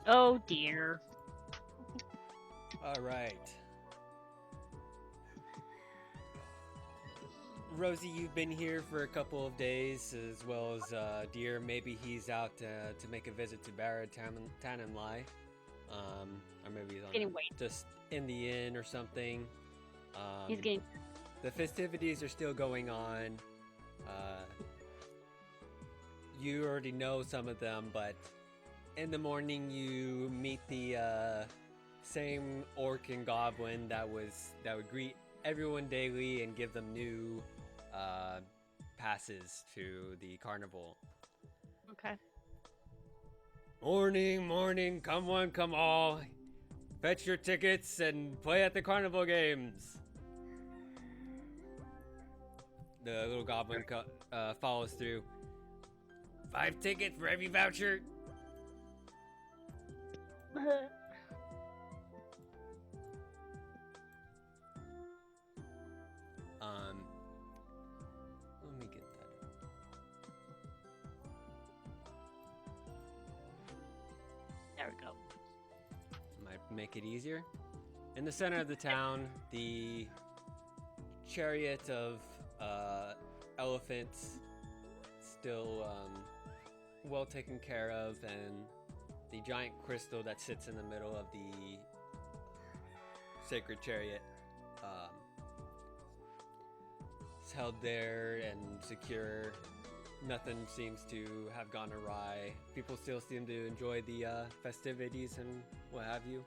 Oh dear. All right. Rosie, you've been here for a couple of days, as well as Deer. Maybe he's out to make a visit to Barra Tanamlai. Or maybe he's on Getting way. just in the inn or something. He's Um, getting. the festivities are still going on. Uh, you already know some of them, but in the morning you meet the same orc and goblin that would greet everyone daily and give them new uh, passes to the carnival. Okay. Morning, morning, come one, come all. Fetch your tickets and play at the carnival games. The little goblin follows through. 5 tickets for every voucher. Um, let me get that up. There we go. Might make it easier. In the center of the town, the chariot of elephants still well taken care of, and the giant crystal that sits in the middle of the sacred chariot is held there and secure. Nothing seems to have gone awry. People still seem to enjoy the festivities and what have you.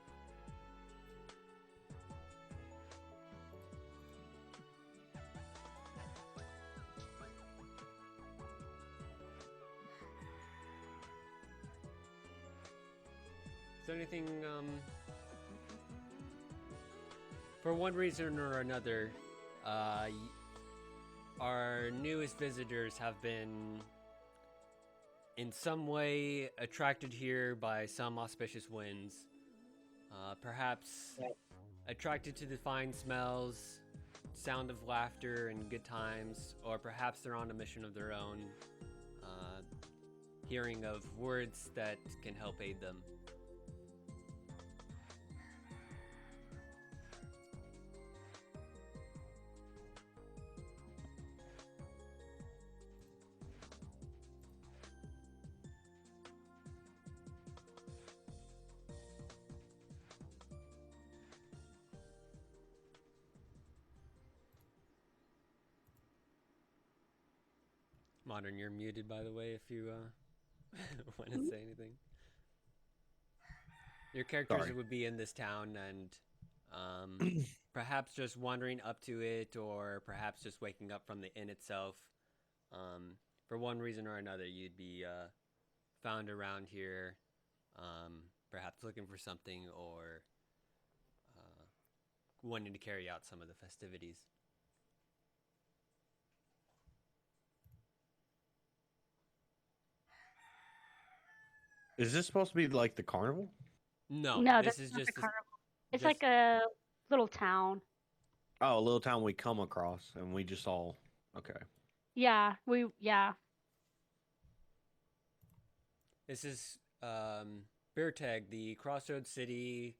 Is there anything, for one reason or another, our newest visitors have been in some way attracted here by some auspicious winds. Perhaps attracted to the fine smells, sound of laughter and good times, or perhaps they're on a mission of their own, hearing of words that can help aid them. Modern, you're muted, by the way, if you want to say anything. Your characters Sorry. would be in this town and perhaps just wandering up to it, or perhaps just waking up from the inn itself. For one reason or another, you'd be found around here, perhaps looking for something or wanting to carry out some of the festivities. Is this supposed to be like the carnival? No, No, this that's is not the just carnival. It's just like a little town. Oh, a little town we come across, and we just all okay. Yeah, this is Beartag, the crossroads city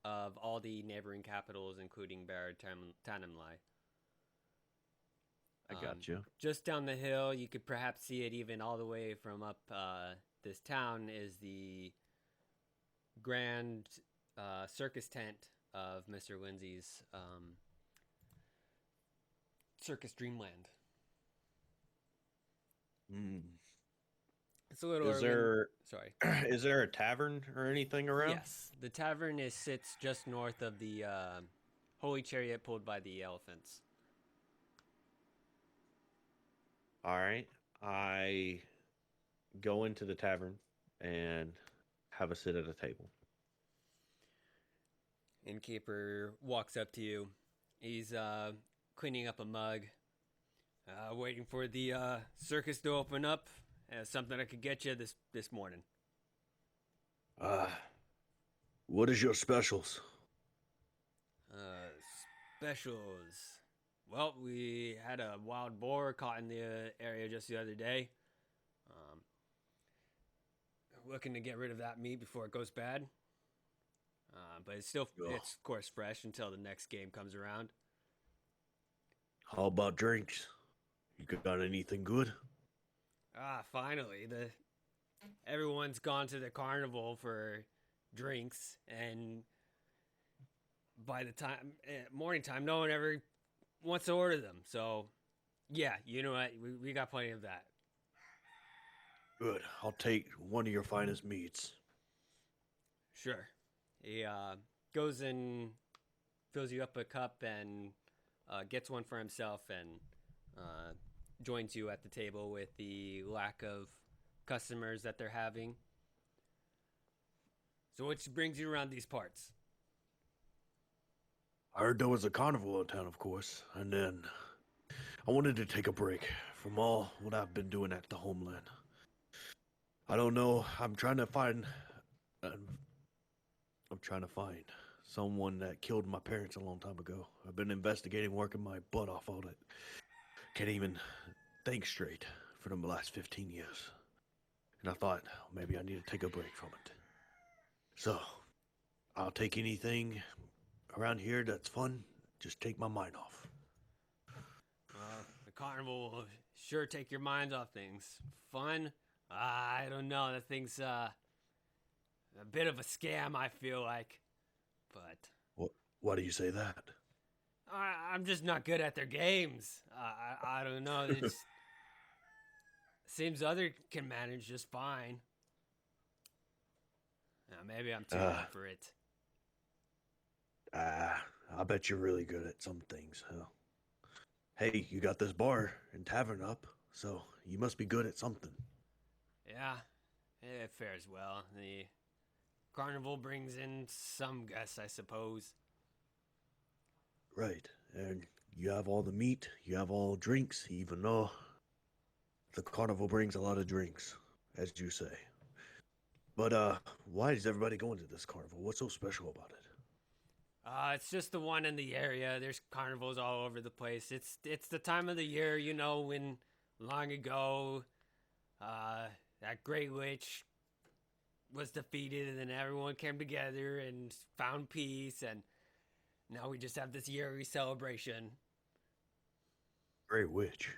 of all the neighboring capitals, including Bar Tanamlai. I got you. Just down the hill, you could perhaps see it even all the way from up this town, is the grand circus tent of Mr. Lindsay's Circus Dreamland. Mm. It's a little Is early. there Sorry. is there a tavern or anything around? Yes, the tavern sits just north of the holy chariot pulled by the elephants. All right. I go into the tavern and have a sit at a table. Innkeeper walks up to you. He's cleaning up a mug, waiting for the circus to open up. Something I could get you this morning. What is your specials? Specials. Well, we had a wild boar caught in the area just the other day. looking to get rid of that meat before it goes bad. But it's still, Ugh. it's of course fresh until the next game comes around. How about drinks? You got anything good? Finally, everyone's gone to the carnival for drinks, and by the time morning time, no one ever wants to order them. So, yeah, you know what? We got plenty of that. Good. I'll take one of your finest meats. Sure. He goes and fills you up a cup and gets one for himself and joins you at the table with the lack of customers that they're having. So, what brings you around these parts? I heard there was a carnival in town, of course, and then I wanted to take a break from all what I've been doing at the homeland. I don't know. I'm trying to find someone that killed my parents a long time ago. I've been investigating, working my butt off on it. Can't even think straight for the last 15 years. And I thought maybe I need to take a break from it. So, I'll take anything around here that's fun. Just take my mind off. The carnival will sure take your mind off things. Fun? I don't know. That thing's a bit of a scam, I feel like. But Why do you say that? I'm just not good at their games. I don't know. It just seems other can manage just fine. Maybe I'm too good for it. I bet you're really good at some things, huh? Hey, you got this bar and tavern up, so you must be good at something. Yeah, it fares well. The carnival brings in some guests, I suppose. Right, and you have all the meat, you have all drinks, even though the carnival brings a lot of drinks, as you say. But, why is everybody going to this carnival? What's so special about it? It's just the one in the area. There's carnivals all over the place. It's the time of the year, you know, when long ago, that great witch was defeated, and then everyone came together and found peace, and now we just have this yearly celebration. Great Witch.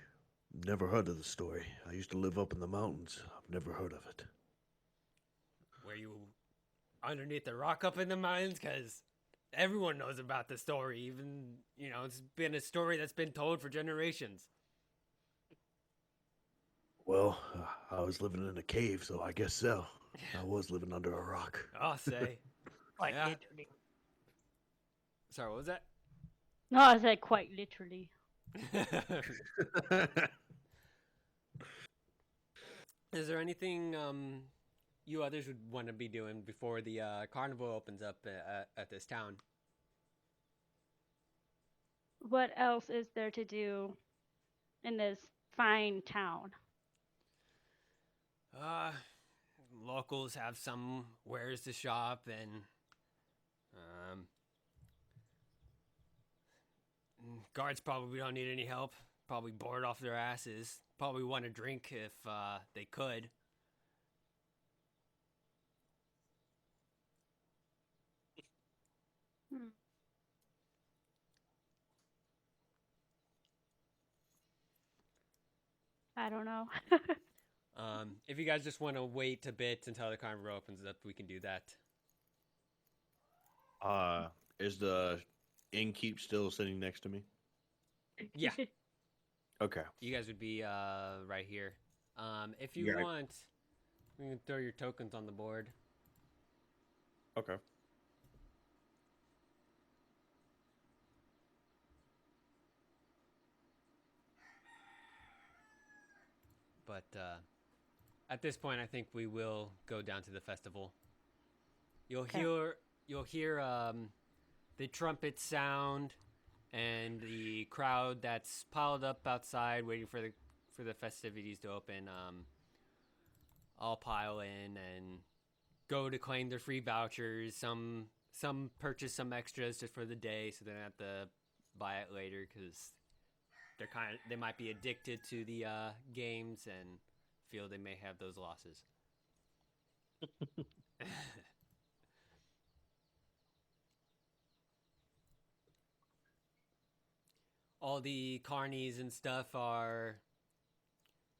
Never heard of the story. I used to live up in the mountains. I've never heard of it. Were you underneath the rock up in the mountains? Because everyone knows about the story. Even, you know, it's been a story that's been told for generations. Well, I was living in a cave, so I guess so. I was living under a rock. I'll say. Quite Yeah. literally. Sorry, what was that? No, I said quite literally. Is there anything you others would want to be doing before the carnival opens up at this town? What else is there to do in this fine town? Uh, Locals have some wares to shop, and um, guards probably don't need any help. Probably bored off their asses. Probably want a drink if they could. Hmm. I don't know. If you guys just want to wait a bit until the carnival opens up, we can do that. Is the innkeep still sitting next to me? Yeah. Okay. You guys would be right here. If you Yeah. want, we can throw your tokens on the board. Okay. But at this point, I think we will go down to the festival. You'll Okay. hear the trumpet sound and the crowd that's piled up outside waiting for the festivities to open. All pile in and go to claim their free vouchers. Some purchase some extras just for the day, so they don't have to buy it later because they might be addicted to the games and feel they may have those losses. All the carnies and stuff are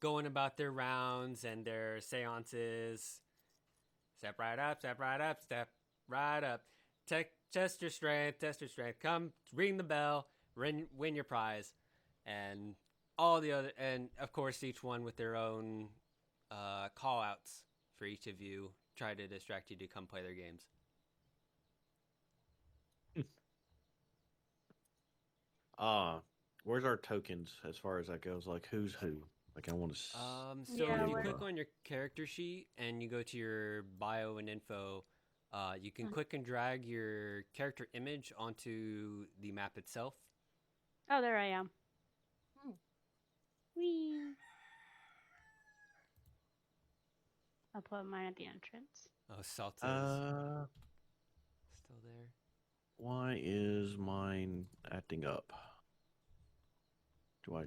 going about their rounds and their seances. Step right up, step right up, step right up. Test your strength, test your strength. Come, ring the bell, win your prize. And all the other, and of course, each one with their own call outs for each of you. Try to distract you to come play their games. Where's our tokens as far as that goes? Like, who's who? Like, I want to. So Yeah, if you what- click on your character sheet and you go to your bio and info, you can click and drag your character image onto the map itself. Oh, there I am. Hmm. Whee! I'll put mine at the entrance. Oh, Salt is Uh, still there. why is mine acting up? Do I?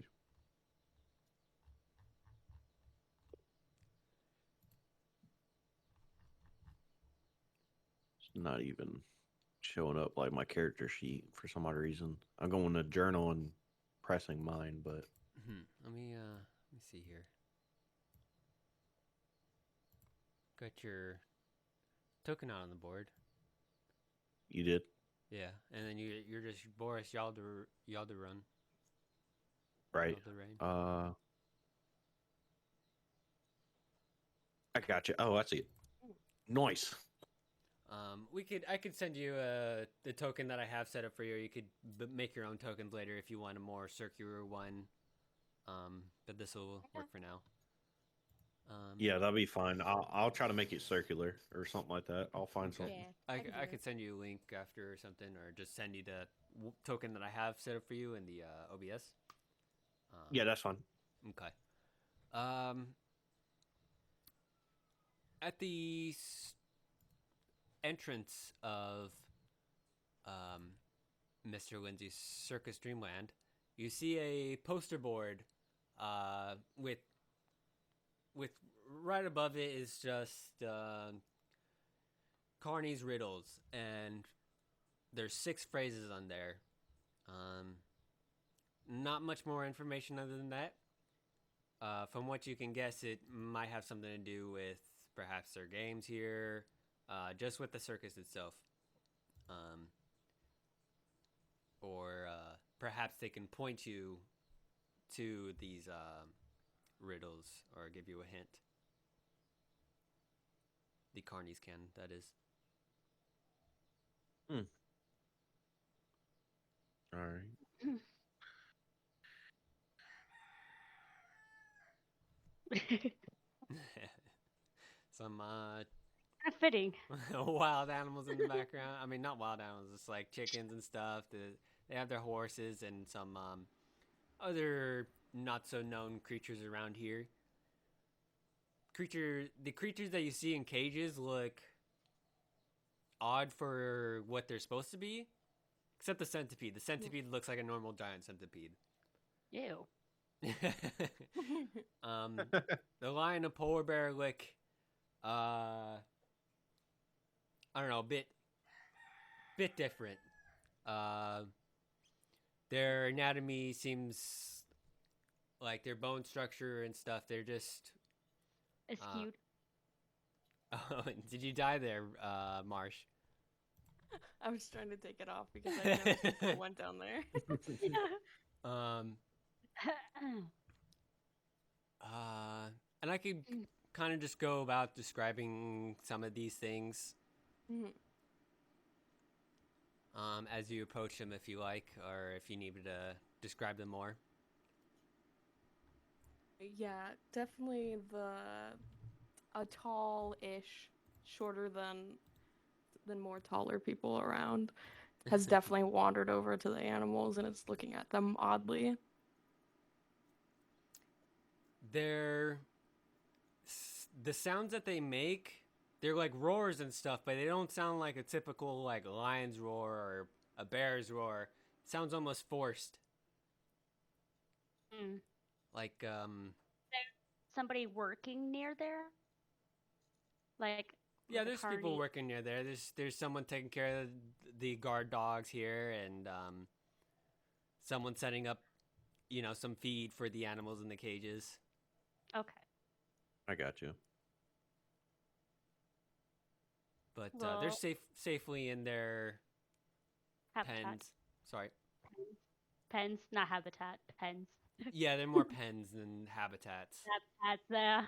It's not even showing up like my character sheet for some odd reason. I'm going to journal and pressing mine, but Let me see here. Got your token out on the board. you did. Yeah, and then you're just Boris Yaldaran. Right. Yaldaran. I got you. Oh, I see it. Nice. I could send you the token that I have set up for you. You could make your own tokens later if you want a more circular one. But this will work for now. Yeah, that'll be fine. I'll try to make it circular or something like that. I'll find Okay. something. Yeah, I can do could it. send you a link after or something, or just send you the token that I have set up for you in the OBS. Yeah, that's fine. Okay. At the entrance of Mr. Lindsay's Circus Dreamland, you see a poster board with right above it is just Carney's riddles, and there's 6 phrases on there. Not much more information other than that. From what you can guess, it might have something to do with perhaps their games here, just with the circus itself. Or perhaps they can point you to these riddles or give you a hint. The carnies can, that is. All right. Some Fitting. wild animals in the background. I mean, not wild animals, just like chickens and stuff. They have their horses and some other not so known creatures around here. The creatures that you see in cages look odd for what they're supposed to be, except the centipede. The centipede looks like a normal giant centipede. Ew. The lion and polar bear look, I don't know, a bit different. Their anatomy seems like their bone structure and stuff. They're just. It's cute. Oh, did you die there, Marsh? I was trying to take it off because I know people went down there. And I could kind of just go about describing some of these things Mhm. as you approach them, if you like, or if you need me to describe them more. Yeah, definitely a tall-ish, shorter than more taller people around has definitely wandered over to the animals and is looking at them oddly. The sounds that they make, they're like roars and stuff, but they don't sound like a typical like lion's roar or a bear's roar. It sounds almost forced. Like Somebody working near there? Like Yeah, the there's people carny. working near there. There's someone taking care of the guard dogs here, and someone setting up, some feed for the animals in the cages. Okay. I got you. But they're Well, safely in their habitat. pens. Sorry. Pens, not habitat. Pens. Yeah, they're more pens than habitats. Habitats there.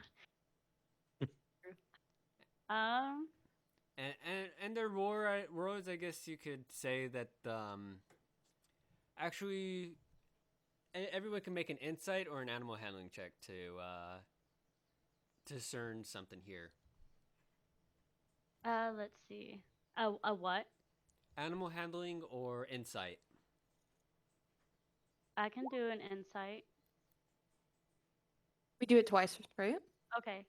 Um. And their roars, I guess you could say that actually everyone can make an insight or an animal handling check to discern something here. Let's see. A what? Animal handling or insight. I can do an insight. We do it twice, right? Okay.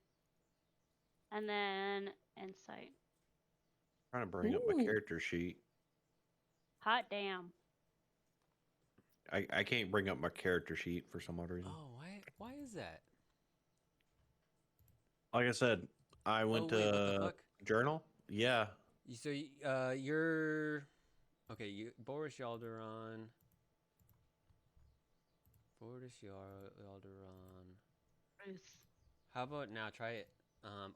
And then insight. Trying to bring up my Ooh. character sheet. Hot damn. I can't bring up my character sheet for some odd reason. Oh, why is that? Like I said, I went wait, what the to fuck? journal. Yeah, So you're okay. Boris Yalderon. Bruce. How about now? Try it.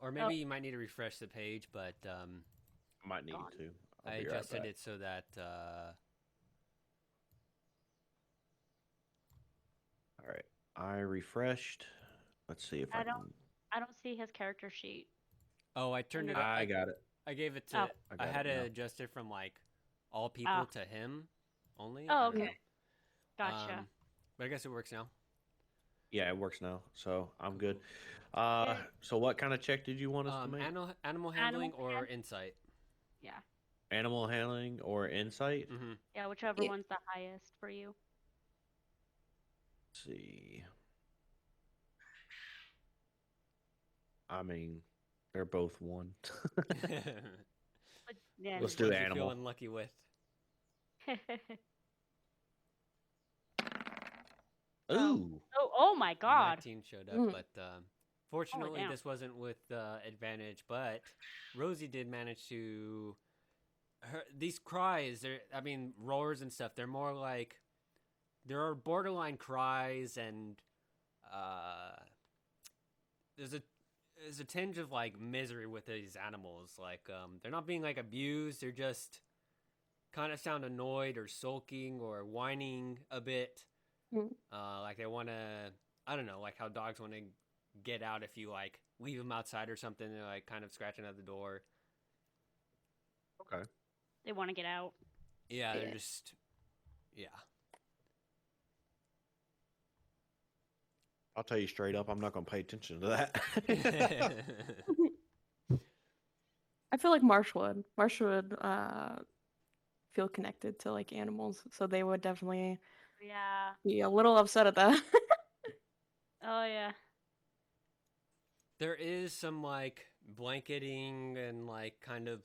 Or maybe you might need to refresh the page, but I might need Gone. to. I'll I be right adjusted back. it so that All right, I refreshed. Let's see if I, I can. don't see his character sheet. I turned it. I got it. I gave it to. Oh. I had it to now. adjust it from like all people to him only. Oh, I don't okay. know. Gotcha. But I guess it works now. Yeah, it works now, so I'm Cool, good. Yeah. So what kind of check did you want us to make? Animal handling or insight. Yeah. Animal handling or insight? Mm-hmm. Yeah, whichever Yeah. one's the highest for you. Let's see. I mean, they're both one. But, yeah. Let's do What you animal. feel unlucky with. Ooh. oh my god. 19 showed up, Mm. but fortunately damn. this wasn't with advantage. But Rosie did manage to. These cries, roars and stuff. They're more like there are borderline cries, and there's a tinge of like misery with these animals. Like they're not being like abused. They're just kind of sound annoyed or sulking or whining a bit. Mm. Like they want to, I don't know, like how dogs want to get out if you like leave them outside or something. They're like kind of scratching at the door. Okay. They want to get out. Yeah, they're Yeah. just, yeah. I'll tell you straight up, I'm not going to pay attention to that. I feel like Marsh would. Marsh would feel connected to like animals, so they would definitely Yeah. be a little upset at that. Oh yeah. There is some like blanketing and like kind of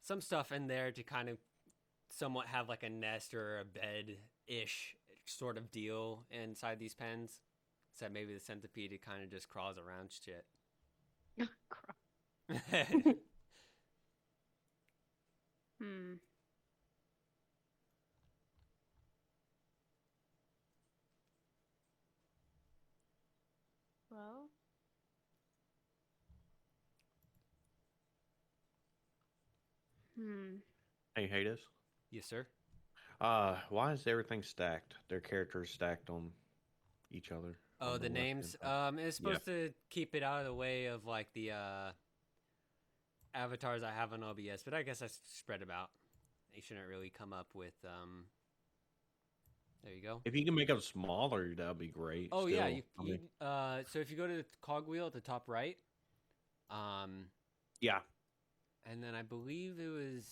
some stuff in there to kind of somewhat have like a nest or a bed-ish sort of deal inside these pens. So maybe the centipede, it kind of just crawls around shit. Hmm. Well. Hey, Hades. Yes, sir. Why is everything stacked? Their characters stacked on each other. Oh, on the left-hand names. side? It's supposed to keep it out of the way of like the avatars I have on OBS, but I guess I spread them out. They shouldn't really come up with. There you go. If you can make them smaller, that'd be great. Oh Still, yeah, I mean, so if you go to the cogwheel at the top right, yeah. and then I believe it was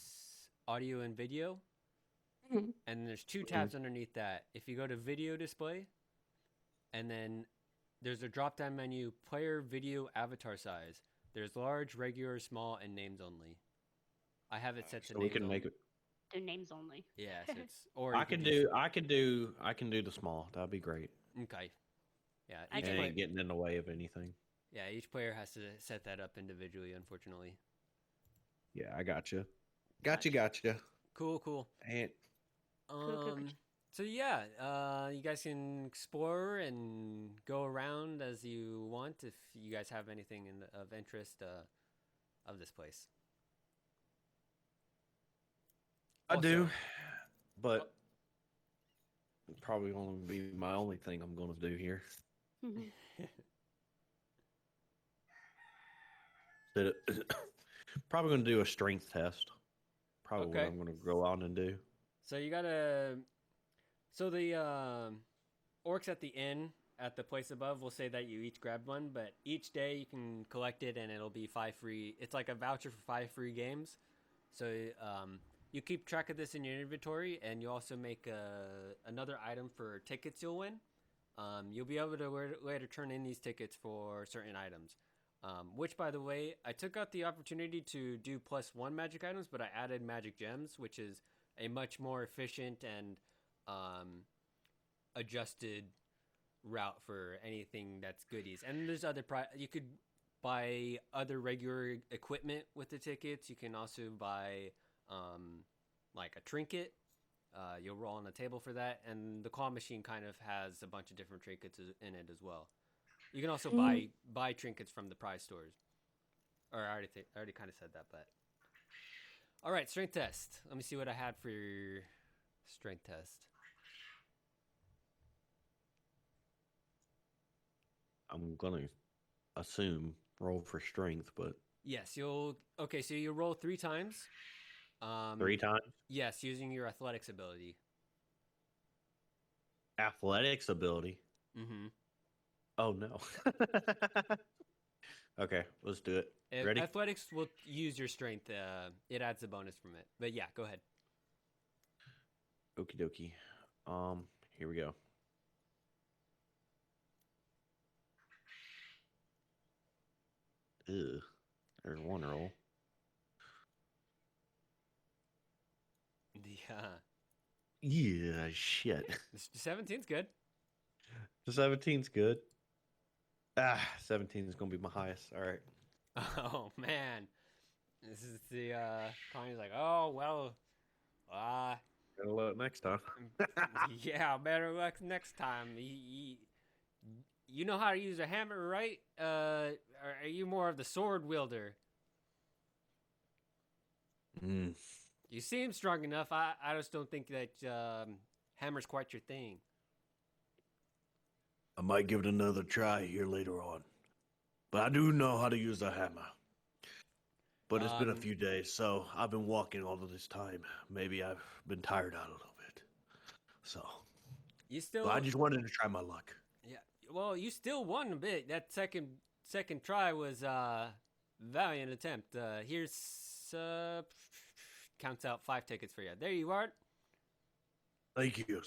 audio and video, Mhm. and there's two tabs underneath that. If you go to video display, and then there's a drop down menu, player video avatar size. There's large, regular, small, and names only. I have it set to So names we can only. make it. Do names only. Yeah, so it's or I you can just- do the small. That'd be great. Okay. Yeah, I each It can- play- ain't getting in the way of anything. Yeah, each player has to set that up individually, unfortunately. Yeah, I gotcha. Gotcha. Cool, cool. And Cool. So yeah, you guys can explore and go around as you want if you guys have anything of interest of this place. I do, Also- but probably gonna be my only thing I'm gonna do here. Mhm. That probably gonna do a strength test. Probably what Okay. I'm gonna go out and do. So you gotta. So the orcs at the inn at the place above will say that you each grab one, but each day you can collect it and it'll be 5 free. It's like a voucher for 5 free games. So you keep track of this in your inventory, and you also make another item for tickets you'll win. You'll be able to later turn in these tickets for certain items. Which, by the way, I took out the opportunity to do +1 magic items, but I added magic gems, which is a much more efficient and adjusted route for anything that's goodies. And there's other you could buy other regular equipment with the tickets. You can also buy like a trinket. You'll roll on the table for that, and the claw machine kind of has a bunch of different trinkets in it as well. You can also buy trinkets from the prize stores. Or I already kind of said that, but all right, strength test. Let me see what I had for your strength test. I'm gonna assume roll for strength, but Yes, you'll. Okay, so you roll 3 times. 3 times. Yes, using your athletics ability. Athletics ability. Mm-hmm. Oh no. Okay, let's do it. If Ready? athletics will use your strength. It adds a bonus from it. But yeah, go ahead. Okie dokie. Here we go. Ugh. There's one roll. The Yeah, shit. 17's good. The 17's good. 17 is gonna be my highest. All right. Oh man, this is the Connie's like, oh well, Gotta look next time. yeah, better luck next time. You know how to use a hammer, right? Are you more of the sword wielder? Mm. You seem strong enough. I just don't think that hammer's quite your thing. I might give it another try here later on. But I do know how to use a hammer. But it's been a few days, so I've been walking all of this time. Maybe I've been tired out a little bit. So, You still, but I just wanted to try my luck. yeah. Well, you still won a bit. That second try was valiant attempt. Here's counts out 5 tickets for you. There you are. Thank you.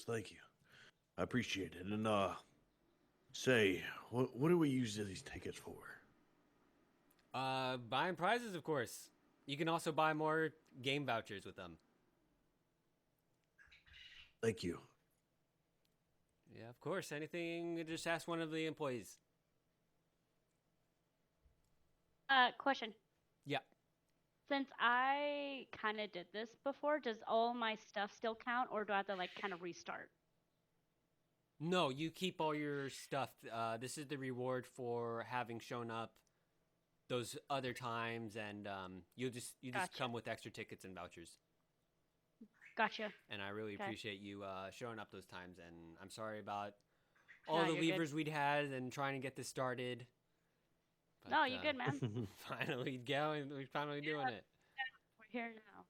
I appreciate it. And say, what do we use these tickets for? Buying prizes, of course. You can also buy more game vouchers with them. Thank you. Yeah, of course. Anything, just ask one of the employees. Question. Yeah. Since I kind of did this before, does all my stuff still count, or do I have to like kind of restart? No, you keep all your stuff. This is the reward for having shown up those other times, and you just Gotcha. come with extra tickets and vouchers. Gotcha. And I really Okay. appreciate you showing up those times. And I'm sorry about all No, the you're good. levers we'd had and trying to get this started. But, No, you're good, man. Finally going. We're finally doing it. We're here now.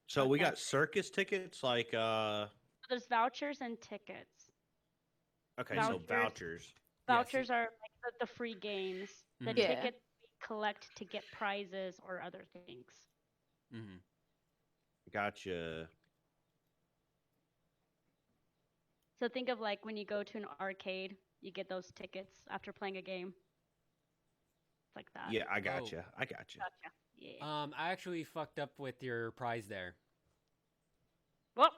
So we Okay. got circus tickets, like There's vouchers and tickets. okay, Vouchers. so vouchers. Vouchers are like the free games. The Mhm. Yeah. tickets we collect to get prizes or other things. Mm-hmm. Gotcha. So think of like when you go to an arcade, you get those tickets after playing a game. It's like that. Yeah, I gotcha. I gotcha. Gotcha. Yeah. I actually fucked up with your prize there. Well,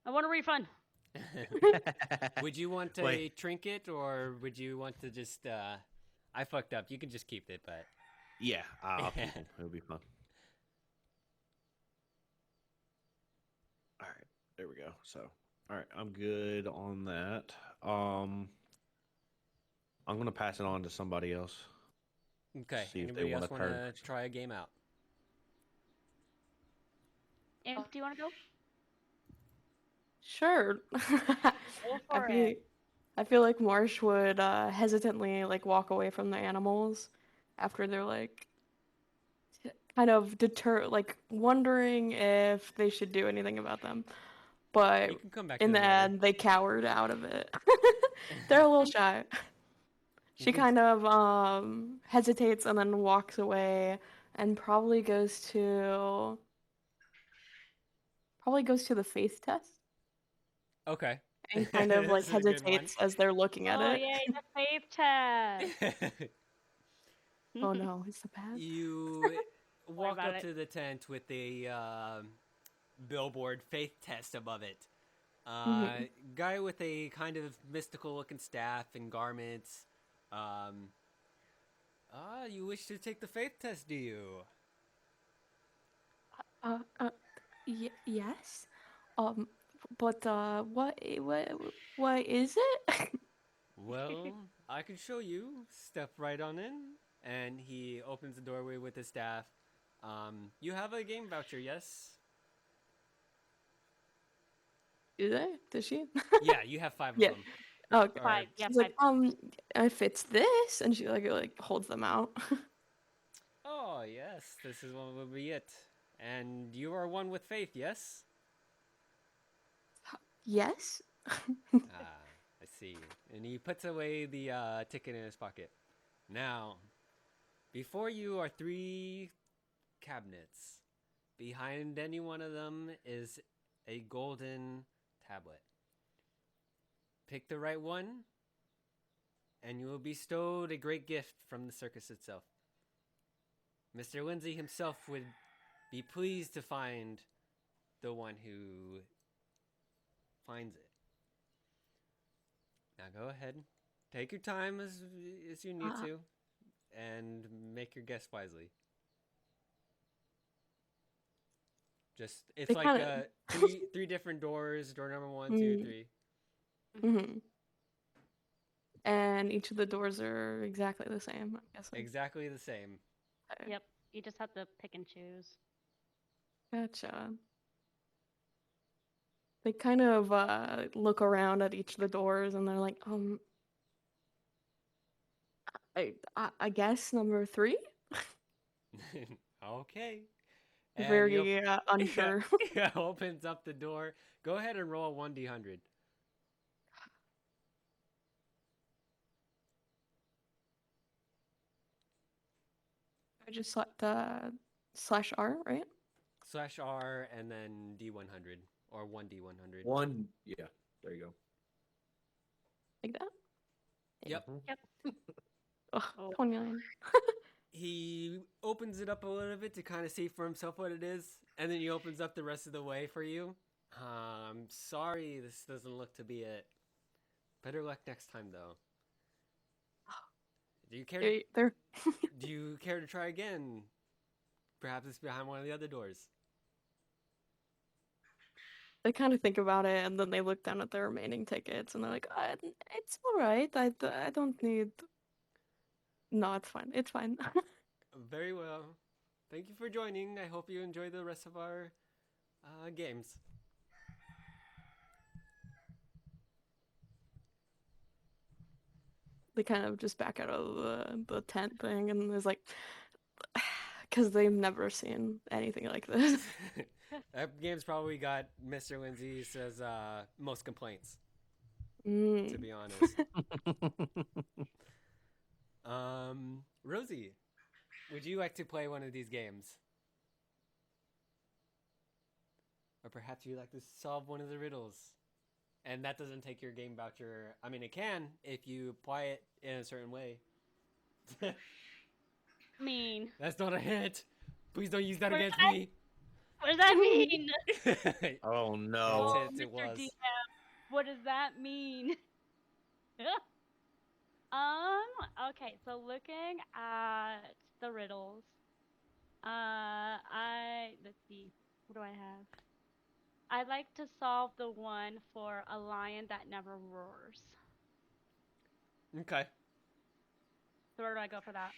I want a refund. Would you want a Wait. trinket, or would you want to just I fucked up. You can just keep it, but Yeah, I'll keep them. It'll be fun. All right, there we go. So, all right, I'm good on that. I'm gonna pass it on to somebody else. okay. See if they Anybody want else to want turn. to try a game out? Imp, do you want to go? Sure. Go I for feel it. I feel like Marsh would hesitantly like walk away from the animals after they're like kind of like wondering if they should do anything about them. But You can come back to in the them later. end, they cowered out of it. They're a little shy. You She can- kind of hesitates and then walks away and probably goes to the faith test Okay. and kind of like This is a good one. hesitates as they're looking at Oh it. yay, the faith test. Oh no, it's the bad. You walk about up it. to the tent with the billboard faith test above it. Mhm. Guy with a kind of mystical looking staff and garments. You wish to take the faith test, do you? Uh, uh, yes. Um, but what is it? Well, I can show you. Step right on in. And he opens the doorway with his staff. You have a game voucher, yes? Do they? Does she? Yeah, you have 5 of Yeah. them. Okay. Or- Five. Yeah, She's five. like, if it's this, and she like holds them out. Oh, yes, this is what will be it. And you are one with faith, yes? Yes. I see. And he puts away the ticket in his pocket. Now, before you are 3 cabinets. Behind any one of them is a golden tablet. Pick the right one, and you will be bestowed a great gift from the circus itself. Mr. Lindsay himself would be pleased to find the one who finds it. Now go ahead. Take your time as you need to, and make your guess wisely. Just it's They like kinda- three different doors. Door number 1, 2, Mm. 3. Mm-hmm. And each of the doors are exactly the same, I'm guessing. Exactly the same. Okay. Yep. You just have to pick and choose. Gotcha. They kind of look around at each of the doors and they're like, I guess number 3? Okay. And Very unsure. he opens up the door. Go ahead and roll a 1d100. I just select /R, right? /R and then d100 or 1d100. One, yeah, there you go. Like that? Yep. Ugh, Oh. 29. He opens it up a little bit to kind of see for himself what it is, and then he opens up the rest of the way for you. I'm sorry, this doesn't look to be it. Better luck next time, though. Do you care? They're Do you care to try again? Perhaps it's behind one of the other doors. they kind of think about it and then they look down at their remaining tickets and they're like, it's all right. I don't need. No, it's fine. It's fine. Very well. Thank you for joining. I hope you enjoy the rest of our games. They kind of just back out of the tent thing and there's like, because they've never seen anything like this. That game's probably got Mr. Lindsay says most complaints, to Mm. be honest. Rosie, would you like to play one of these games? Or perhaps you'd like to solve one of the riddles? And that doesn't take your game voucher. I mean, it can if you apply it in a certain way. Mean. That's not a hint. Please don't use that What against that- me. What does that mean? Oh Oh, no! it Mr. was. DM, what does that mean? Okay, so looking at the riddles, let's see, what do I have? I'd like to solve the one for a lion that never roars. Okay. So where do I go for that?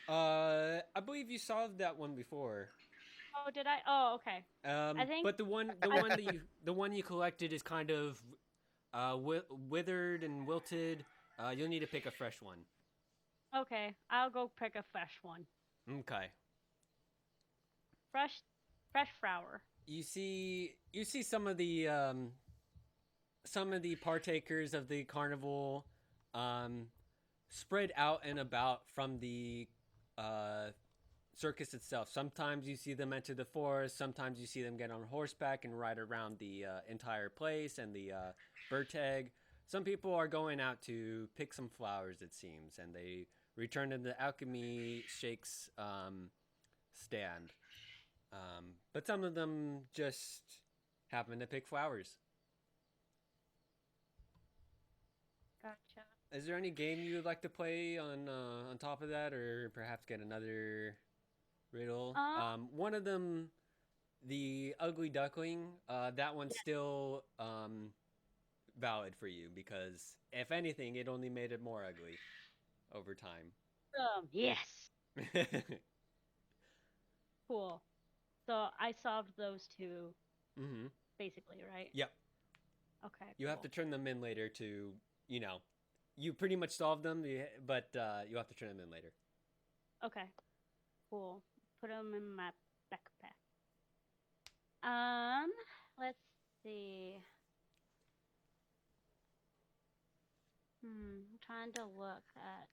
I believe you solved that one before. Oh, did I? Oh, okay. I think But the one the one you collected is kind of withered and wilted. You'll need to pick a fresh one. okay. I'll go pick a fresh one. Okay. Fresh flower. You see some of the partakers of the carnival spread out and about from the circus itself. Sometimes you see them enter the forest. Sometimes you see them get on horseback and ride around the entire place and the bird tag. Some people are going out to pick some flowers, it seems, and they return to the alchemy shakes stand. But some of them just happen to pick flowers. Gotcha. Is there any game you would like to play on top of that, or perhaps get another riddle? One of them, the Ugly Duckling. That one's still valid for you because if anything, it only made it more ugly over time. Yes. Cool. So I solved those two, Mm-hmm. basically, right? Yep. Okay. You have to turn them in later to, you pretty much solved them, but you have to turn them in later. Okay. Cool. Put them in my backpack. Let's see. I'm trying to look at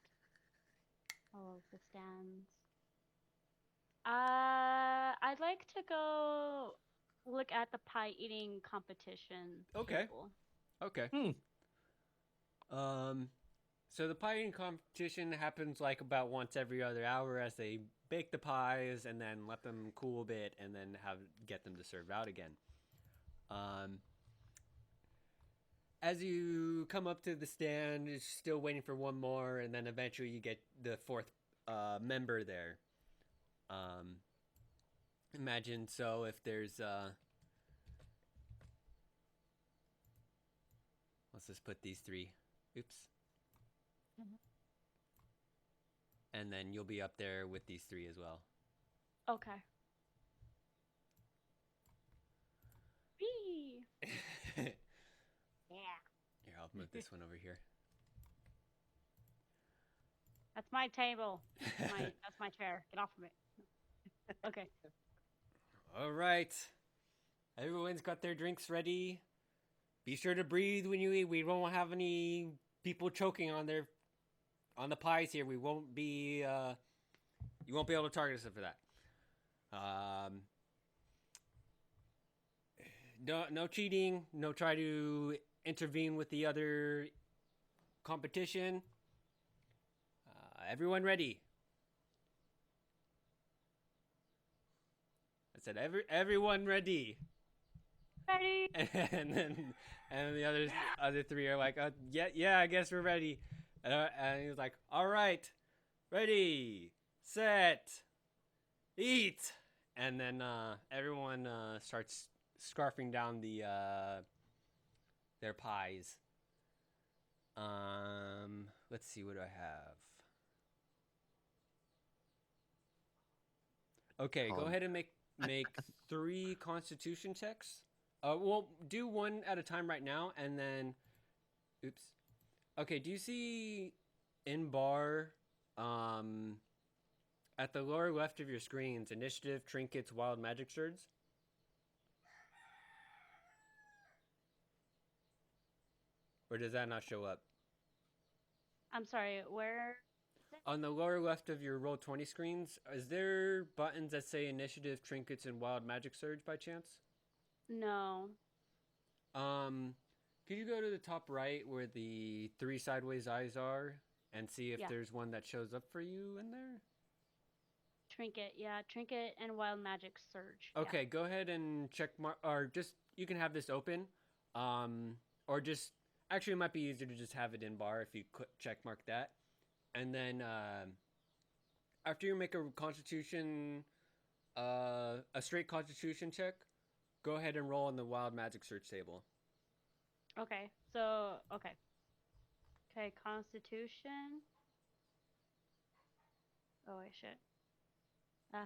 all of the stands. I'd like to go look at the pie eating competition. Okay. Table. Okay. So the pie eating competition happens like about once every other hour as they bake the pies and then let them cool a bit and then get them to serve out again. As you come up to the stand, you're still waiting for one more, and then eventually you get the fourth member there. Imagine so if there's let's just put these three. Oops. And then you'll be up there with these three as well. Okay. Whee! Yeah. Here, I'll move this one over here. That's my table. That's my chair. Get off of it. Okay. All right. Everyone's got their drinks ready. Be sure to breathe when you eat. We won't have any people choking on the pies here. We won't be you won't be able to target us for that. No cheating. No try to intervene with the other competition. Everyone ready? I said everyone ready. Ready? And the other three are like, yeah, I guess we're ready. And he was like, all right, ready, set, eat. And then everyone starts scarfing down their pies. Let's see, what do I have? Okay, go ahead and make 3 Constitution checks. We'll do one at a time right now, and then, oops. Okay, do you see in bar, at the lower left of your screens, initiative, trinkets, wild magic shards? Or does that not show up? I'm sorry, where? On the lower left of your Roll20 screens, is there buttons that say initiative, trinkets, and wild magic surge by chance? No. Could you go to the top right where the 3 sideways eyes are and see if there's one that shows up for you in there? Trinket, yeah. Trinket and wild magic surge. Okay, go ahead and check or just, you can have this open. Or just, Actually, it might be easier to just have it in bar if you check mark that. And then after you make a constitution, a straight constitution check, go ahead and roll on the wild magic search table. Okay. So okay. Okay. Constitution. Oh wait, shit.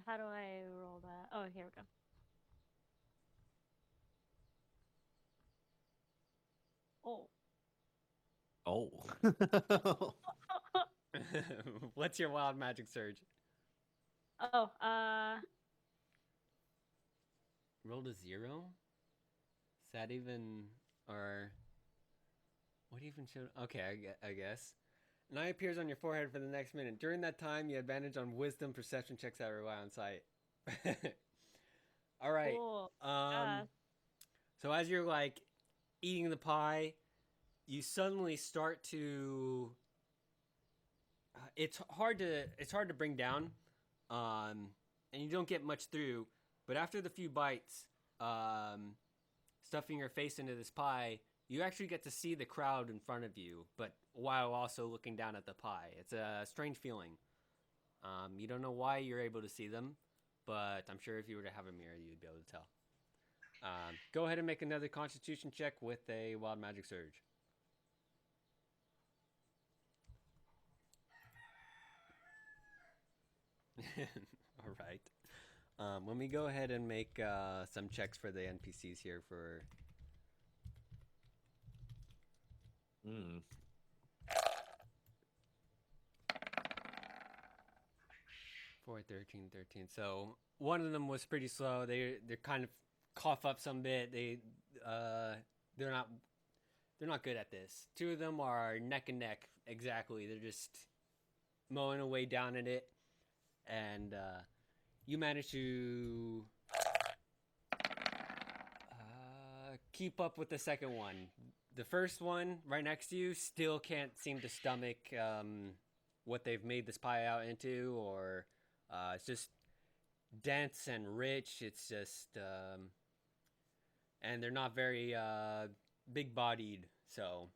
How do I roll that? Oh, here we go. Oh. Oh. What's your wild magic surge? Oh. Rolled a 0? Is that even, or what even showed? Okay, I guess. An eye appears on your forehead for the next minute. During that time, you advantage on wisdom perception checks that rely on sight. All right. Cool. So as you're like eating the pie, you suddenly start to. It's hard to bring down, and you don't get much through. But after the few bites, stuffing your face into this pie, you actually get to see the crowd in front of you, but while also looking down at the pie. It's a strange feeling. You don't know why you're able to see them, but I'm sure if you were to have a mirror, you'd be able to tell. Go ahead and make another Constitution check with a Wild Magic Surge. All right. Let me go ahead and make some checks for the NPCs here for... 4, 13, 13. So one of them was pretty slow. They're kind of cough up some bit. They're not good at this. Two of them are neck and neck. Exactly. They're just mowing away down at it, and you manage to keep up with the second one. The first one right next to you still can't seem to stomach what they've made this pie out into, or it's just dense and rich. It's just and they're not very big-bodied. So,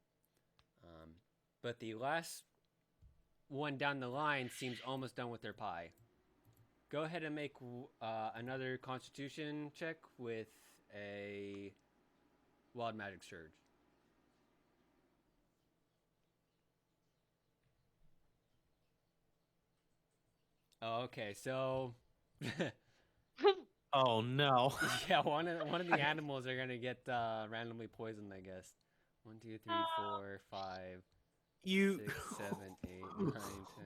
but the last one down the line seems almost done with their pie. Go ahead and make another Constitution check with a Wild Magic Surge. Okay, so Oh no. yeah, one of the animals are gonna get randomly poisoned, I guess. 1, 2, 3, 4, 5, You 6, 7, 8, 9, 10.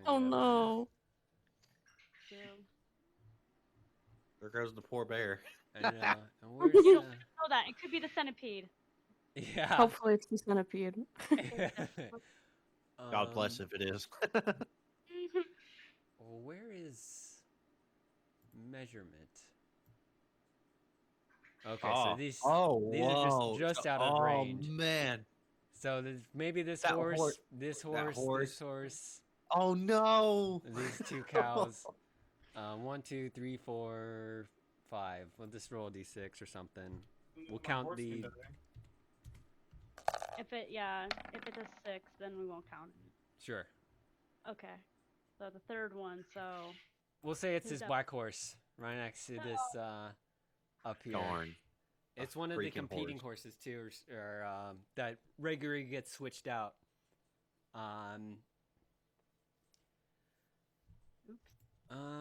Oh 11. no. Damn. There goes the poor bear. I know. And where's You don't know that. It could be the centipede. yeah. Hopefully it's the centipede. God bless if it is. Well, where is measurement? Okay, so these are just out of range. Oh man. So maybe this That horse, this horse, horse. this horse, Oh no. these two cows. 1, 2, 3, 4, 5. We'll just roll a d6 or something. We'll count the. If it's a 6, then we won't count it. Sure. Okay. So the third one. So We'll say it's Who's this up? black horse right next to this up here. Darn. It's one of the freaking competing horse. horses too, or that regularly gets switched out.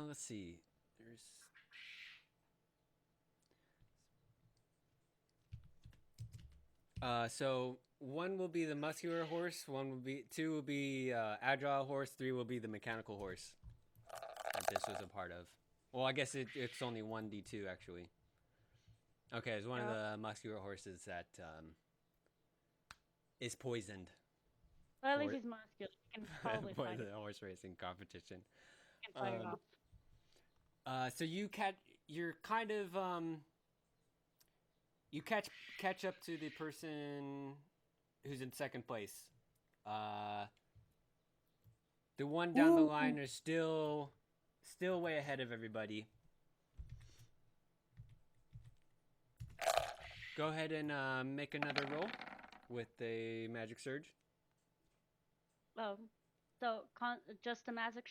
Let's see. So one will be the muscular horse. 2 will be agile horse. 3 will be the mechanical horse that this was a part of. Well, I guess it's only 1d2 actually. Okay, it's one of the muscular horses that is poisoned. well, at least Or- he's muscular. He can probably for fight the it. horse racing competition. He can fight it off. So you're kind of you catch up to the person who's in second place. The one down the line is still way ahead of everybody. Go ahead and make another roll. with a magic surge. Oh, so just a magic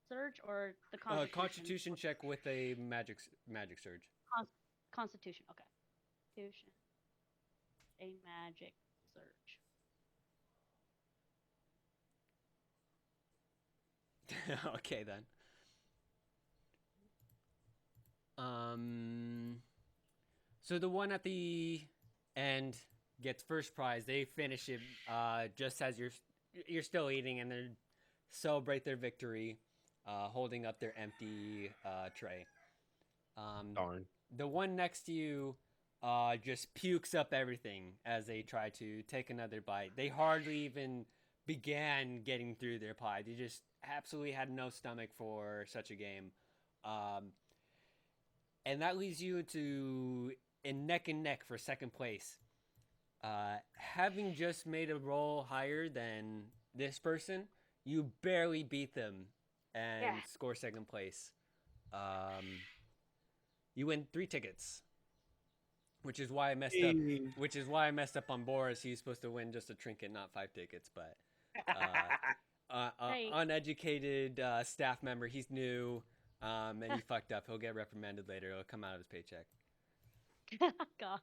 surge or the Constitution? Constitution check with a magic surge. Constitution. Okay. Constitution. A magic surge. Okay then. So the one at the end gets first prize. They finish it just as you're still eating, and they celebrate their victory, holding up their empty tray. Darn. The one next to you just pukes up everything as they try to take another bite. They hardly even began getting through their pie. They just absolutely had no stomach for such a game. And that leaves you in neck and neck for second place. Having just made a roll higher than this person, you barely beat them and score second place. You win 3 tickets, which is why I messed up. Which is why I messed up on Boris. He's supposed to win just a trinket, not 5 tickets. But uneducated staff member, he's new, and he fucked up. He'll get reprimanded later. It'll come out of his paycheck. God.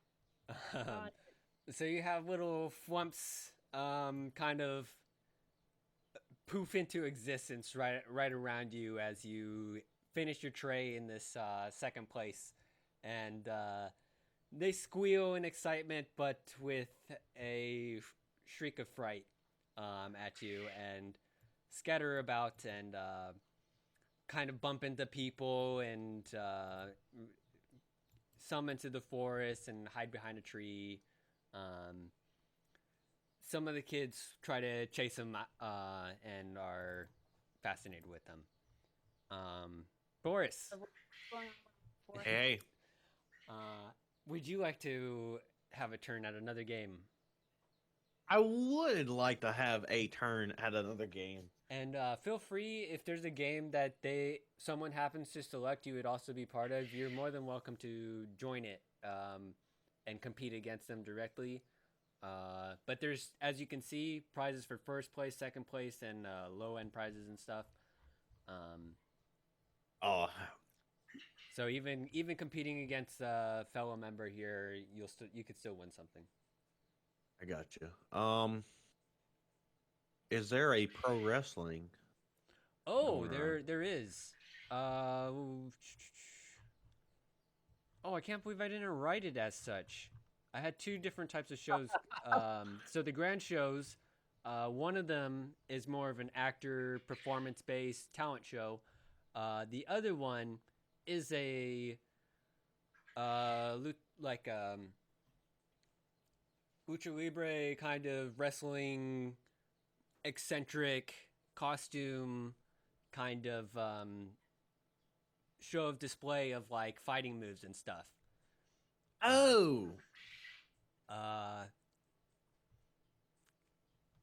So you have little flumps kind of poof into existence right around you as you finish your tray in this second place, and they squeal in excitement, but with a shriek of fright at you, and scatter about and kind of bump into people and some into the forest and hide behind a tree. Some of the kids try to chase them and are fascinated with them. Boris. Hey. Would you like to have a turn at another game? I would like to have a turn at another game. And feel free, if there's a game that someone happens to select you would also be part of, you're more than welcome to join it and compete against them directly. But there's, as you can see, prizes for first place, second place, and low-end prizes and stuff. So even competing against a fellow member here, you could still win something. I got you. Is there a pro wrestling? Oh, going there is. Oh, I can't believe I didn't write it as such. I had 2 different types of shows. So the grand shows, one of them is more of an actor performance-based talent show. The other one is a lucha libre kind of wrestling, eccentric costume kind of show of display of like fighting moves and stuff. Oh.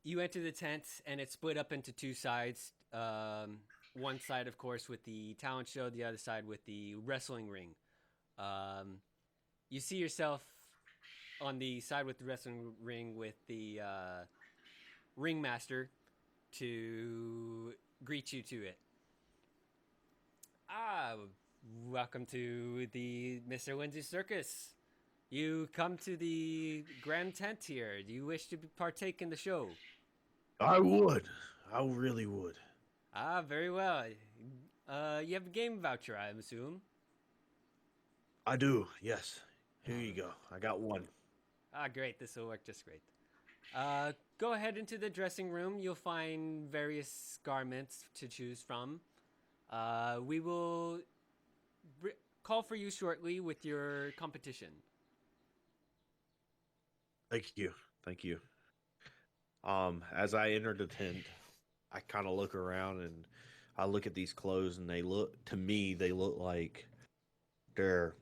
You enter the tent and it's split up into 2 sides. One side, of course, with the talent show, the other side with the wrestling ring. You see yourself on the side with the wrestling ring with the ringmaster to greet you to it. Welcome to the Mr. Lindsay Circus. You come to the grand tent here. Do you wish to partake in the show? I would. I really would. Very well. You have a game voucher, I assume. I do, yes. Here you go. I got one. Great. This will work just great. Go ahead into the dressing room. You'll find various garments to choose from. We will call for you shortly with your competition. Thank you. Thank you. As I enter the tent, I kind of look around and I look at these clothes and they look like they're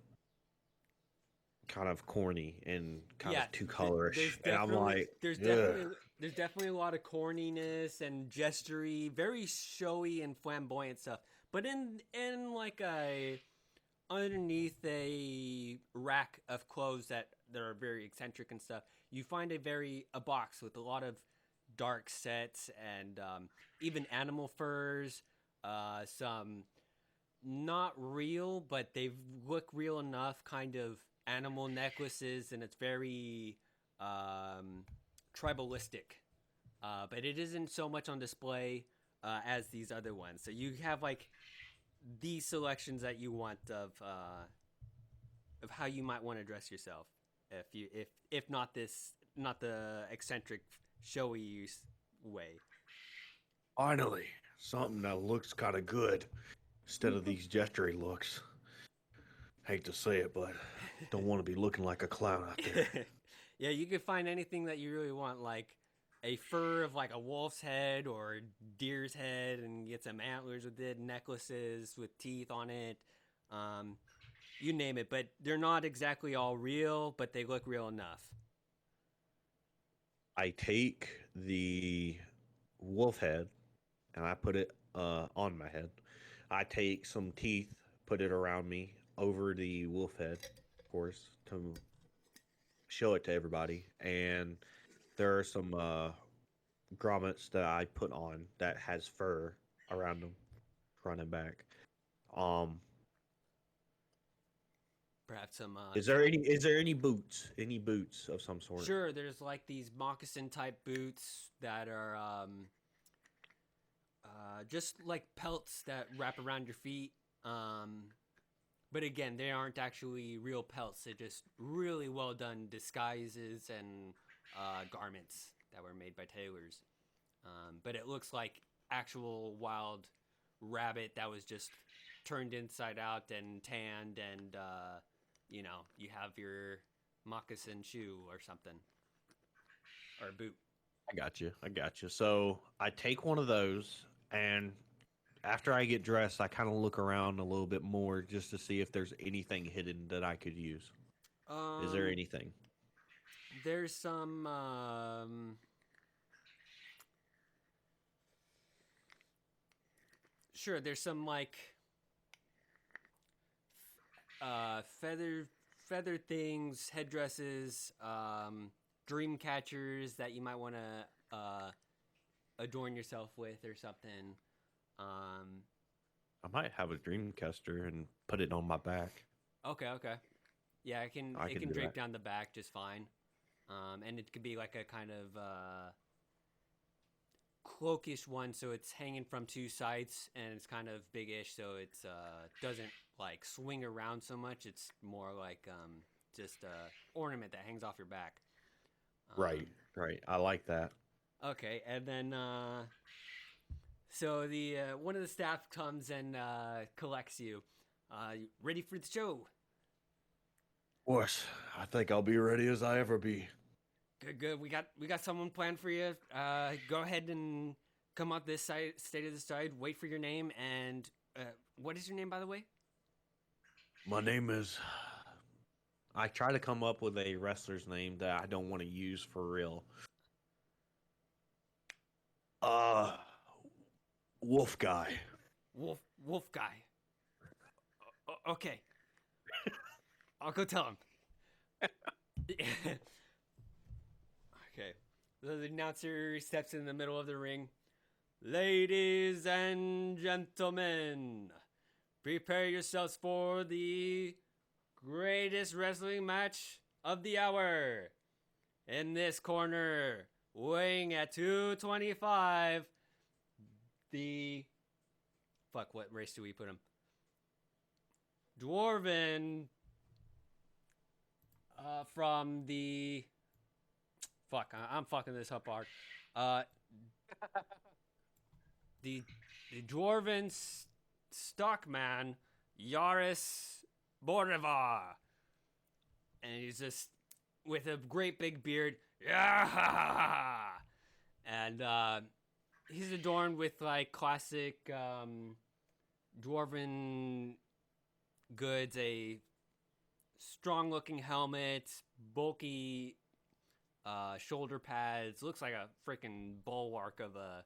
kind of corny and kind of too colorish. And I'm like, there's definitely a lot of corniness and gestury, very showy and flamboyant stuff. But in like underneath a rack of clothes that are very eccentric and stuff. You find a box with a lot of dark sets and even animal furs, some not real, but they look real enough kind of animal necklaces, and it's very tribalistic. But it isn't so much on display as these other ones. So you have like these selections that you want of how you might want to dress yourself. If not the eccentric, showy way. Finally, something that looks kind of good instead of these gestury looks. Hate to say it, but don't want to be looking like a clown out there. Yeah, you could find anything that you really want, like a fur of like a wolf's head or a deer's head, and get some antlers with it, necklaces with teeth on it. You name it, but they're not exactly all real, but they look real enough. I take the wolf head and I put it on my head. I take some teeth, put it around me over the wolf head, of course, to show it to everybody. And there are some grommets that I put on that has fur around them, front and back. Perhaps some. Is there any boots? Any boots of some sort? Sure, there's like these moccasin type boots that are just like pelts that wrap around your feet. But again, they aren't actually real pelts. They're just really well done disguises and garments that were made by tailors. But it looks like actual wild rabbit that was just turned inside out and tanned, and you have your moccasin shoe or something, or a boot. I got you. So I take one of those, and after I get dressed, I kind of look around a little bit more just to see if there's anything hidden that I could use. Is there anything? There's some. Sure, there's some like feather things, headdresses, dream catchers that you might want to adorn yourself with or something. I might have a dream caster and put it on my back. Okay. Yeah, it can do drape that. down the back just fine. And it could be like a kind of cloakish one, so it's hanging from two sides and it's kind of big-ish, so it's doesn't like swing around so much. It's more like just a ornament that hangs off your back. Right. I like that. Okay, and then so the one of the staff comes and collects you. Ready for the show? Of course, I think I'll be ready as I ever be. Good. We got someone planned for you. Go ahead and come out this side, stay to the side. Wait for your name. And what is your name, by the way? My name is. I try to come up with a wrestler's name that I don't want to use for real. Wolf Guy. Wolf guy. Okay. I'll go tell him. Okay. So the announcer steps in the middle of the ring. Ladies and gentlemen, prepare yourselves for the greatest wrestling match of the hour. In this corner, weighing at 225, what race do we put him? Dwarven from the... I'm fucking this up hard. The Dwarven stockman, Yaris Borivar. And he's just with a great big beard. Yeah! And he's adorned with like classic Dwarven goods, a strong looking helmet, bulky shoulder pads, looks like a freaking bulwark of a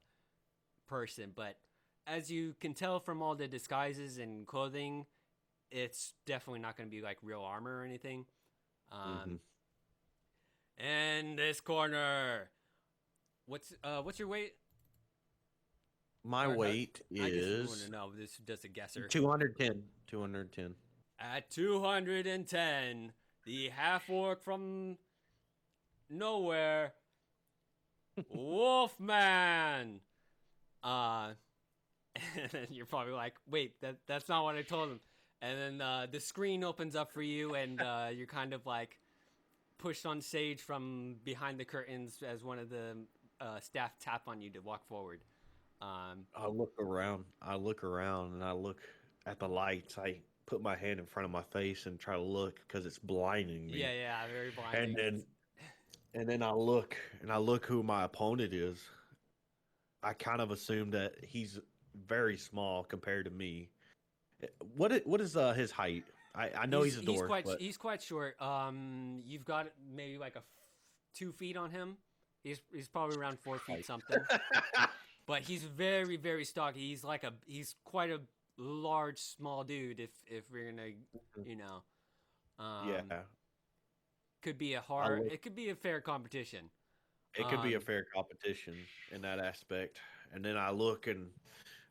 person. But as you can tell from all the disguises and clothing, it's definitely not going to be like real armor or anything. In this corner. What's your weight? My Or, weight I guess you want is to know. This is just a guesser. 210. 210. At 210, the half orc from nowhere, Wolfman. And then you're probably like, wait, that's not what I told him. And then the screen opens up for you, and you're kind of like pushed on stage from behind the curtains as one of the staff tap on you to walk forward. I look around. And I look at the lights. I put my hand in front of my face and try to look because it's blinding me. Yeah, very blinding. And then I look who my opponent is. I kind of assume that he's very small compared to me. What is his height? I know he's a dwarf. He's quite short. You've got maybe like 2 feet on him. He's probably around 4 feet something. But he's very, very stocky. He's quite a large, small dude. If we're gonna, you know, yeah, could be it could be a fair competition. It could be a fair competition in that aspect. And then I look and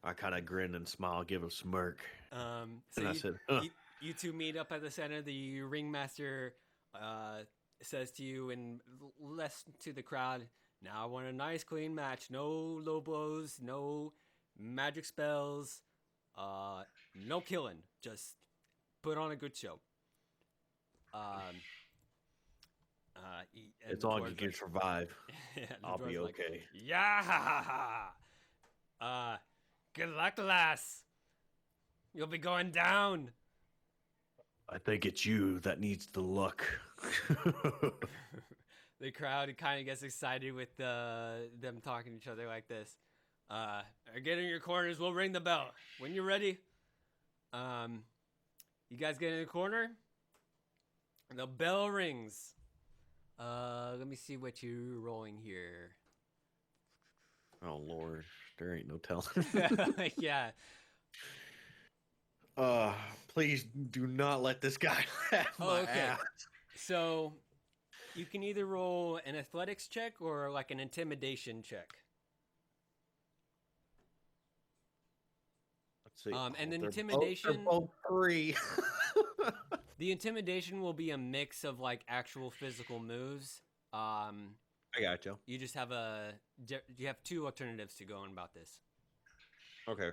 I kind of grin and smile, give a smirk. So I said, huh. you two meet up at the center. The ringmaster says to you and less to the crowd, now I want a nice clean match. No low blows, no magic spells, no killing. Just put on a good show. As long as you can survive, Yeah, I'll be okay. Like, yeah. Good luck, lass. You'll be going down. I think it's you that needs the luck. The crowd kind of gets excited with them talking to each other like this. Get in your corners. We'll ring the bell when you're ready. You guys get in the corner. The bell rings. Let me see what you're rolling here. Oh Lord, there ain't no telling. Yeah. Please do not let this guy have my ass. So, you can either roll an athletics check or like an intimidation check. Let's see. And then They're intimidation. both 3. The intimidation will be a mix of like actual physical moves. I got you. You just have you have 2 alternatives to going about this. Okay.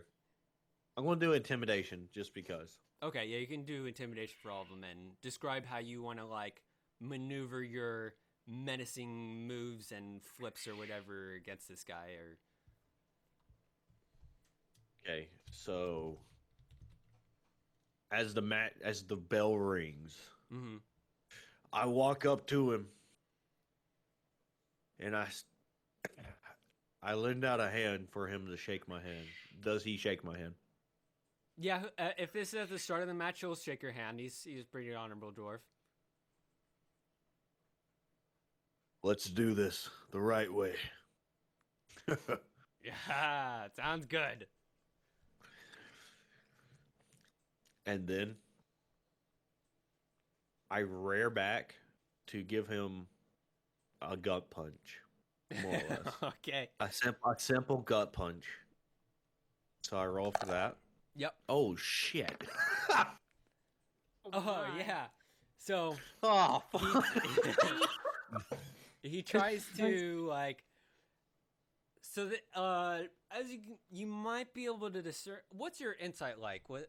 I'm going to do intimidation just because. Okay, yeah, you can do intimidation for all of them and describe how you want to like maneuver your menacing moves and flips or whatever against this guy. Or okay, so as the bell rings, I walk up to him and I lend out a hand for him to shake my hand. Does he shake my hand? Yeah, if this is at the start of the match, he'll shake your hand. He's a pretty honorable dwarf. Let's do this the right way. Yeah, sounds good. And then I rear back to give him a gut punch, more or less. Okay. A simple gut punch. So I roll for that. Yep. Oh shit. Oh my. yeah. So Oh. he tries to like. So that as you might be able to discern. What's your insight like? What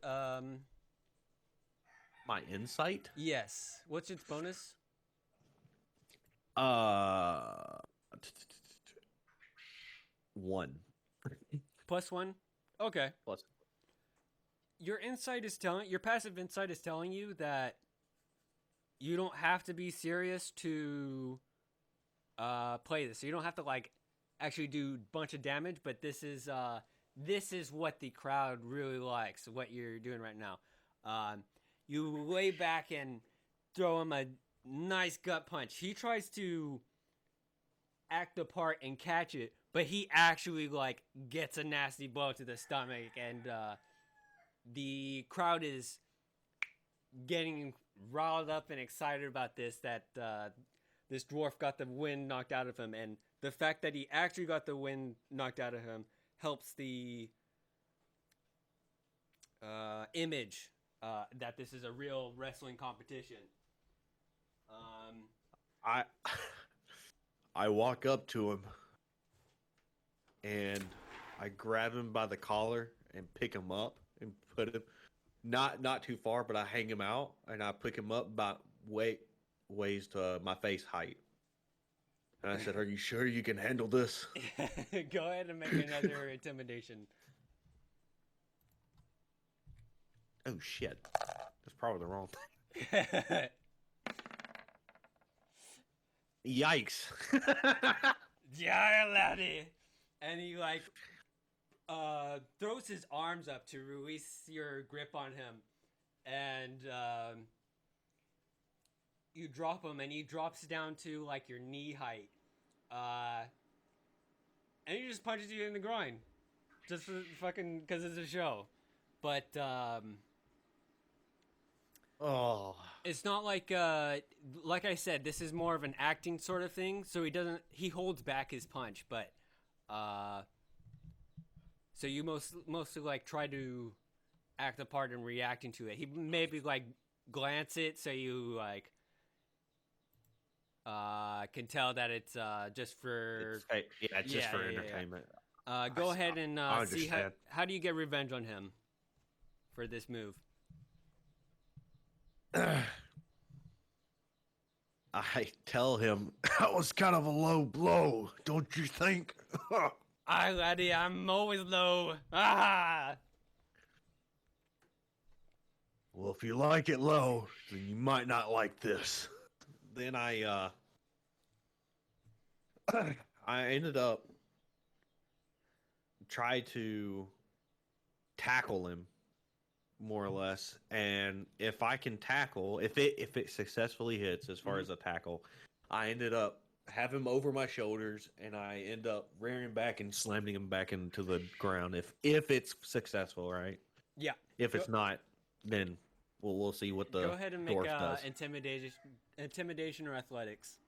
My insight? Yes. What's its bonus? 1. +1. Okay. Plus. Your passive insight is telling you that you don't have to be serious to play this. So you don't have to like actually do a bunch of damage, but this is what the crowd really likes, what you're doing right now. You lay back and throw him a nice gut punch. He tries to act the part and catch it, but he actually like gets a nasty blow to the stomach, and the crowd is getting riled up and excited about this. That this dwarf got the wind knocked out of him, and the fact that he actually got the wind knocked out of him helps the image that this is a real wrestling competition. I walk up to him and I grab him by the collar and pick him up and put him not too far, but I hang him out and I pick him up about ways to my face height. And I said, "Are you sure you can handle this?" Go ahead and make another intimidation. Oh shit! That's probably the wrong thing. Yikes! Yeah, laddie. And he like throws his arms up to release your grip on him, and you drop him, and he drops down to like your knee height, and he just punches you in the groin, just for fucking because it's a show. But Oh, it's not like I said, this is more of an acting sort of thing. So he holds back his punch, but so you mostly like try to act the part in reacting to it. He maybe like glance it so you like can tell that it's just for it's just for entertainment. Go ahead and I see how do you get revenge on him for this move. I tell him that was kind of a low blow, don't you think? Aye, laddie, I'm always low. Ah! Well, if you like it low, then you might not like this. Then I ended up try to tackle him more or less, and if I can tackle, if it successfully hits as far as a tackle, I ended up have him over my shoulders, and I end up rearing back and slamming him back into the ground. If it's successful, right? Yeah. If it's not, then we'll see what the Go ahead and make dwarf does. intimidation or athletics.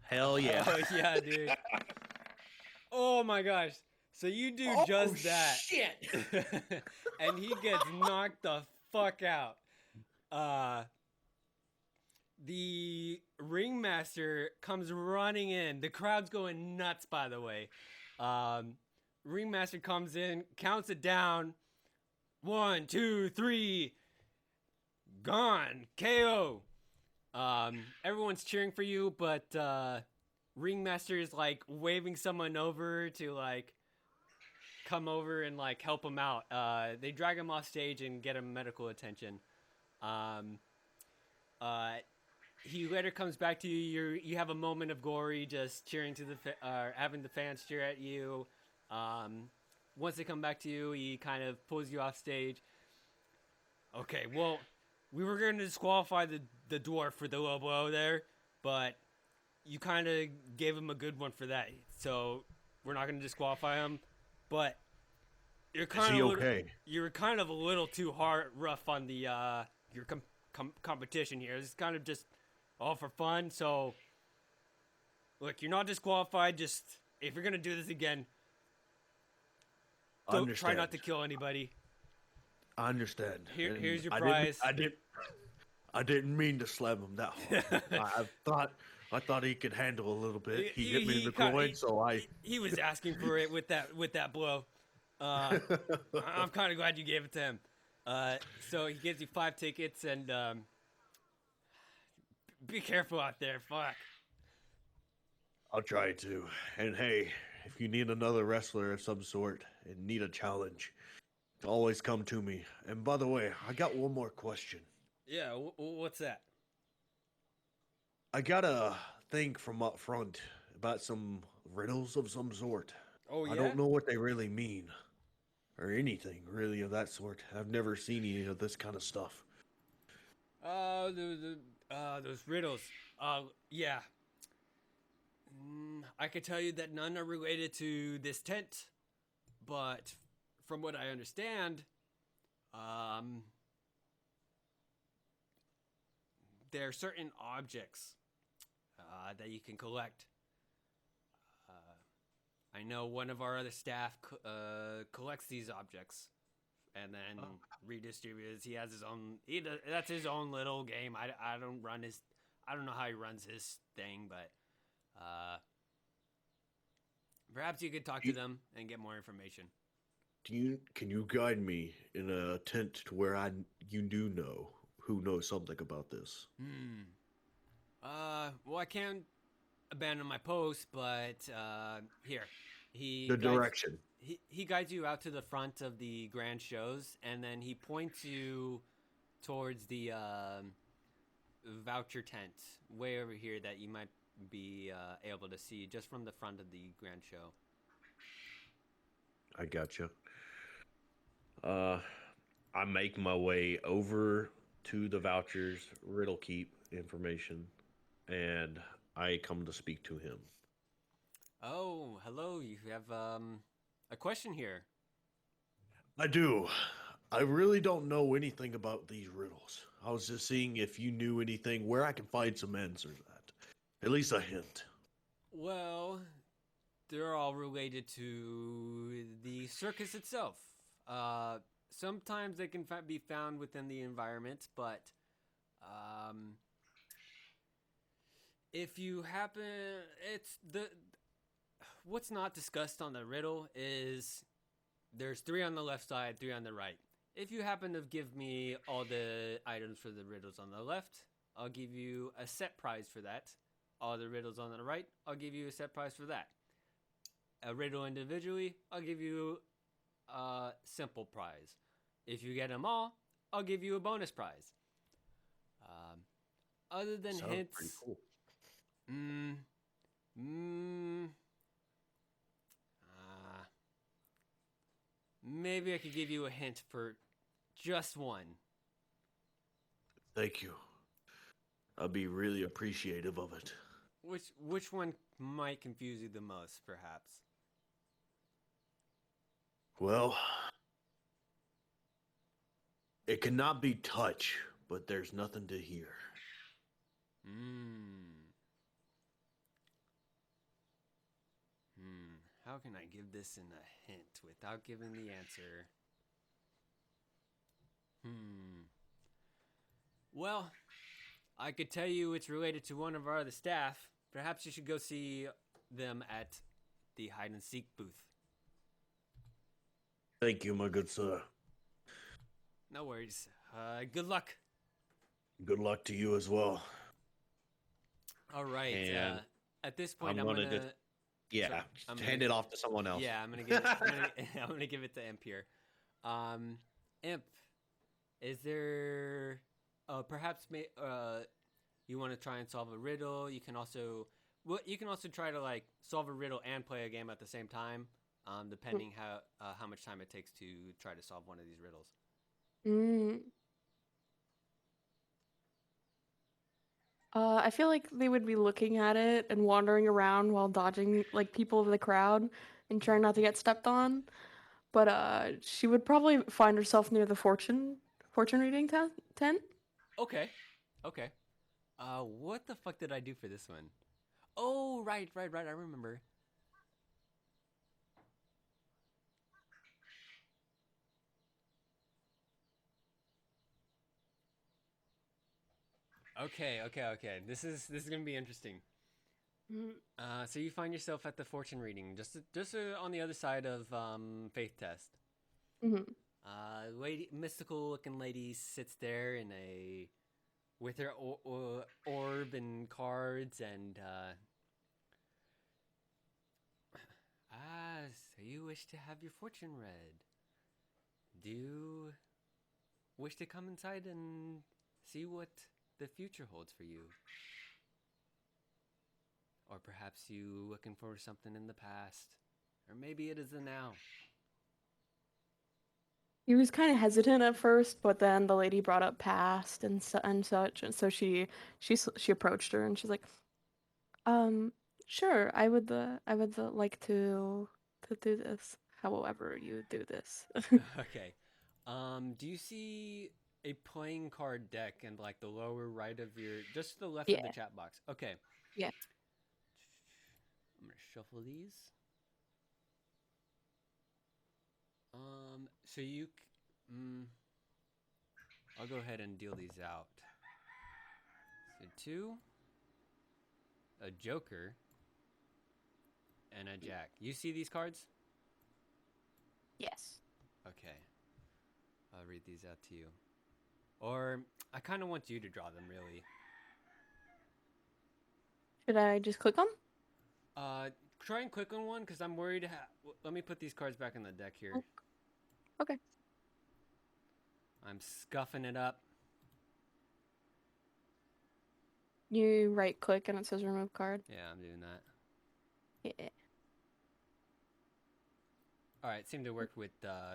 Hell yeah! Oh yeah, dude. Oh my gosh. So you do just that. Shit! And he gets knocked the fuck out. The ringmaster comes running in. The crowd's going nuts, by the way. Ringmaster comes in, counts it down. 1, 2, 3. Gone. KO. Everyone's cheering for you, but Ringmaster is like waving someone over to like come over and like help him out. They drag him off stage and get him medical attention. He later comes back to you. You have a moment of glory, just cheering to having the fans cheer at you. Once they come back to you, he kind of pulls you off stage. Okay, well, we were going to disqualify the dwarf for the low blow there, but you kind of gave him a good one for that. So we're not going to disqualify him. But you're kind of you're kind of a little too rough on the your competition here. It's kind of just all for fun. So look, you're not disqualified. Just if you're gonna do this again, don't try not to kill anybody. I understand. Here's your prize. I didn't mean to slam him that hard. I thought he could handle a little bit. He hit me in the groin, so he was asking for it with that blow. I'm kind of glad you gave it to him. So he gives you 5 tickets, and be careful out there. Fuck. I'll try to. And hey, if you need another wrestler of some sort and need a challenge, always come to me. And by the way, I got one more question. Yeah, what's that? I got a thing from up front about some riddles of some sort. Oh, yeah? I don't know what they really mean. Or anything really of that sort. I've never seen any of this kind of stuff. Those riddles. Yeah. I could tell you that none are related to this tent, but from what I understand, there are certain objects that you can collect. I know one of our other staff collects these objects and then redistributes. He has his own. That's his own little game. I don't run his. I don't know how he runs his thing, but perhaps you could talk to them and get more information. Can you guide me in a tent to where you do know who knows something about this? Well, I can't abandon my post, but here, Direction. He guides you out to the front of the grand shows, and then he points you towards the voucher tent way over here that you might be able to see just from the front of the grand show. I gotcha. I make my way over to the vouchers, Riddle Keep information, and I come to speak to him. Oh, hello. You have a question here. I do. I really don't know anything about these riddles. I was just seeing if you knew anything where I can find some answers at. At least a hint. Well, they're all related to the circus itself. Sometimes they can be found within the environment, but if you happen, what's not discussed on the riddle is there's 3 on the left side, 3 on the right. If you happen to give me all the items for the riddles on the left, I'll give you a set prize for that. All the riddles on the right, I'll give you a set prize for that. A riddle individually, I'll give you a simple prize. If you get them all, I'll give you a bonus prize. Other than Sounds hints, pretty cool. Maybe I could give you a hint for just one. Thank you. I'll be really appreciative of it. Which one might confuse you the most, perhaps? Well, it cannot be touch, but there's nothing to hear. How can I give this in a hint without giving the answer? Well, I could tell you it's related to one of our other staff. Perhaps you should go see them at the hide and seek booth. Thank you, my good sir. No worries. Good luck. Good luck to you as well. All right. And at this point, I'm gonna So, just hand it off to someone else. Yeah, I'm gonna give it. I'm gonna give it to Imp here. Imp, is there perhaps you want to try and solve a riddle? You can also try to like solve a riddle and play a game at the same time, depending how much time it takes to try to solve one of these riddles. I feel like they would be looking at it and wandering around while dodging like people in the crowd and trying not to get stepped on. But she would probably find herself near the fortune reading tent. Okay. What the fuck did I do for this one? Oh, right. I remember. Okay. This is gonna be interesting. So you find yourself at the fortune reading, just on the other side of faith test. Mystical looking lady sits there with her orb and cards and so you wish to have your fortune read. Do you wish to come inside and see what the future holds for you? Or perhaps you looking for something in the past, or maybe it is the now. He was kind of hesitant at first, but then the lady brought up past and such, and so she approached her and she's like, sure, I would like to do this. However you do this. Okay. Do you see a playing card deck in like the lower right of your, just to the left of the Yeah. chat box. Okay. Yeah. I'm gonna shuffle these. So I'll go ahead and deal these out. So 2, a joker, and a jack. You see these cards? Yes. Okay. I'll read these out to you. Or I kind of want you to draw them, really. Should I just click them? Try and click on one, because I'm worried. Let me put these cards back in the deck here. Okay. I'm scuffing it up. You right click and it says remove card. Yeah, I'm doing that. Yeah. All right, seemed to work with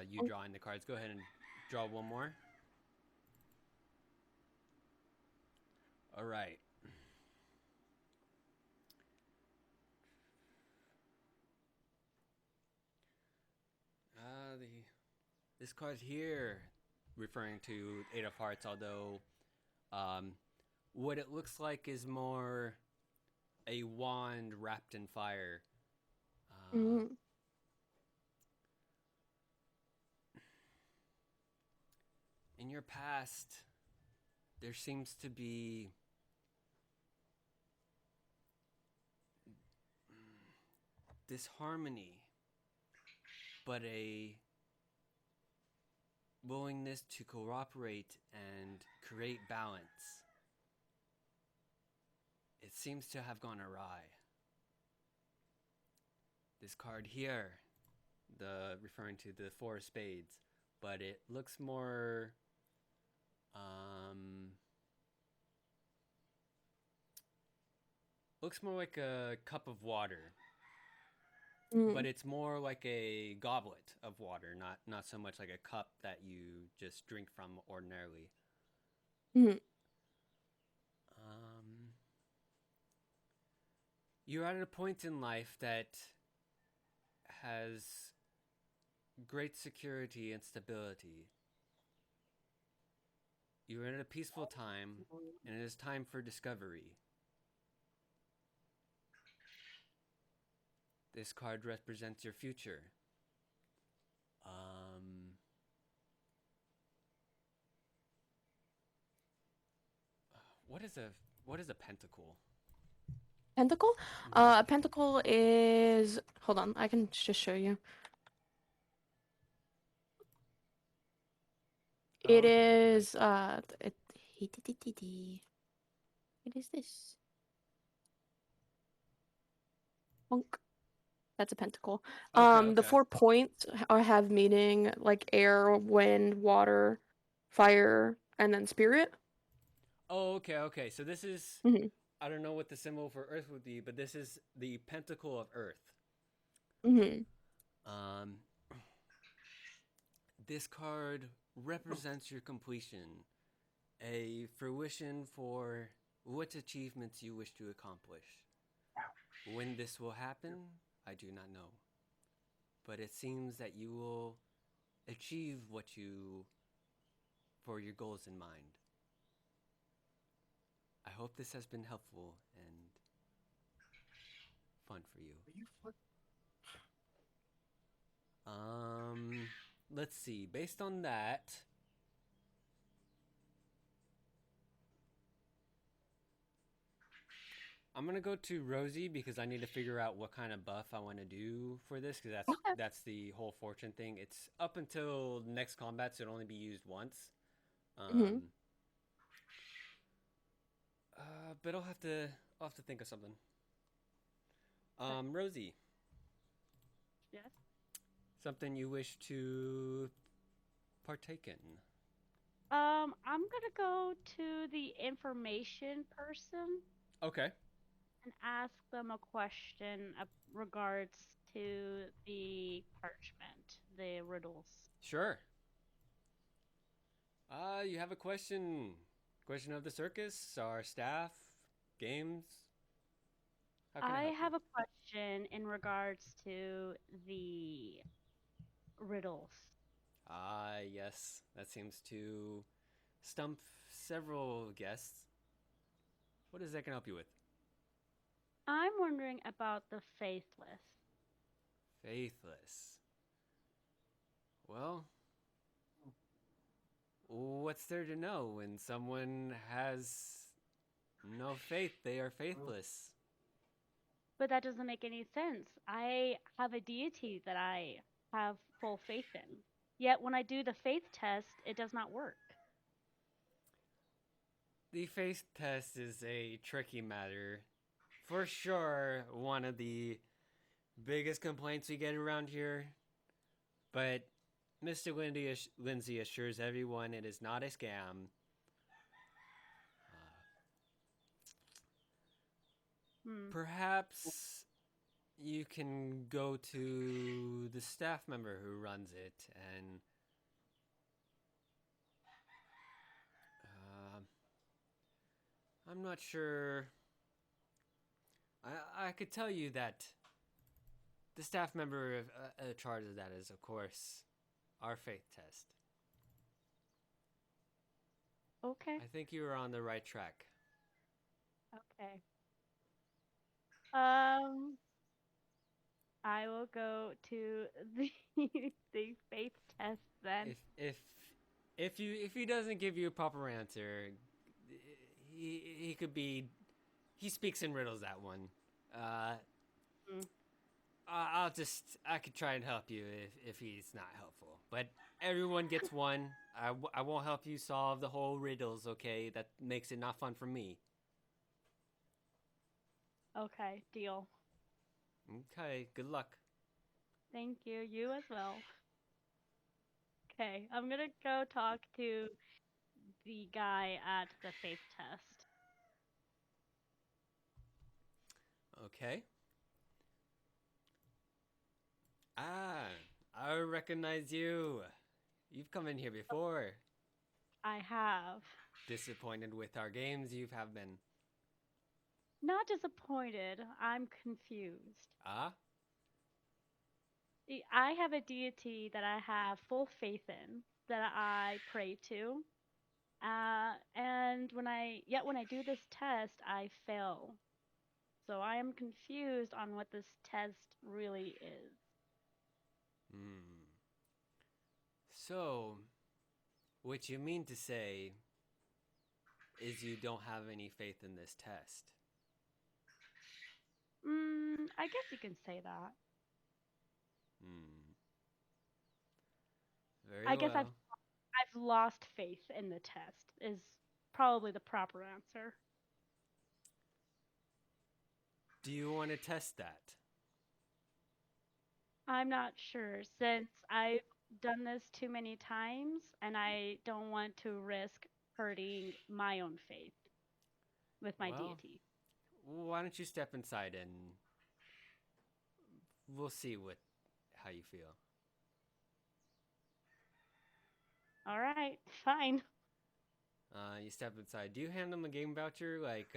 you drawing the cards. Go ahead and draw one more. All right. This card here, referring to 8 of Hearts, although what it looks like is more a wand wrapped in fire. Mhm. In your past, there seems to be disharmony, but a willingness to cooperate and create balance. It seems to have gone awry. This card here, referring to the 4 of spades, but it looks more like a cup of water. But it's more like a goblet of water, not so much like a cup that you just drink from ordinarily. Mhm. You're at a point in life that has great security and stability. You're in a peaceful time, and it is time for discovery. This card represents your future. What is a pentacle? Pentacle? A pentacle is... Hold on, I can just show you. It is, it is this. Bonk. That's a pentacle. Okay. The 4 points have meaning like air, wind, water, fire, and then spirit. Oh, okay. So this is... Mhm. I don't know what the symbol for Earth would be, but this is the Pentacle of Earth. Mhm. This card represents your completion, a fruition for what achievements you wish to accomplish. When this will happen, I do not know. But it seems that you will achieve for your goals in mind. I hope this has been helpful and fun for you. Let's see. Based on that, I'm gonna go to Rosie because I need to figure out what kind of buff I want to do for this, because that's the whole fortune thing. It's up until next combat, so it'll only be used once. But I'll have to think of something. Rosie. Yes. Something you wish to partake in? I'm gonna go to the information person Okay. and ask them a question regards to the parchment, the riddles. Sure. You have a question? Question of the circus, our staff, games? How can I help have you? a question in regards to the riddles. Yes. That seems to stump several guests. What is that can help you with? I'm wondering about the faithless. Faithless. Well, what's there to know when someone has no faith? They are faithless. But that doesn't make any sense. I have a deity that I have full faith in. Yet when I do the faith test, it does not work. The faith test is a tricky matter. For sure, one of the biggest complaints we get around here. But Mr. Lindsay assures everyone it is not a scam. Perhaps you can go to the staff member who runs it and I'm not sure. I could tell you that the staff member in charge of that is, of course, our faith test. Okay. I think you are on the right track. Okay. I will go to the faith test then. If he doesn't give you a proper answer, he could be. He speaks in riddles. That one. I could try and help you if he's not helpful. But everyone gets one. I won't help you solve the whole riddles. Okay, that makes it not fun for me. Okay, deal. Okay, good luck. Thank you. You as well. Okay, I'm gonna go talk to the guy at the faith test. Okay. I recognize you. You've come in here before. I have. Disappointed with our games you have been. Not disappointed. I'm confused. Ah? I have a deity that I have full faith in, that I pray to. And when I do this test, I fail. So I am confused on what this test really is. So, what you mean to say is you don't have any faith in this test? I guess you can say that. Very I guess well. I've lost faith in the test is probably the proper answer. Do you want to test that? I'm not sure since I've done this too many times and I don't want to risk hurting my own faith with my deity. Why don't you step inside and we'll see how you feel. All right, fine. You step inside. Do you hand him a game voucher? Like,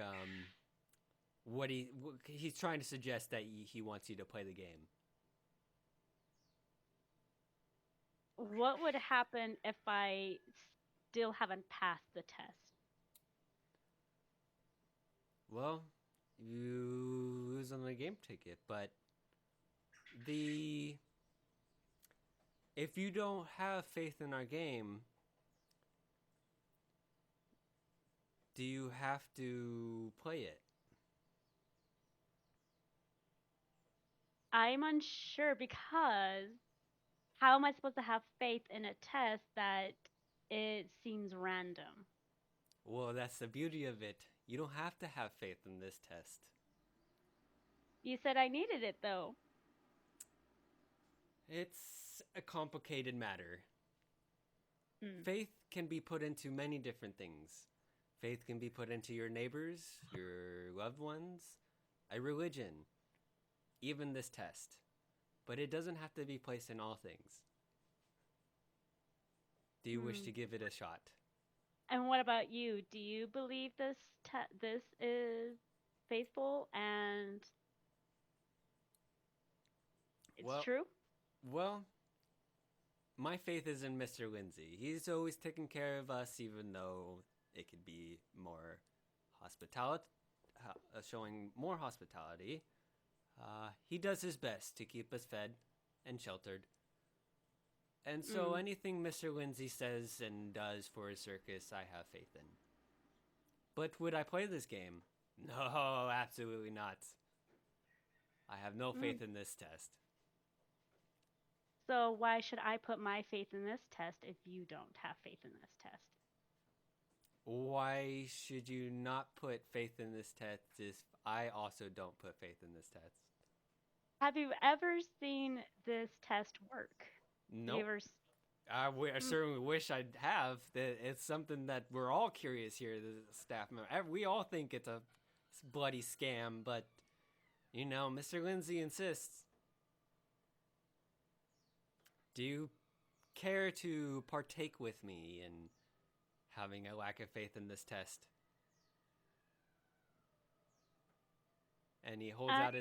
he's trying to suggest that he wants you to play the game. What would happen if I still haven't passed the test? Well, you lose on the game ticket, but if you don't have faith in our game, do you have to play it? I'm unsure because how am I supposed to have faith in a test that it seems random? Well, that's the beauty of it. You don't have to have faith in this test. You said I needed it though. It's a complicated matter. Faith can be put into many different things. Faith can be put into your neighbors, your loved ones, a religion, even this test. But it doesn't have to be placed in all things. Do you wish to give it a shot? And what about you? Do you believe this is faithful and it's true? Well, my faith is in Mr. Lindsay. He's always taken care of us, even though it could be more hospitality, showing more hospitality. He does his best to keep us fed and sheltered. And so anything Mr. Lindsay says and does for his circus, I have faith in. But would I play this game? No, absolutely not. I have no faith in this test. So why should I put my faith in this test if you don't have faith in this test? Why should you not put faith in this test if I also don't put faith in this test? Have you ever seen this test work? Nope. I certainly wish I'd have. It's something that we're all curious here, the staff member. We all think it's a bloody scam, but, you know, Mr. Lindsay insists. Do you care to partake with me in having a lack of faith in this test? And he holds out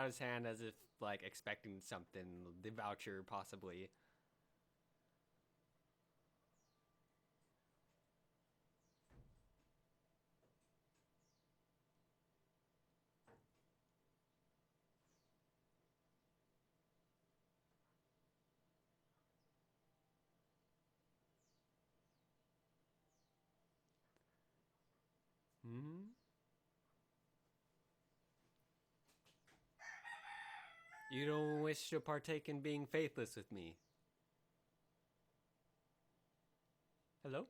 his hand as if like expecting something, the voucher possibly. You don't wish to partake in being faithless with me? Hello?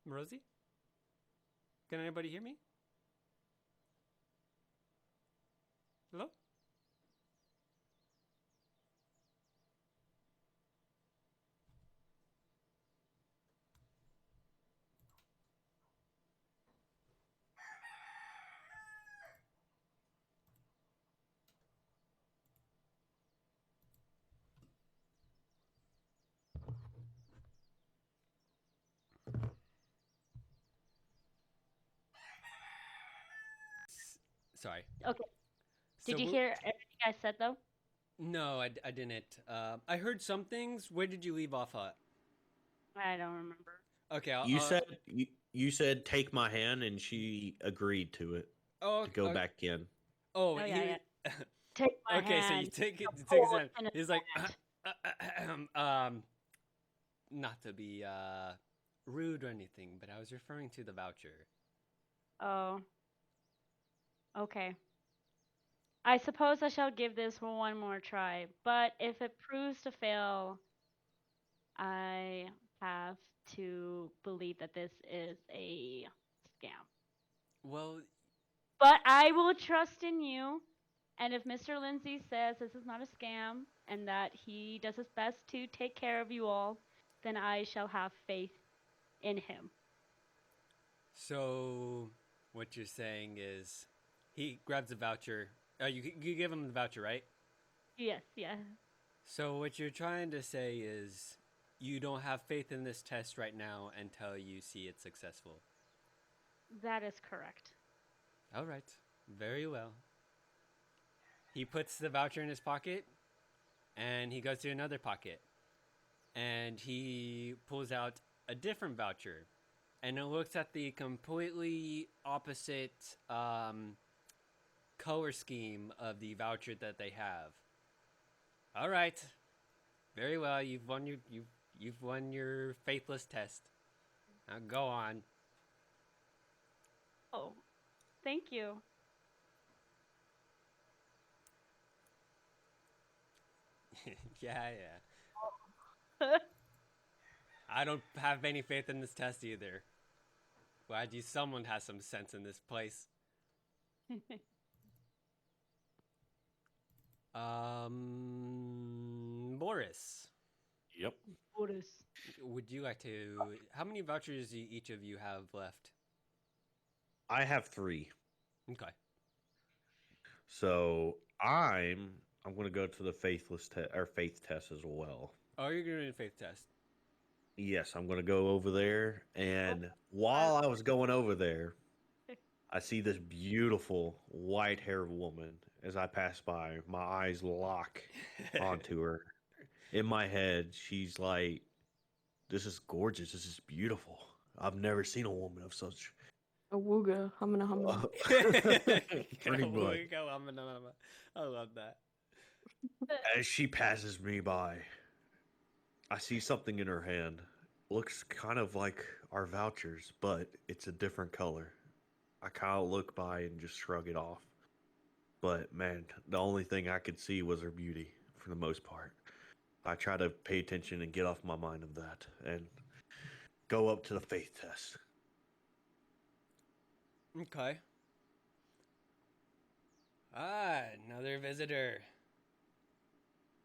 Rosie? Can anybody hear me? Hello? Sorry. Okay. Did you hear everything I said, though? No, I didn't. I heard some things. Where did you leave off at? I don't remember. Okay, you said take my hand, and she agreed to it. To go back in. Oh, yeah. Take my hand. Okay, so you take his hand. He's like, not to be rude or anything, but I was referring to the voucher. Oh. Okay. I suppose I shall give this one more try, but if it proves to fail, I have to believe that this is a scam. Well, but I will trust in you, and if Mr. Lindsay says this is not a scam and that he does his best to take care of you all, then I shall have faith in him. So, what you're saying is, he grabs a voucher. You give him the voucher, right? Yes, yeah. So what you're trying to say is, you don't have faith in this test right now until you see it successful. That is correct. All right. Very well. He puts the voucher in his pocket, and he goes to another pocket, and he pulls out a different voucher, and it looks at the completely opposite color scheme of the voucher that they have. All right. Very well. You've won your faithless test. Now go on. Oh, thank you. Yeah. I don't have any faith in this test either. Glad someone has some sense in this place. Boris. Yep. Boris. Would you like to? How many vouchers do each of you have left? I have 3. Okay. So I'm going to go to the faith test as well. Oh, you're going to do a faith test. Yes, I'm going to go over there, and while I was going over there, I see this beautiful white-haired woman as I pass by. My eyes lock onto her, In my head, she's like, "This is gorgeous. This is beautiful. I've never seen a woman of such." Awooga, humana humana. Pretty much. I love that. As she passes me by, I see something in her hand. Looks kind of like our vouchers, but it's a different color. I kind of look by and just shrug it off. But man, the only thing I could see was her beauty for the most part. I try to pay attention and get off my mind of that and go up to the faith test. Okay. Ah, another visitor.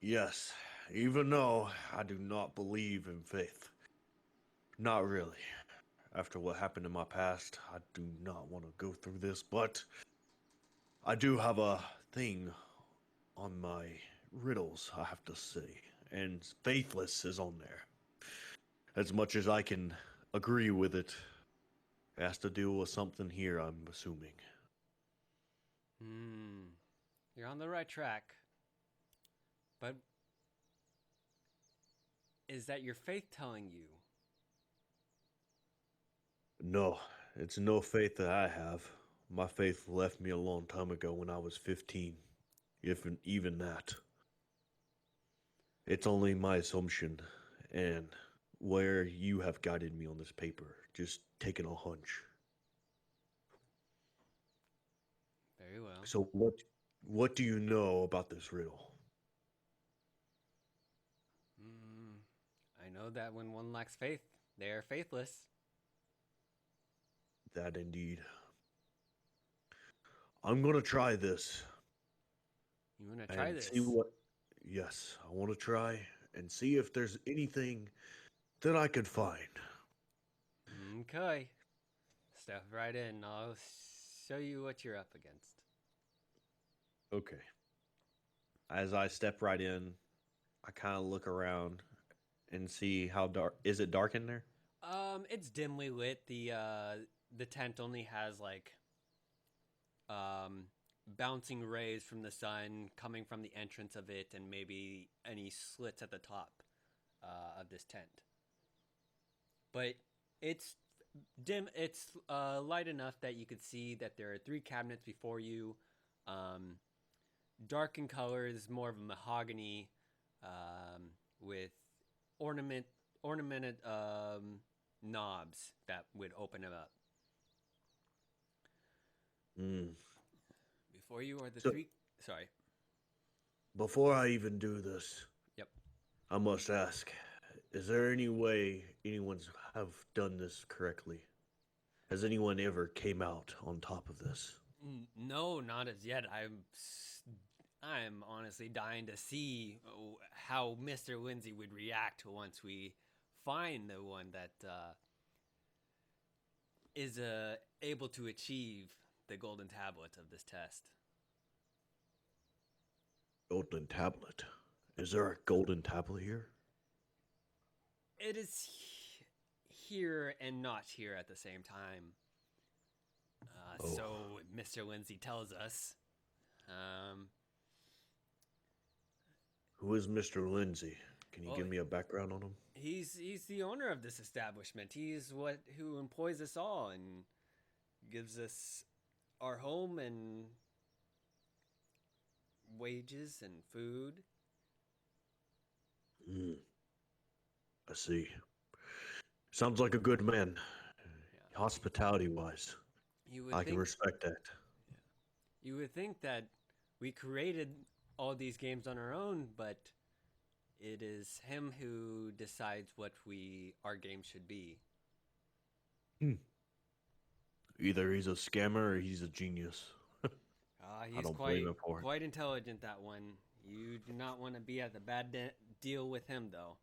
Yes, even though I do not believe in faith. Not really. After what happened in my past, I do not want to go through this, but I do have a thing on my riddles, I have to say, and faithless is on there. As much as I can agree with it, it has to do with something here, I'm assuming. You're on the right track. But is that your faith telling you? No, it's no faith that I have. My faith left me a long time ago when I was 15, if even that. It's only my assumption, and where you have guided me on this paper, just taking a hunch. Very well. So what do you know about this riddle? I know that when one lacks faith, they are faithless. That indeed. I'm gonna try this. You want to try and this? See what? Yes, I want to try and see if there's anything that I could find. Okay. Step right in. I'll show you what you're up against. Okay. As I step right in, I kind of look around and see how dark. Is it dark in there? It's dimly lit. The tent only has like bouncing rays from the sun coming from the entrance of it, and maybe any slits at the top of this tent. But it's dim. It's light enough that you could see that there are 3 cabinets before you. Dark in colors, more of a mahogany, with ornamented knobs that would open them up. Before you are the 3. Sorry. Before I even do this, Yep. I must ask: is there any way anyone's have done this correctly? Has anyone ever came out on top of this? No, not as yet. I'm honestly dying to see how Mr. Lindsay would react once we find the one that is able to achieve the golden tablet of this test. Golden tablet. Is there a golden tablet here? It is here and not here at the same time. So Mr. Lindsay tells us. Who is Mr. Lindsay? Can you give me a background on him? He's the owner of this establishment. He's who employs us all and gives us our home and wages and food. I see. Sounds like a good man. Yeah. Hospitality-wise, I can respect that. Yeah. You would think that we created all these games on our own, but it is him who decides what our game should be. Either he's a scammer or he's a genius. He's quite intelligent, that one. You do not want to be at the bad deal with him, though.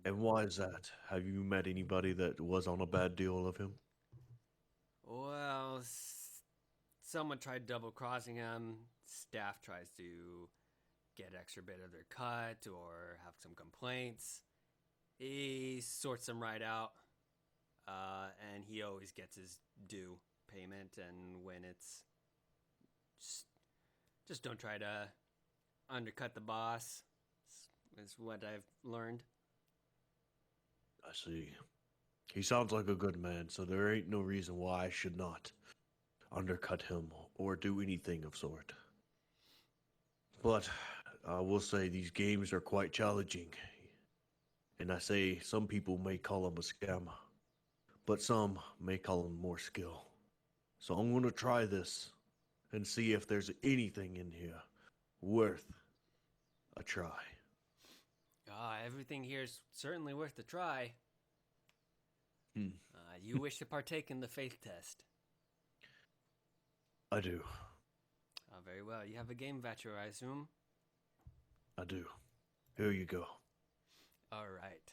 And why is that? Have you met anybody that was on a bad deal of him? Well, someone tried double-crossing him. Staff tries to get extra bit of their cut or have some complaints. He sorts them right out, and he always gets his due payment. And when it's just don't try to undercut the boss. is what I've learned. I see. He sounds like a good man, so there ain't no reason why I should not undercut him or do anything of sort. But I will say these games are quite challenging. And I say some people may call him a scam, but some may call him more skill. So I'm going to try this and see if there's anything in here worth a try. Everything here is certainly worth a try. Hmm. You wish to partake in the faith test? I do. Very well. You have a game voucher, I assume? I do. Here you go. All right.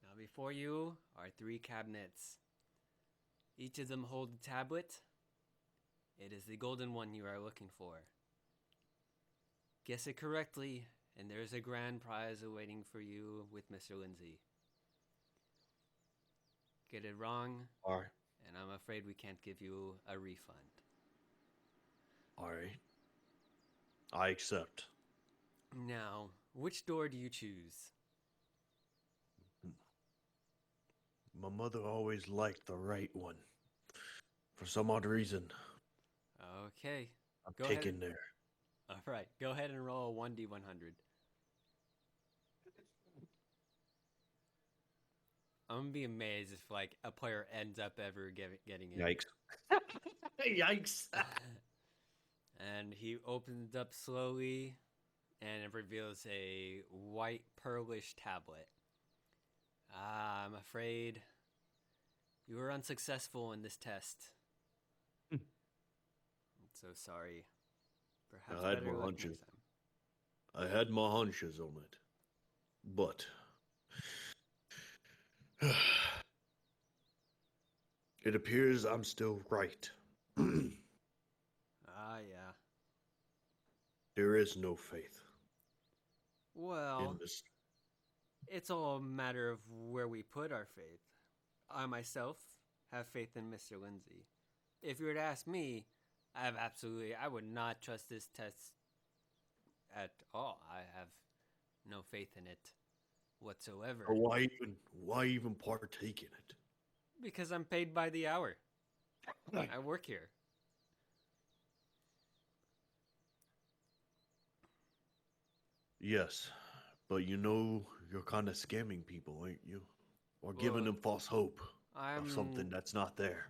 Now before you are 3 cabinets. Each of them hold a tablet. It is the golden one you are looking for. Guess it correctly, and there's a grand prize awaiting for you with Mr. Lindsay. Get it wrong, All right. and I'm afraid we can't give you a refund. All right. I accept. Now, which door do you choose? My mother always liked the right one. For some odd reason, Okay. I'm Go taking ahead. there. All right. Go ahead and roll a 1d100. I'm gonna be amazed if like a player ends up ever getting it. Yikes. Yikes. And he opens it up slowly, and it reveals a white pearlish tablet. I'm afraid you were unsuccessful in this test. I'm so sorry. Perhaps I had better my luck hunches. next time. I had my hunches on it. But it appears I'm still right. Yeah. There is no faith Well, in this. it's all a matter of where we put our faith. I myself have faith in Mr. Lindsay. If you were to ask me, I would not trust this test at all. I have no faith in it whatsoever. Or why even partake in it? Because I'm paid by the hour. I work here. Yes, but you know you're kind of scamming people, ain't you? Or giving Well, them false hope I'm of something that's not there.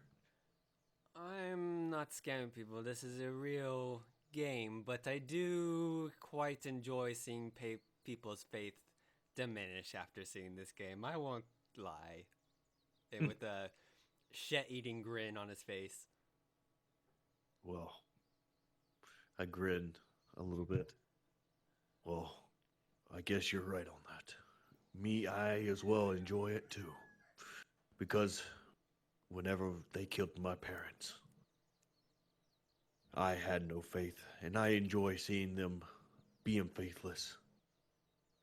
I'm not scamming people. This is a real game, but I do quite enjoy seeing people's faith diminish after seeing this game. I won't lie. And with a shit-eating grin on his face. Well, I grin a little bit. Well, I guess you're right on that. Me, I as well enjoy it too. Because whenever they killed my parents, I had no faith, and I enjoy seeing them being faithless.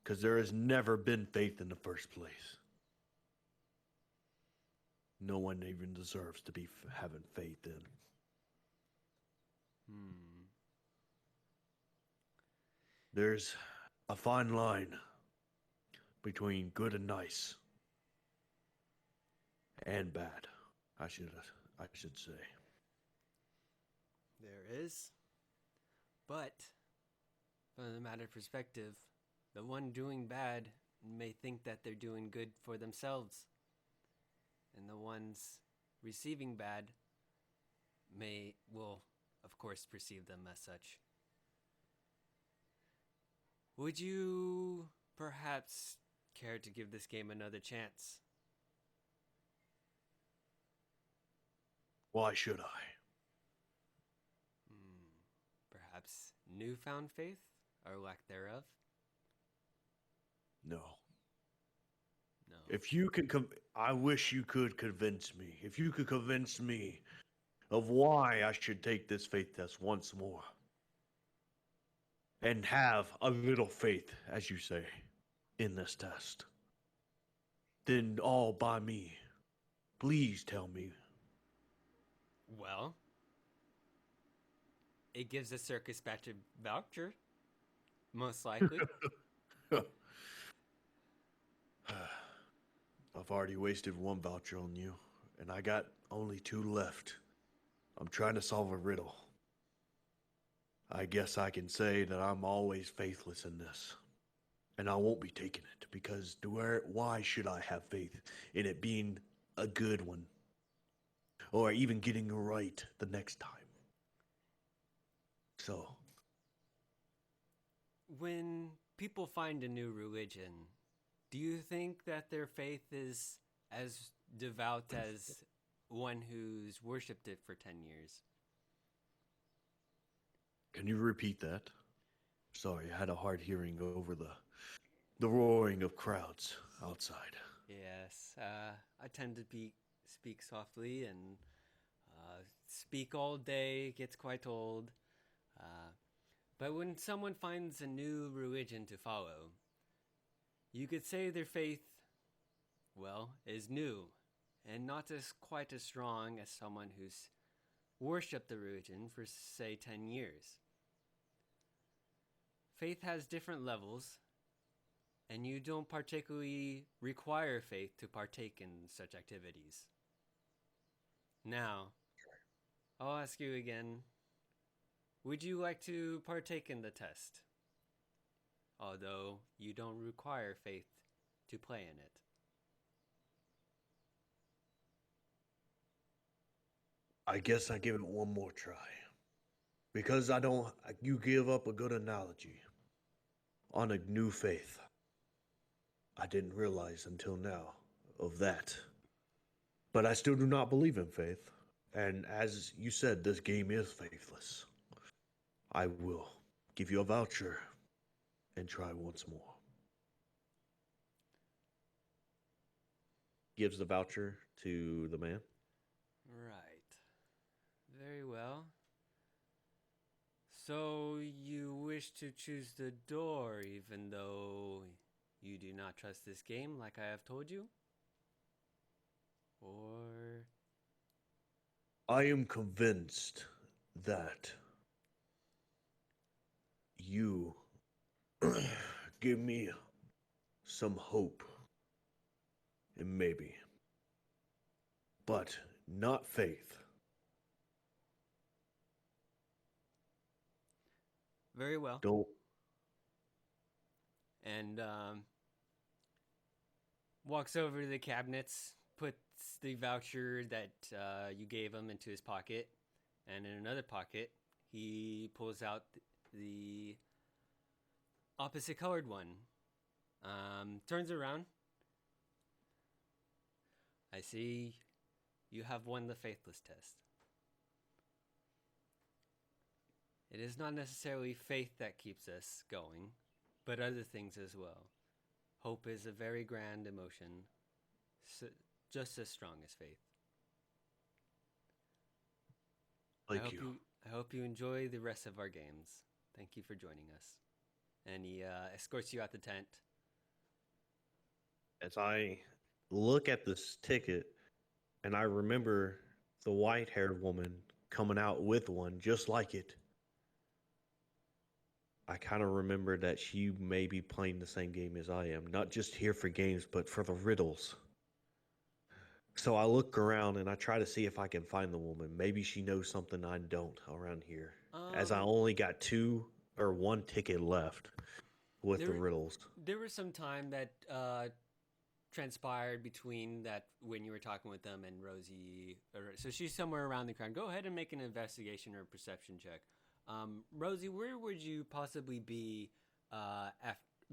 Because there has never been faith in the first place. No one even deserves to be having faith in. There's a fine line between good and nice and bad, I should say. There is. But, from the matter of perspective, the one doing bad may think that they're doing good for themselves. And the ones receiving bad will, of course, perceive them as such. Would you perhaps care to give this game another chance? Why should I? Perhaps newfound faith or lack thereof? No. No. If you can I wish you could convince me. If you could convince me of why I should take this faith test once more. And have a little faith, as you say, in this test. Then all by me. Please tell me. Well, it gives a circus voucher, most likely. I've already wasted one voucher on you, and I got only 2 left. I'm trying to solve a riddle. I guess I can say that I'm always faithless in this. And I won't be taking it, because why should I have faith in it being a good one? Or even getting it right the next time? So, When people find a new religion, do you think that their faith is as devout as one who's worshipped it for 10 years? can you repeat that? Sorry, I had a hard hearing over the roaring of crowds outside. Yes, I tend to speak softly and speak all day, gets quite old. But when someone finds a new religion to follow, you could say their faith, well, is new and not as quite as strong as someone who's worshipped the religion for, say, 10 years. Faith has different levels, and you don't particularly require faith to partake in such activities. Now, I'll ask you again, would you like to partake in the test? Although you don't require faith to play in it. I guess I give it one more try. Because you give up a good analogy on a new faith. I didn't realize until now of that. But I still do not believe in faith. And as you said, this game is faithless. I will give you a voucher and try once more. Gives the voucher to the man. Right. Very well. So you wish to choose the door even though you do not trust this game like I have told you? Or... I am convinced that you give me some hope, and maybe, but not faith. Very well. Don't. And walks over to the cabinets, puts the voucher that you gave him into his pocket, and in another pocket, he pulls out the opposite colored one. Turns around. I see you have won the faithless test. It is not necessarily faith that keeps us going, but other things as well. Hope is a very grand emotion, just as strong as faith. Thank you. I hope you enjoy the rest of our games. Thank you for joining us. And he escorts you out the tent. As I look at this ticket, and I remember the white-haired woman coming out with one just like it, I kind of remember that she may be playing the same game as I am, not just here for games, but for the riddles. So I look around and I try to see if I can find the woman. Maybe she knows something I don't around here, as I only got 1 ticket left with the riddles. There was some time that transpired between that when you were talking with them and Rosie. So she's somewhere around the crowd. Go ahead and make an investigation or perception check. Rosie, where would you possibly be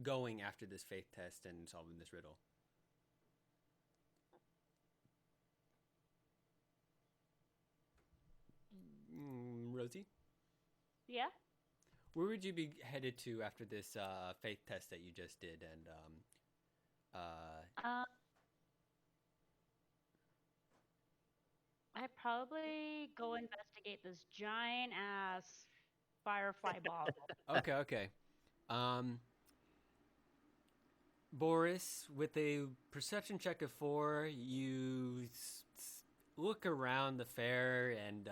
going after this faith test and solving this riddle? Rosie? Yeah? Where would you be headed to after this faith test that you just did? And I'd probably go investigate this giant ass firefly ball. Okay. Boris, with a perception check of 4, you look around the fair, and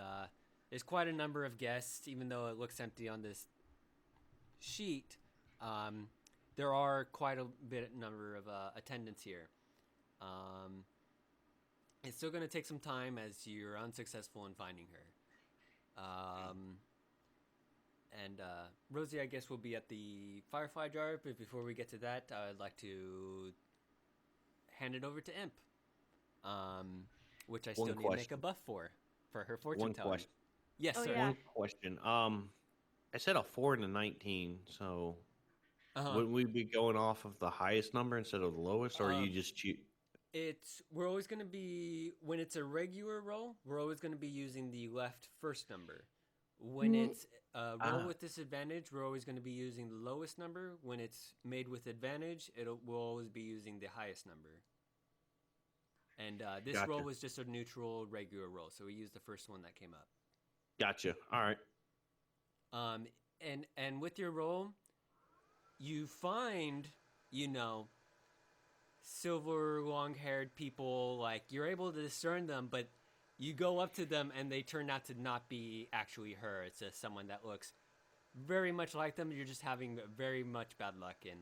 there's quite a number of guests, even though it looks empty on this sheet. There are quite a bit number of attendants here. Um, it's still going to take some time as you're unsuccessful in finding her. And Rosie, I guess, will be at the Firefly Jar, but before we get to that, I'd like to hand it over to Imp, which I still need to make a buff for her fortune One telling. question. Yes, Oh, sir. yeah. One question. I said a 4 and a 19, so Uh-huh. wouldn't we be going off of the highest number instead of the lowest, or you just choose? We're always going to be, when it's a regular roll, we're always going to be using the left first number. When Mm. it's a roll with disadvantage, we're always going to be using the lowest number. When it's made with advantage, we'll always be using the highest number. And this roll was just a neutral regular roll, so we used the first one that came up. Gotcha. All right. And with your roll, you find, silver long-haired people, like you're able to discern them, but you go up to them and they turn out to not be actually her. It's just someone that looks very much like them. You're just having very much bad luck in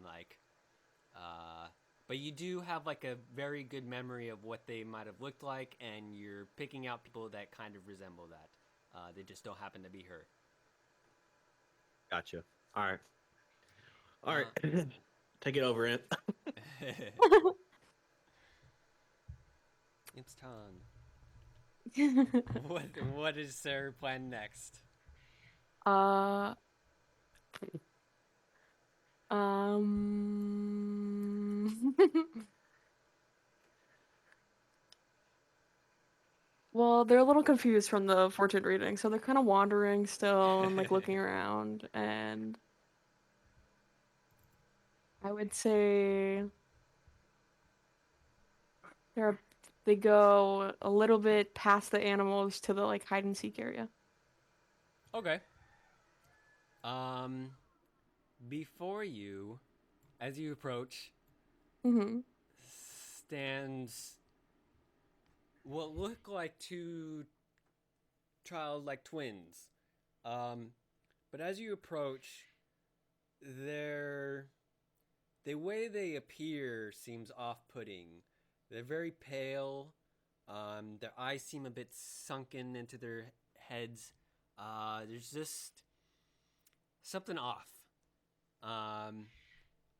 but you do have like a very good memory of what they might have looked like, and you're picking out people that kind of resemble that. They just don't happen to be her. Gotcha. All right. All right. Take it over, Imp. It's time. What is their plan next? Well, they're a little confused from the fortune reading, so they're kind of wandering still and like looking around. And I would say they go a little bit past the animals to the like hide and seek area. Okay. Before you, as you approach, stands what look like two childlike twins. But as you approach, the way they appear seems off-putting. They're very pale. Their eyes seem a bit sunken into their heads. There's just something off.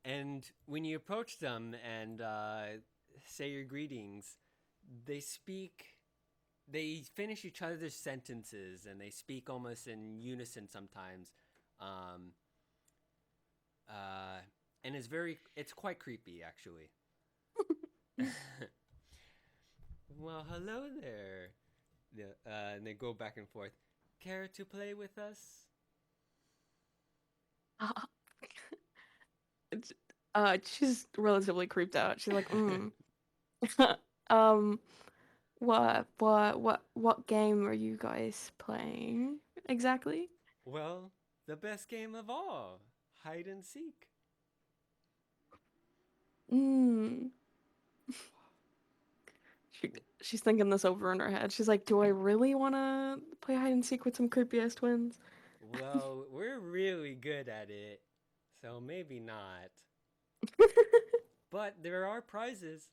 And when you approach them and say your greetings, they finish each other's sentences, and they speak almost in unison sometimes. And it's quite creepy, actually. Well, hello there. And they go back and forth. Care to play with us? She's relatively creeped out. She's like, what game are you guys playing exactly? Well, the best game of all, hide and seek. She's thinking this over in her head. She's like, do I really want to play hide and seek with some creepy ass twins? Well, we're really good at it, so maybe not. But there are prizes.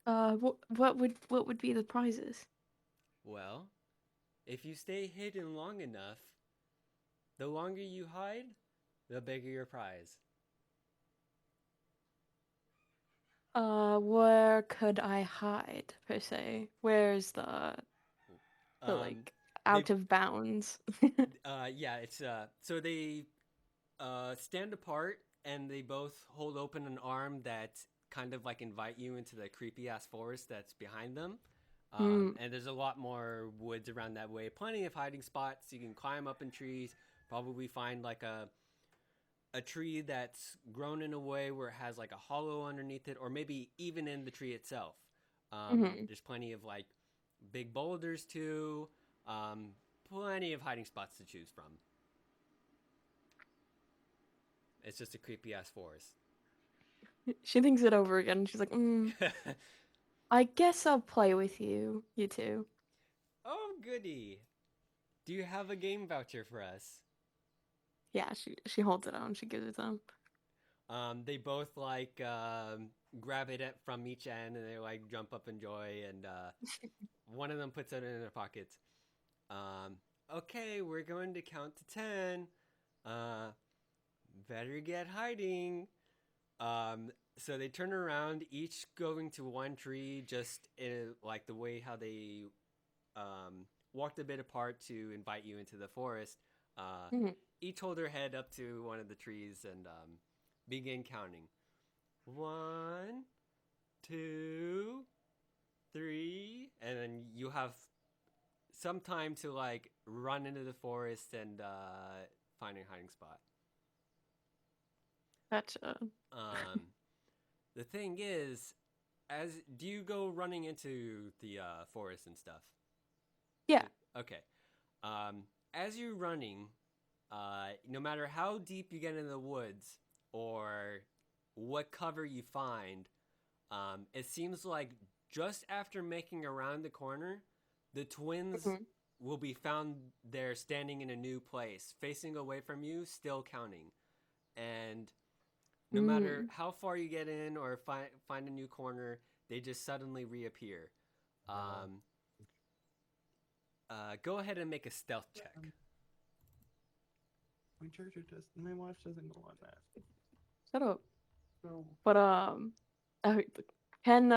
What would be the prizes? Well, if you stay hidden long enough, the longer you hide, the bigger your prize. Where could I hide per se? Where's the like out of bounds? Yeah, it's so they stand apart, and they both hold open an arm that kind of like invite you into the creepy ass forest that's behind them. And there's a lot more woods around that way. Plenty of hiding spots. You can climb up in trees. Probably find like a tree that's grown in a way where it has like a hollow underneath it, or maybe even in the tree itself. There's plenty of like big boulders too. Plenty of hiding spots to choose from. It's just a creepy ass forest. She thinks it over again. She's like, I guess I'll play with you two. Oh, goody. Do you have a game voucher for us? Yeah, she holds it out and she gives it to him. They both like grab it from each end, and they like jump up in joy. And one of them puts it in their pockets. Um, okay, we're going to count to 10. Better get hiding. So they turn around, each going to one tree, just in, like the way how they walked a bit apart to invite you into the forest. Mhm. Each hold their head up to one of the trees and begin counting. 1, 2, 3, and then you have some time to like run into the forest and find a hiding spot. Gotcha. The thing is, do you go running into the forest and stuff? Yeah. Okay. As you're running, no matter how deep you get into the woods or what cover you find, it seems like just after making around the corner, the twins Mhm. will be found there standing in a new place, facing away from you, still counting. And no matter how far you get in or find a new corner, they just suddenly reappear. Go ahead and make a stealth check. My watch doesn't go on that. Shut up. So But can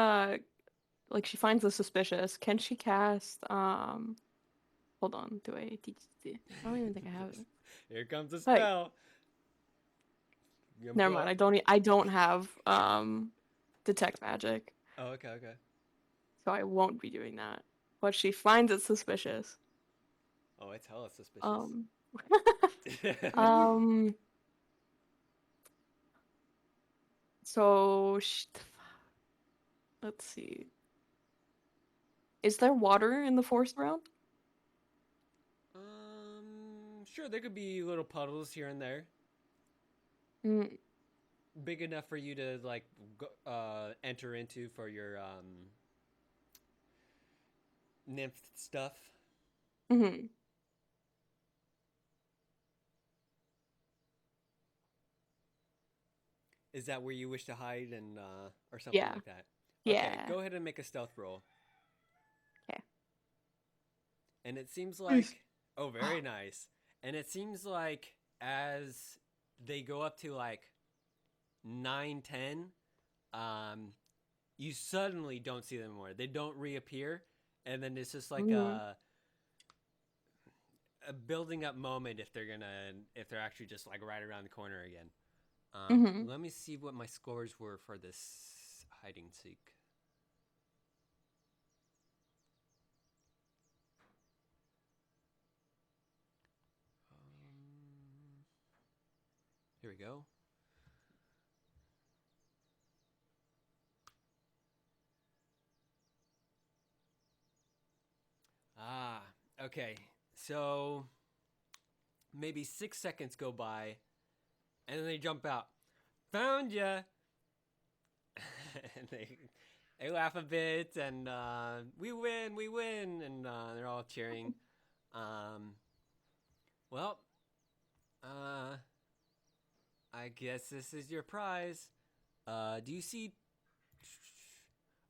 like she finds this suspicious. Can she cast hold on, do I teach I don't even think I have it. Here comes the Hey. spell. Never mind. I don't have detect magic, Oh, okay. so I won't be doing that. But she finds it suspicious. Oh, it's hella suspicious. Um so let's see. Is there water in the forest around? Sure, there could be little puddles here and there. Mm, Big enough for you to like enter into for your nymph stuff. mhm. Is that where you wish to hide and or something Yeah. like that? Okay, Yeah. go ahead and make a stealth roll. Okay. And it seems Nice. like oh, very nice. And it seems like as they go up to like 9, 10, you suddenly don't see them anymore. They don't reappear, and then it's just like a building up moment if they're actually just like right around the corner again. Mhm. Let me see what my scores were for this hide and seek. Here we go. Okay. So maybe 6 seconds go by, and then they jump out. Found ya! And they laugh a bit, and we win, and they're all cheering. Well, I guess this is your prize. Do you see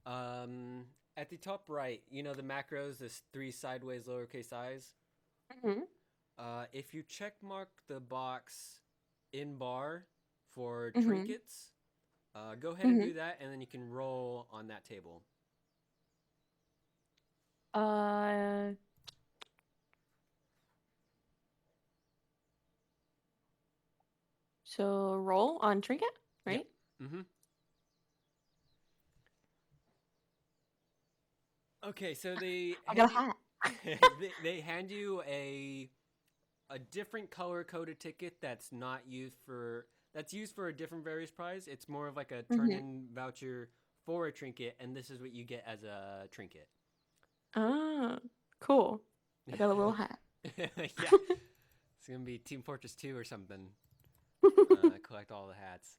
at the top right, you know the macros, this 3 sideways lowercase i's? Mhm. If you check mark the box in bar for Mhm. trinkets, go ahead and do that, and then you can roll on that table. So roll on Trinket, right? Yep. Mm-hmm. Okay, so they I got a hat. they hand you a different color coded ticket that's used for a different various prize. It's more of like a turn in voucher for a trinket, and this is what you get as a trinket. Ah, cool. I got a little hat. Yeah, it's gonna be Team Fortress 2 or something. Collect all the hats.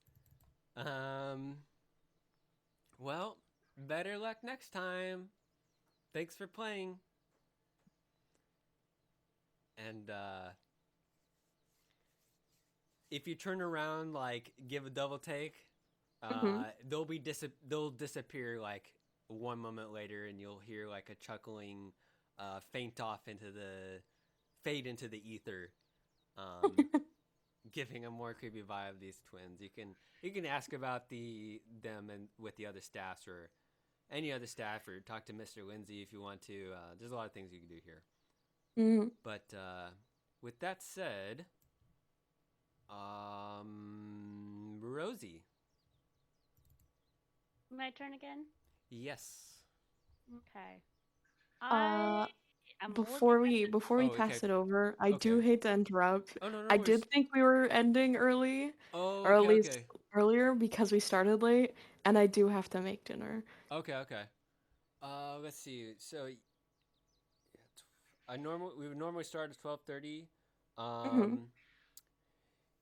Well, better luck next time. Thanks for playing. And if you turn around, like give a double take, Mhm. they'll disappear like one moment later, and you'll hear like a chuckling, fade into the ether, giving a more creepy vibe of these twins. You can ask about them and with the other staffs or any other staff, or talk to Mr. Lindsay if you want to. There's a lot of things you can do here. Mhm. But with that said, Rosie. My turn again. Yes. Okay. Uh, I'm looking before at we Oh, okay. pass it over, I do Okay. hate to interrupt. Oh, no, no I worries. did think we were ending early, Oh, or at okay, least okay. earlier because we started late, and I do have to make dinner. Okay, okay. Let's see. So, we would normally start at 12:30. Mhm. Um,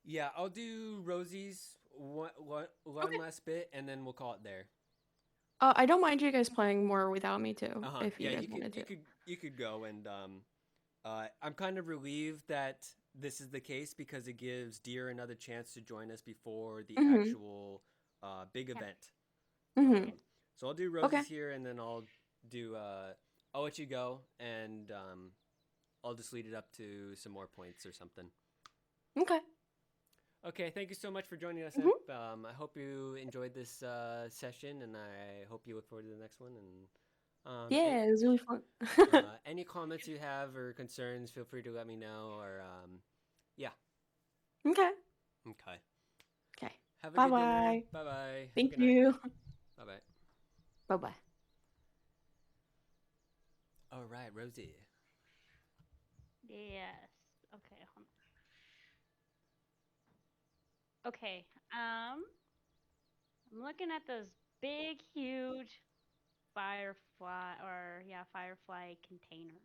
yeah, I'll do Rosie's one Okay. last bit, and then we'll call it there. I don't mind you guys playing more without me too, Uh-huh. if you Yeah, guys wanted to. you could go, and I'm kind of relieved that this is the case because it gives Deer another chance to join us before the Mhm. actual big Yeah. event. Mhm. So I'll do Okay. Rosie's here, and then do I'll let you go, and I'll just lead it up to some more points or something. Okay. Okay, thank you so much for joining us, Mhm. Imp. I hope you enjoyed this session, and I hope you look forward to the next one. And Yeah, it was really fun. any comments you have or concerns, feel free to let me know. Or yeah, Okay. okay. Okay. Have a Bye good dinner. bye. Bye bye. Have a Thank good night. you. Bye bye. Bye bye. All right, Rosie. Yes. Okay. Hold on. Okay. I'm looking at those big, huge firefly container.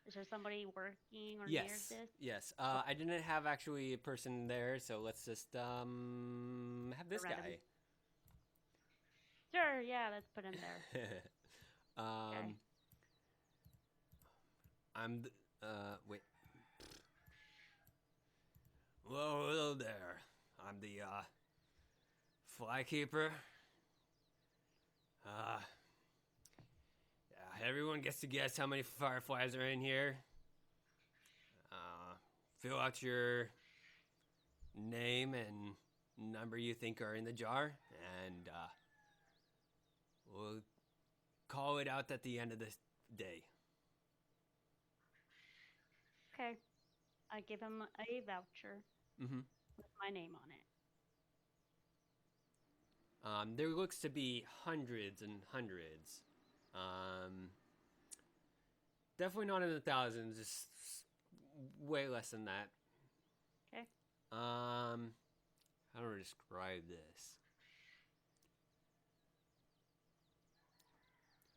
Is there somebody working or near Yes. this? Yes. Okay. I didn't have actually a person there, so let's just have A this random. guy. Sure. Yeah. Let's put him there. Okay. um, I'm. Wait. Well, hello there. I'm the fly keeper. Yeah, everyone gets to guess how many fireflies are in here. Fill out your name and number you think are in the jar, and we'll call it out at the end of the day. Okay. I give him a voucher Mm-hmm. with my name on it. There looks to be hundreds and hundreds. Um, Definitely not in the thousands. Just way less than that. Okay. How do I describe this?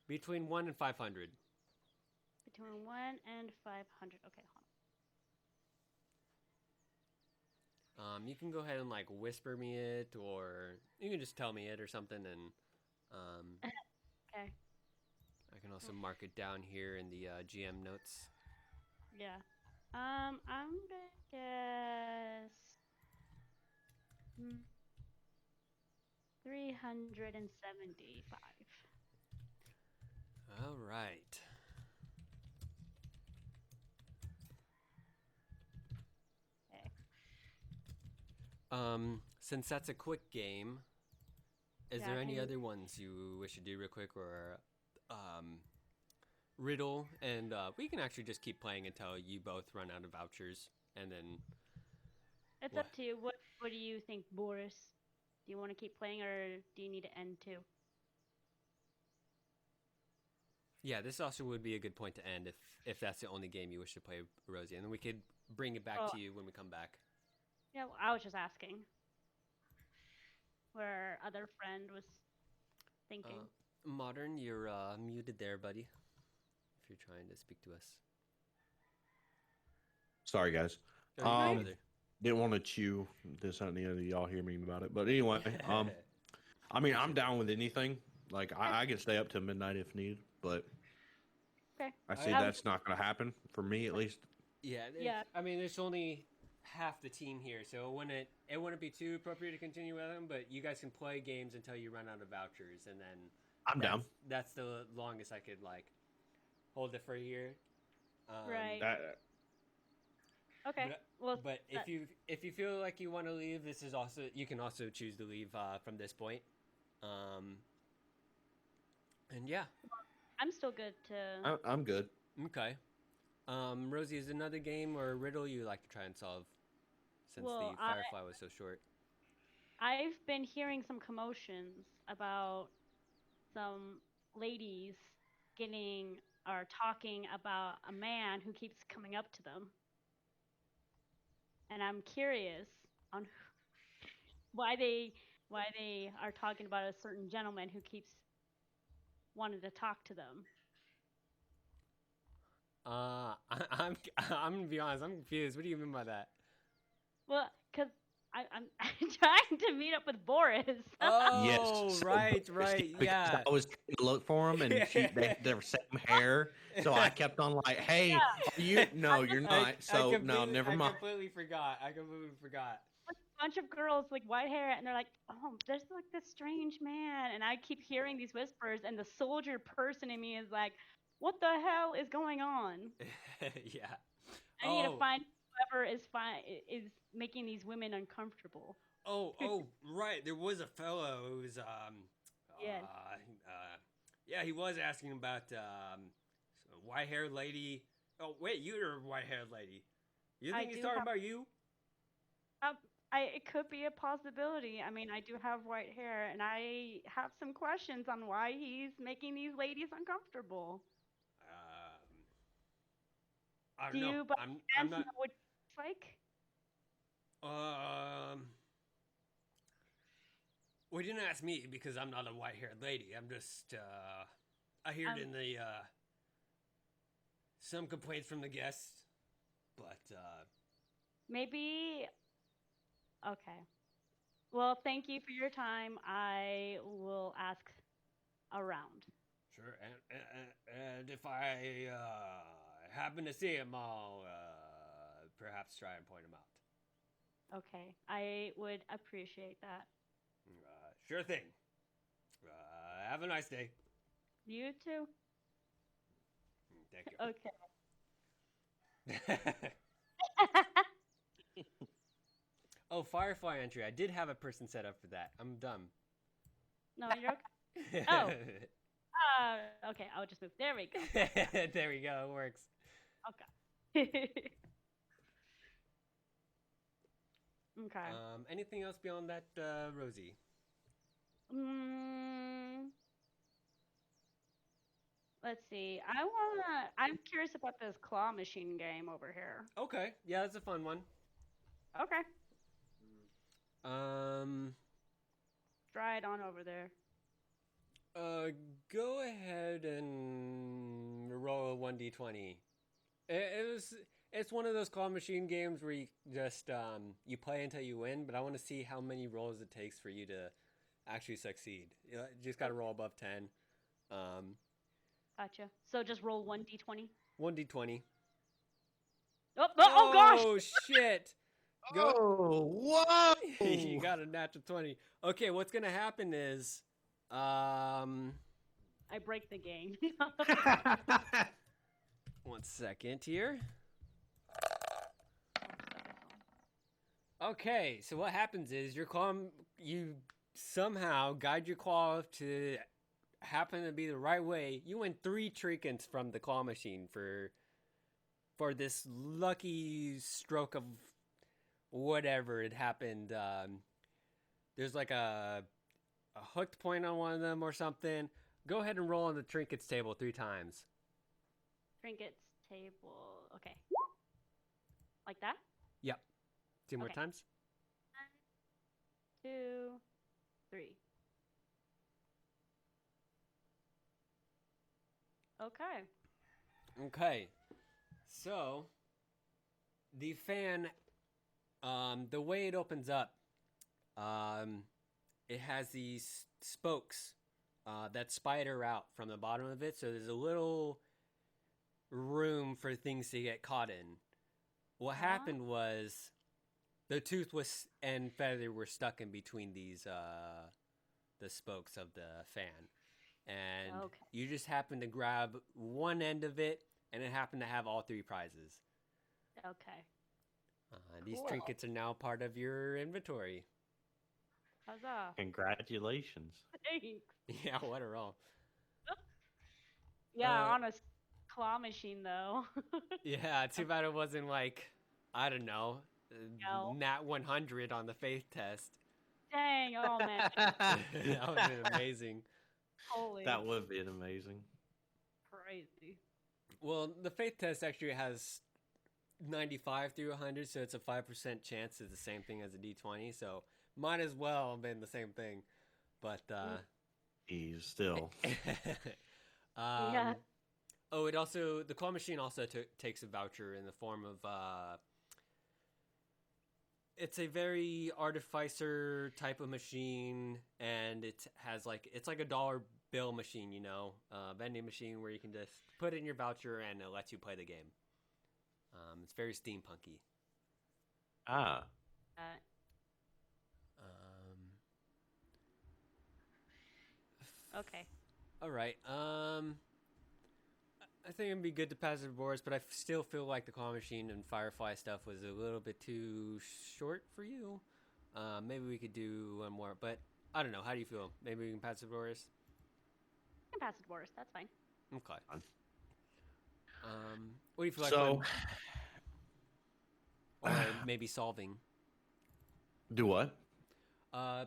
Between 1 and 500. Between 1 and 500. Okay. Hold You can go ahead and like whisper me it, or you can just tell me it or something, and on. Okay. I can also mark it down here in the GM notes. Yeah. I'm gonna guess 375. All right. Okay. Since that's a quick game, is Yeah. there Can any you? other ones you wish to do real quick, or riddle? And we can actually just keep playing until you both run out of vouchers, and then It's what? up to you. What do you think, Boris? Do you want to keep playing or do you need to end too? Yeah, this also would be a good point to end if that's the only game you wish to play, Rosie, and then we could bring it back Oh, to you when we come back. yeah. I was just asking where our other friend was thinking. Modern, you're muted there, buddy. If you're trying to speak to us. Sorry, guys. Oh, you're good, brother. Didn't want to chew this out any of y'all hear me about it, but anyway, I mean, I'm down with anything. Like, I can stay up to midnight if needed, but Okay. I see I was that's not going to happen for me, at least. Yeah, Yeah. I mean, there's only half the team here, so it wouldn't be too appropriate to continue with them. But you guys can play games until you run out of vouchers, and then I'm down. That's the longest I could like hold it for a year. Right. That- Okay. Well, But if you feel like you want to leave, this is also you can also choose to leave from this point. And yeah, I'm still good to. I'm good. okay. Rosie, is another game or a riddle you like to try and solve? Since Well, the Firefly was so short. I've been hearing some commotions about some ladies getting or talking about a man who keeps coming up to them. And I'm curious on why they are talking about a certain gentleman who keeps wanting to talk to them. I'm gonna be honest. I'm confused. What do you mean by that? Well, because I'm trying to meet up with Boris. Oh, so right, because yeah. I was trying to look for him, and they had their same hair, so I kept on like, "Hey, are you? No, you're not." So no, never mind. I completely forgot. A bunch of girls like white hair, and they're like, "Oh, there's like this strange man," and I keep hearing these whispers, and the soldier person in me is like, "What the hell is going on?" Yeah. I need to find whoever is making these women uncomfortable. Oh, right. There was a fellow who was Yes. yeah, he was asking about a white-haired lady. Oh, wait, you're a white-haired lady. You think he's talking about you? It could be a possibility. I mean, I do have white hair, and I have some questions on why he's making these ladies uncomfortable. I don't Do know. you by I'm chance not. know what it's like? Well, you didn't ask me because I'm not a white-haired lady. I'm just. I heard in the some complaints from the guests, but Maybe. Okay. Well, thank you for your time. I will ask around. sure. And if I happen to see him, I'll perhaps try and point him out. Okay. I would appreciate that. Sure thing. Have a nice day. You too. Thank you. Okay. Oh, Firefly entry. I did have a person set up for that. I'm dumb. No, you're okay. Oh. Okay. I'll just move. There we go. There we go. It works. Okay. Okay. Anything else beyond that, Rosie? Let's see. I'm curious about this claw machine game over here. Okay. Yeah, that's a fun one. Okay. Try it on over there. Go ahead and roll a 1d20. It's one of those claw machine games where you just you play until you win, but I want to see how many rolls it takes for you to actually succeed. You just got to roll above 10. Gotcha. So just roll 1d20. 1d20. Oh gosh! Oh shit! Oh, whoa! You got a natural 20. Okay, what's gonna happen is, I break the game. 1 second here. Okay, so what happens is you somehow guide your claw to happen to be the right way. You win 3 trinkets from the claw machine for this lucky stroke of whatever it happened. There's like a hooked point on one of them or something. Go ahead and roll on the trinkets table 3 times. Trinkets table. Okay. Like that? Yep. 2 more Okay. times. 1, 2, 3. Okay. Okay. So the fan, the way it opens up, it has these spokes that spider out from the bottom of it. So there's a little room for things to get caught in. What happened was The tooth was and feather were stuck in between these the spokes of the fan, and Okay. you just happened to grab one end of it, and it happened to have all three prizes. Okay. These Cool. trinkets are now part of your inventory. Huzzah. Congratulations. Thanks. Yeah, what a roll. Yeah, Uh, on a claw machine though. Yeah, too bad it wasn't like, I don't know, No. nat 100 on the faith test. Dang, oh man. That would have been amazing. Holy That would be amazing. crazy. Well, the faith test actually has 95 through 100, so it's a 5% chance it's the same thing as a d20, so might as well have been the same thing. But, He's still. Yeah. Oh, it also, the claw machine also takes a voucher in the form of, it's a very artificer type of machine, and it has like, it's like a dollar bill machine, you know, vending machine where you can just put in your voucher and it lets you play the game. It's very steampunky. Ah. Okay. All right. I think it'd be good to pass it boards, but I still feel like the claw machine and firefly stuff was a little bit too short for you. Maybe we could do one more, but I don't know. How do you feel? Maybe we can pass it boards. I can pass it, Boris. That's fine. Okay. What do you feel like? So, playing? Or maybe solving. do what?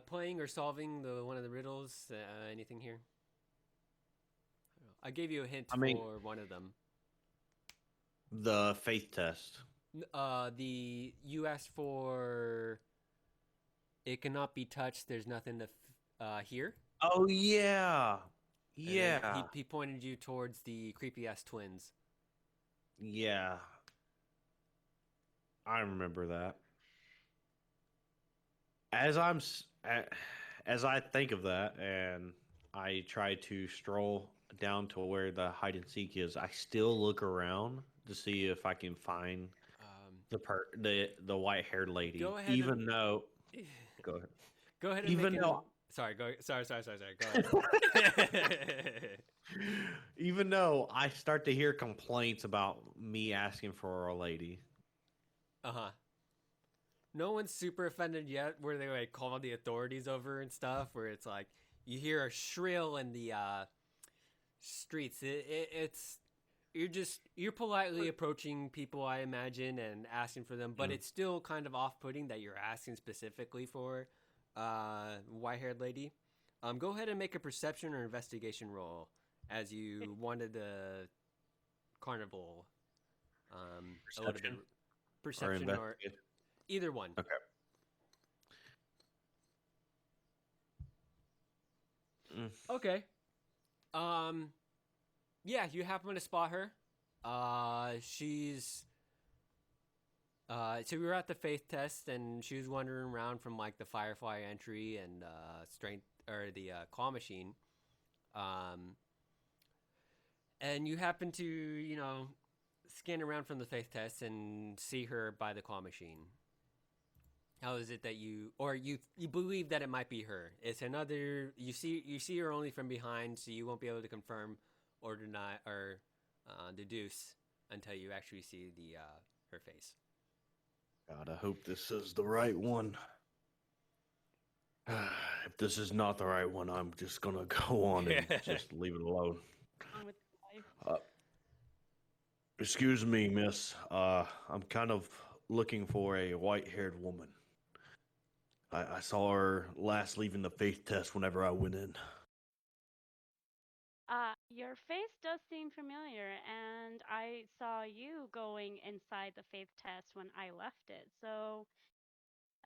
Playing or solving one of the riddles. Anything here? I gave you a hint for one of them. The faith test. You asked for it cannot be touched. There's nothing to hear. Oh yeah, And yeah, he pointed you towards the creepy ass twins. yeah. I remember that. As I think of that, and I try to stroll down to where the hide and seek is, I still look around to see if I can find the white haired lady. Go ahead. Even though, go ahead. Go ahead. And Even though, sorry. Sorry. Go ahead. even though I start to hear complaints about me asking for a lady. No one's super offended yet where they like call the authorities over and stuff, where it's like you hear a shrill in the streets. You're politely approaching people, I imagine, and asking for them, but it's still kind of off-putting that you're asking specifically for white-haired lady. Go ahead and make a perception or investigation roll as you wanted the carnival. A little bit perception or either one. Okay. Okay. Yeah, you happen to spot her. She's so we were at the faith test, and she was wandering around from like the firefly entry and strength or the claw machine. And you happen to scan around from the faith test and see her by the claw machine. How is it that you believe that it might be her? It's another. You see her only from behind, so you won't be able to confirm or deny or deduce until you actually see her face. God, I hope this is the right one. If this is not the right one, I'm just gonna go on and just leave it alone. On with your life. Excuse me, miss. I'm kind of looking for a white-haired woman. I saw her last leaving the faith test whenever I went in. Your face does seem familiar, and I saw you going inside the faith test when I left it. So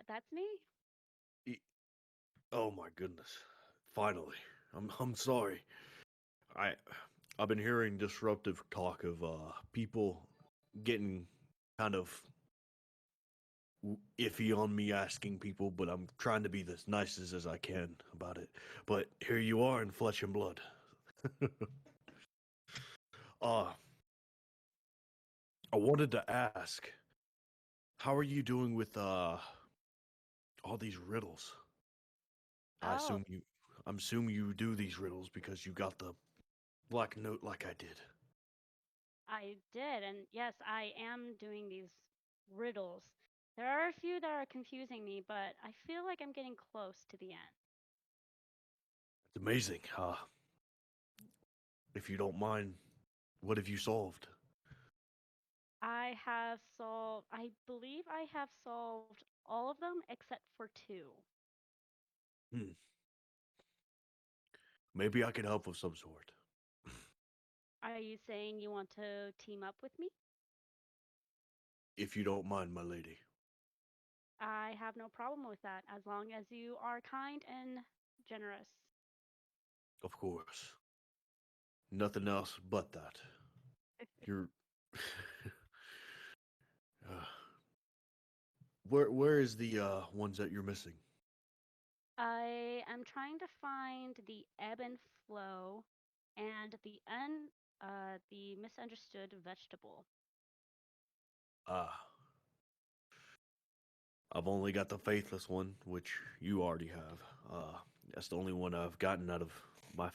that's me. Oh my goodness! Finally, I'm sorry. I've been hearing disruptive talk of people getting kind of iffy on me asking people, but I'm trying to be as nice as I can about it. But here you are in flesh and blood. I wanted to ask, how are you doing with all these riddles. Oh, I'm assume you do these riddles because you got the black note like I did. I did, and yes, I am doing these riddles. There are a few that are confusing me, but I feel like I'm getting close to the end. It's amazing. If you don't mind, what have you solved? I believe I have solved all of them except for two. Hmm. Maybe I could help of some sort. Are you saying you want to team up with me? If you don't mind, my lady. I have no problem with that as long as you are kind and generous. Of course. Nothing else but that. You're. uh, where is the ones that you're missing? I am trying to find the ebb and flow and the misunderstood vegetable. Ah, I've only got the faithless one, which you already have. That's the only one I've gotten out of my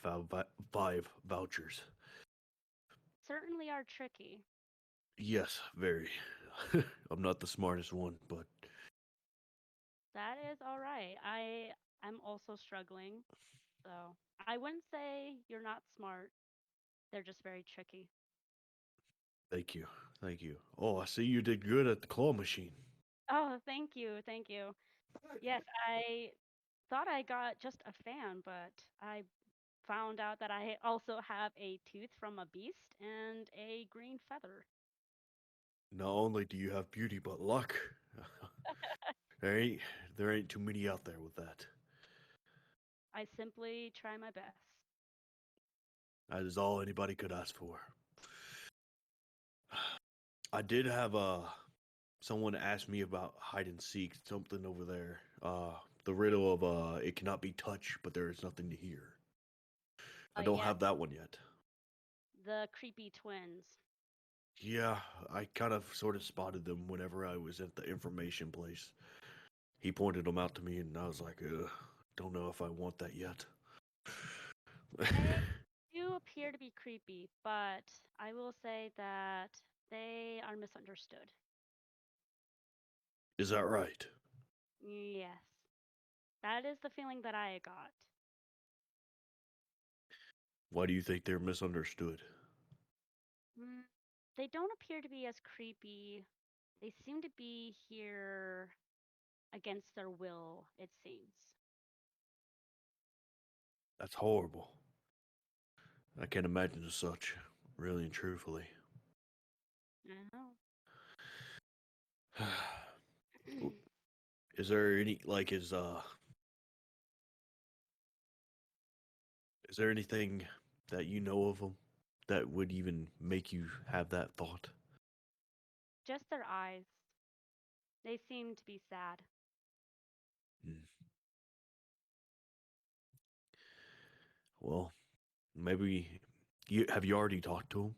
five vouchers. Certainly are tricky. Yes, very. I'm not the smartest one, but That is all right. I'm also struggling, so I wouldn't say you're not smart. They're just very tricky. thank you. Thank you. Oh, I see you did good at the claw machine. Oh, thank you, thank you. Yes, I thought I got just a fan, but I found out that I also have a tooth from a beast and a green feather. Not only do you have beauty, but luck. there ain't there ain't too many out there with that. I simply try my best. That is all anybody could ask for. I did have someone ask me about hide and seek, something over there. The riddle of it cannot be touched, but there is nothing to hear. I don't Yes, have that one yet. the creepy twins. Yeah, I kind of sort of spotted them whenever I was at the information place. He pointed them out to me, and I was like, don't know if I want that yet. They do appear to be creepy, but I will say that they are misunderstood. Is that right? Yes, that is the feeling that I got. Why do you think they're misunderstood? Mm, they don't appear to be as creepy. They seem to be here against their will, it seems. That's horrible. I can't imagine as such, really and truthfully. I know. Is there any is there anything that you know of them that would even make you have that thought? Just their eyes. They seem to be sad. Hmm. Well, maybe you already talked to them?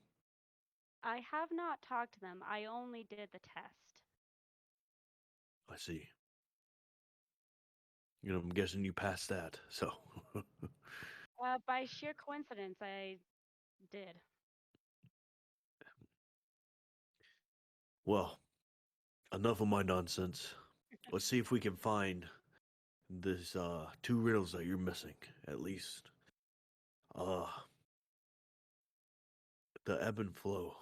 I have not talked to them. I only did the test. I see. I'm guessing you passed that. So, By sheer coincidence, I did. well, enough of my nonsense. Let's see if we can find this two riddles that you're missing at least. Uh, the ebb and flow.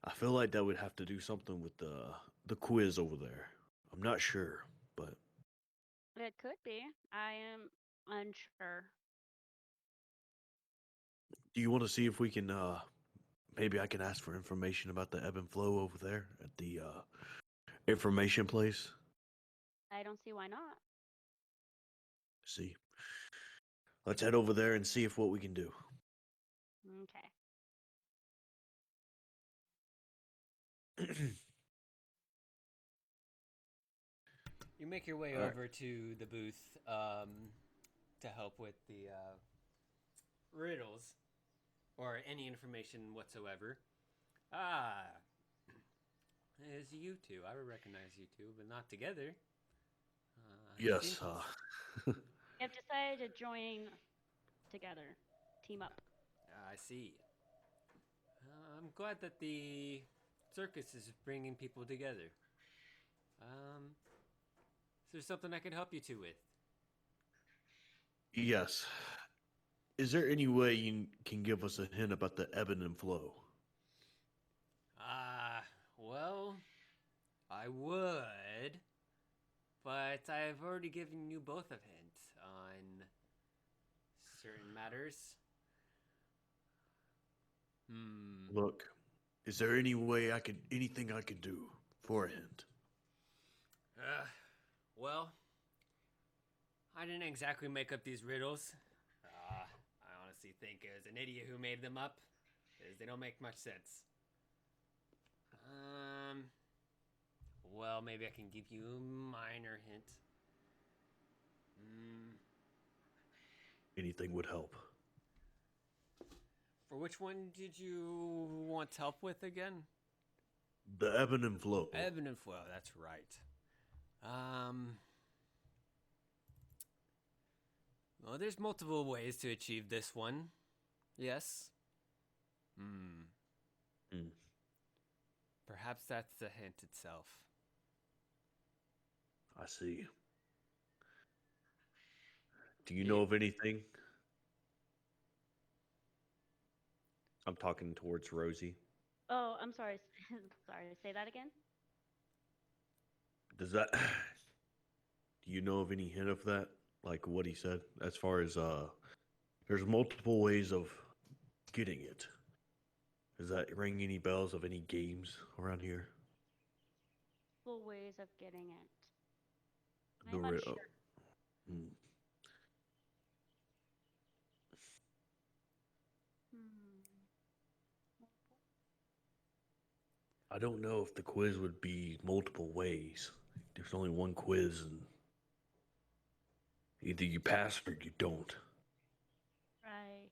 I feel like that would have to do something with the quiz over there. I'm not sure, but It could be. I am unsure. do you want to see if we can maybe I can ask for information about the ebb and flow over there at the information place? I don't see why not. See. Let's head over there and see if what we can do. Okay. You make your way All right. over to the booth to help with the riddles or any information whatsoever. Ah, it's you two. I would recognize you two, but not together. Yes. seems- We have decided to join together, team up. I see. I'm glad that the circus is bringing people together. Is there something I can help you two with? Yes. Is there any way you can give us a hint about the ebb and flow? Well, I would, but I've already given you both a hint on certain matters. Look, is there anything I could do for a hint? Well, I didn't exactly make up these riddles. I honestly think it was an idiot who made them up, because they don't make much sense. Well, maybe I can give you a minor hint. Anything would help. For which one did you want help with again? The ebb and flow. Ebb and flow, that's right. Well, there's multiple ways to achieve this one. Yes. Perhaps that's the hint itself. I see. Do you know of anything? I'm talking towards Rosie. Oh, I'm sorry. Sorry, say that again. Does that? Do you know of any hint of that? Like what he said, as far as there's multiple ways of getting it. Does that ring any bells of any games around here? Full ways of getting it. The I'm ri- unsure. Hmm. I don't know if the quiz would be multiple ways. There's only one quiz, and either you pass or you don't. Right.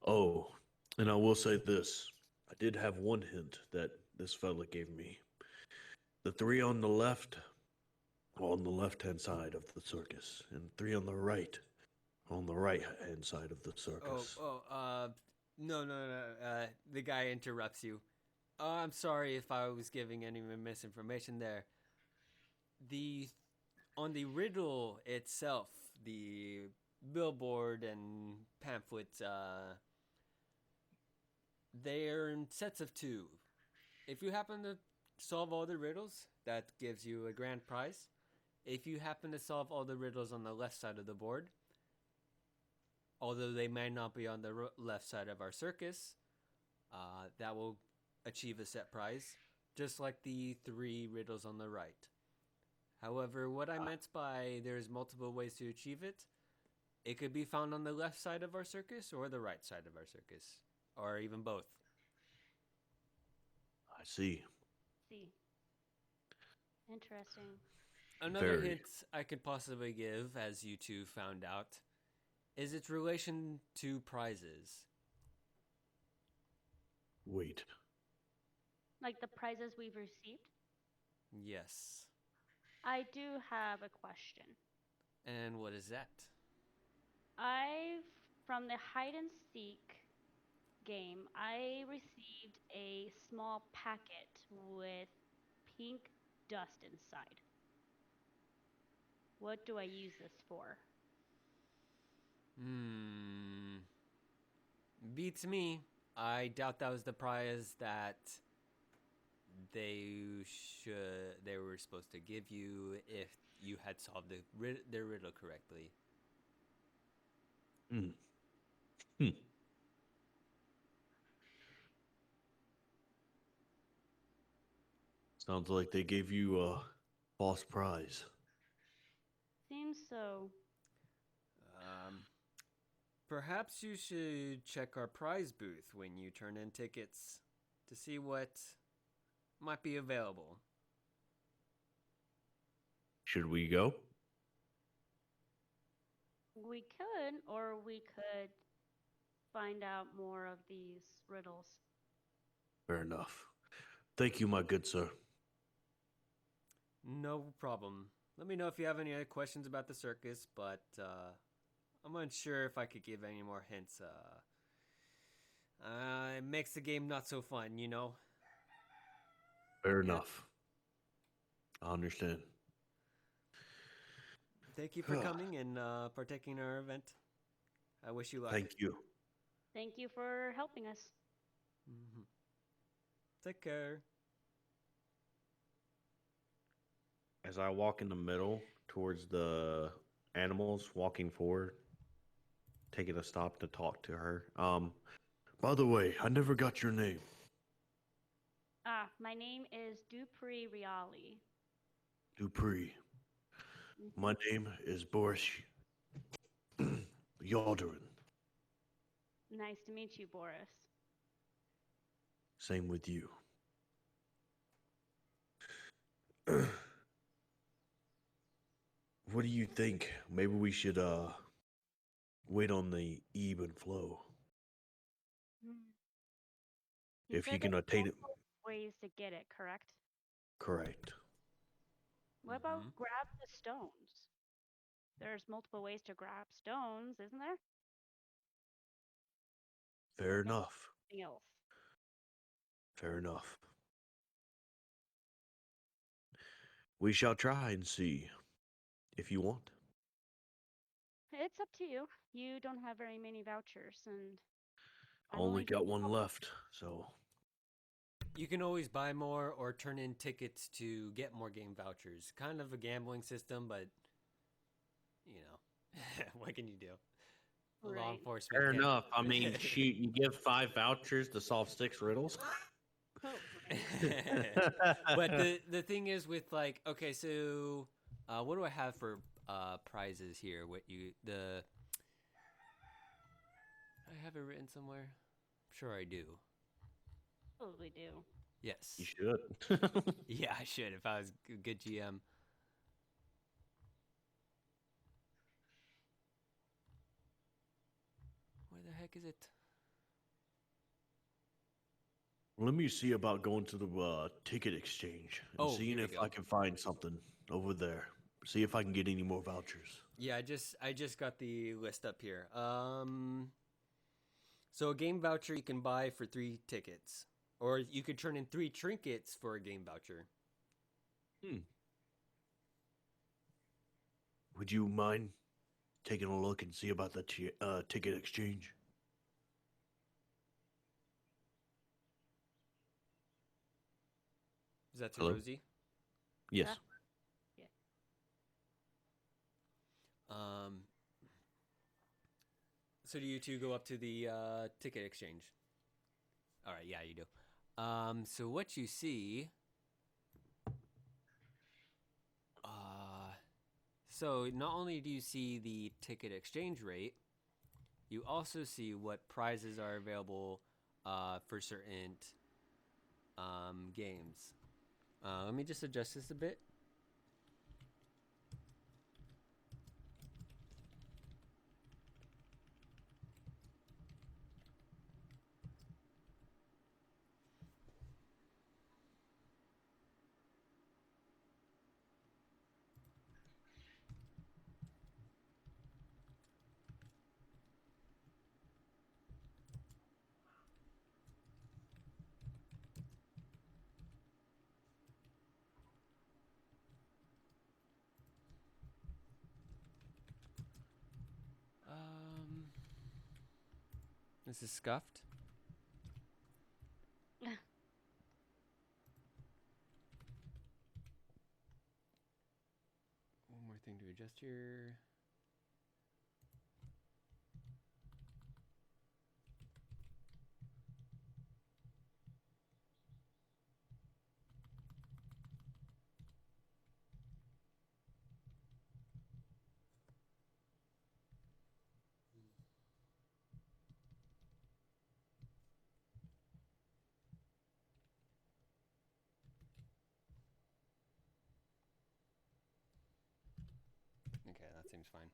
Oh, and I will say this. I did have one hint that this fella gave me. The three on the left-hand side of the circus, and three on the right-hand side of the circus. No. The guy interrupts you. I'm sorry if I was giving any misinformation there. On the riddle itself, the billboard and pamphlets, they're in sets of two. If you happen to solve all the riddles, that gives you a grand prize. If you happen to solve all the riddles on the left side of the board, although they may not be on the left side of our circus, that will achieve a set prize, just like the three riddles on the right. However, what I meant by there's multiple ways to achieve it, it could be found on the left side of our circus or the right side of our circus, or even both. I see. See. Interesting. Another Very. hint I could possibly give, as you two found out, is its relation to prizes. Wait. Like the prizes we've received? Yes. I do have a question. And what is that? From the hide and seek game, I received a small packet with pink dust inside. What do I use this for? Beats me. I doubt that was the prize that they were supposed to give you if you had solved their riddle correctly. Sounds like they gave you a false prize. Seems so. Perhaps you should check our prize booth when you turn in tickets to see what might be available. Should we go? We could, or we could find out more of these riddles. Fair enough. Thank you, my good sir. No problem. Let me know if you have any other questions about the circus, but I'm unsure if I could give any more hints. It makes the game not so fun, you know? Fair enough. I understand. Thank you for coming and partaking in our event. I wish you luck. Thank you. Thank you for helping us. Mhm. Take care. As I walk in the middle towards the animals walking forward, taking a stop to talk to her. By the way, I never got your name. My name is Dupree Riali. Dupree. My name is Boris Yaldarin. Nice to meet you, Boris. Same with you. What do you think? Maybe we should wait on the ebb and flow. If you said can there's attain it. multiple ways to get it, correct? Correct. What about Mhm. grab the stones? There's multiple ways to grab stones, isn't there? Fair enough. Something else. Fair enough. We shall try and see if you want. It's up to you. You don't have very many vouchers, and I I'm only getting got one left, so You can always buy more or turn in tickets to get more game vouchers. Kind of a gambling system, but you know, what can you do? Law Right. enforcement. Fair can't- enough. I mean, shoot, you give 5 vouchers to solve 6 riddles. But the thing is with like, okay, so what do I have for prizes here? What you the I have it written somewhere. I'm sure I do. Probably do. Yes. You should. Yeah, I should if I was a good GM. Where the heck is it? let me see about going to the ticket exchange and Oh, seeing here we if go. I can find something over there. See if I can get any more vouchers. Yeah, I just got the list up here. So a game voucher you can buy for 3 tickets, or you could turn in 3 trinkets for a game voucher. Would you mind taking a look and see about the ticket exchange? Is that to Hello? Rosie? Yes. Yeah. So do you two go up to the ticket exchange? All right, yeah, you do. So what you see, so not only do you see the ticket exchange rate, you also see what prizes are available for certain games. Let me just adjust this a bit. This is scuffed. One more thing to adjust here. Okay, that seems fine.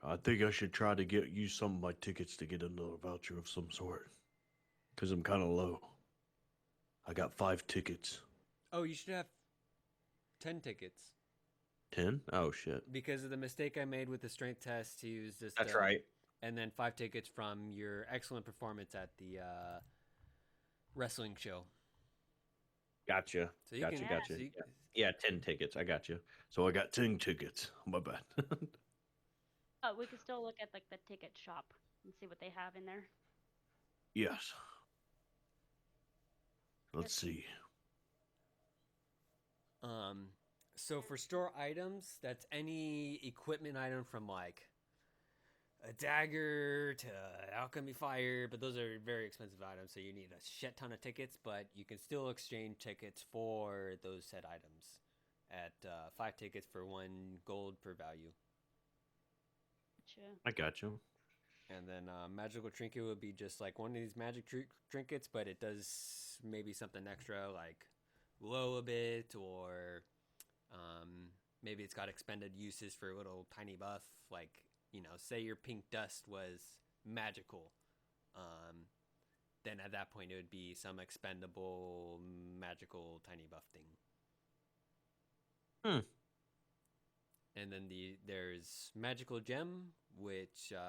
I think I should try to use some of my tickets to get another voucher of some sort. Because I'm kind of low. I got 5 tickets. Oh, you should have 10 tickets. 10? Oh, shit. Because of the mistake I made with the strength test to use this. That's right. And then 5 tickets from your excellent performance at the wrestling show. Gotcha. So you Gotcha. can, Gotcha. so you, Yeah, 10 tickets. I got you. So I got 10 tickets. My bad. Oh, we could still look at like the ticket shop and see what they have in there. Yes. Let's see. So for store items, that's any equipment item from like a dagger to alchemy fire, but those are very expensive items, so you need a shit ton of tickets, but you can still exchange tickets for those said items at 5 tickets for 1 gold per value. Gotcha. I got you. And then magical trinket would be just like one of these magic trinkets, but it does maybe something extra like glow a bit, or maybe it's got expended uses for a little tiny buff. Like, you know, say your pink dust was magical. Then at that point it would be some expendable magical tiny buff thing. And then there's magical gem, which it's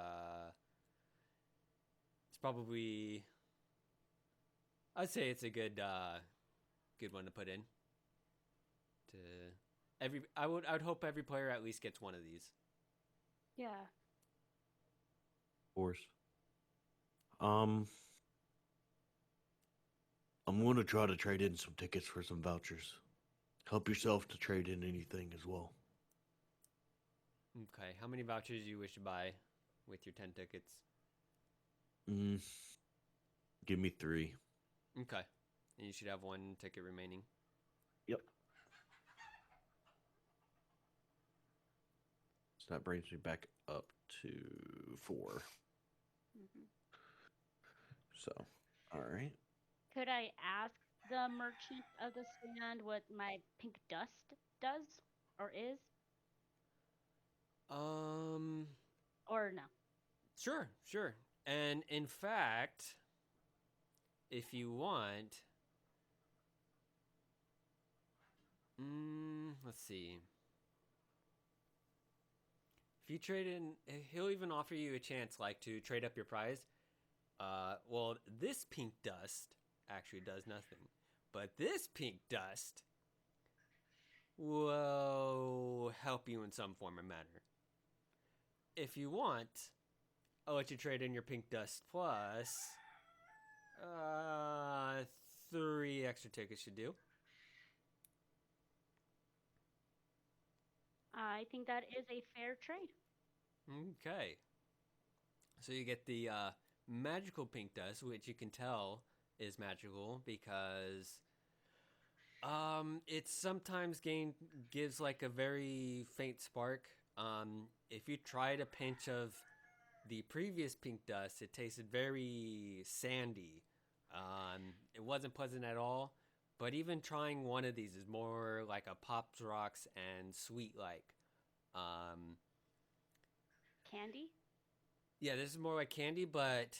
probably, I'd say it's a good one to put in. I would hope every player at least gets one of these. Yeah. Of course. I'm going to try to trade in some tickets for some vouchers. Help yourself to trade in anything as well. Okay, how many vouchers do you wish to buy with your 10 tickets? Give me 3. Okay, and you should have 1 ticket remaining. Yep. So that brings me back up to 4. Mm-hmm. So, all right. Could I ask the merchant of the stand what my pink dust does or is? Or no? Sure. And in fact, if you want, let's see. If you trade in, he'll even offer you a chance, like, to trade up your prize. Well, this pink dust actually does nothing, but this pink dust will help you in some form or manner. If you want, I'll let you trade in your pink dust plus 3 extra tickets should do. I think that is a fair trade. Okay. So you get the magical pink dust, which you can tell is magical because it sometimes gives like a very faint spark. If you tried a pinch of the previous pink dust, it tasted very sandy. It wasn't pleasant at all. But even trying one of these is more like a Pops Rocks and sweet like. Candy? Yeah, this is more like candy, but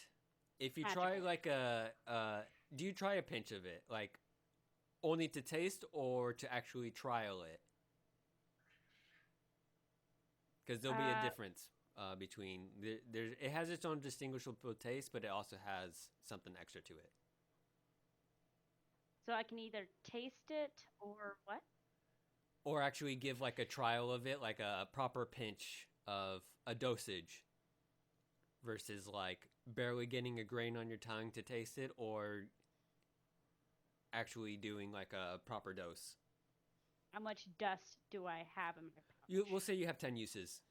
if you try Magical. like do you try a pinch of it? Like only to taste or to actually trial it? Because there'll be a difference between, it has its own distinguishable taste, but it also has something extra to it. So I can either taste it or what? Or actually give like a trial of it, like a proper pinch of a dosage versus like barely getting a grain on your tongue to taste it, or actually doing like a proper dose. How much dust do I have in my pouch? We'll say you have 10 uses.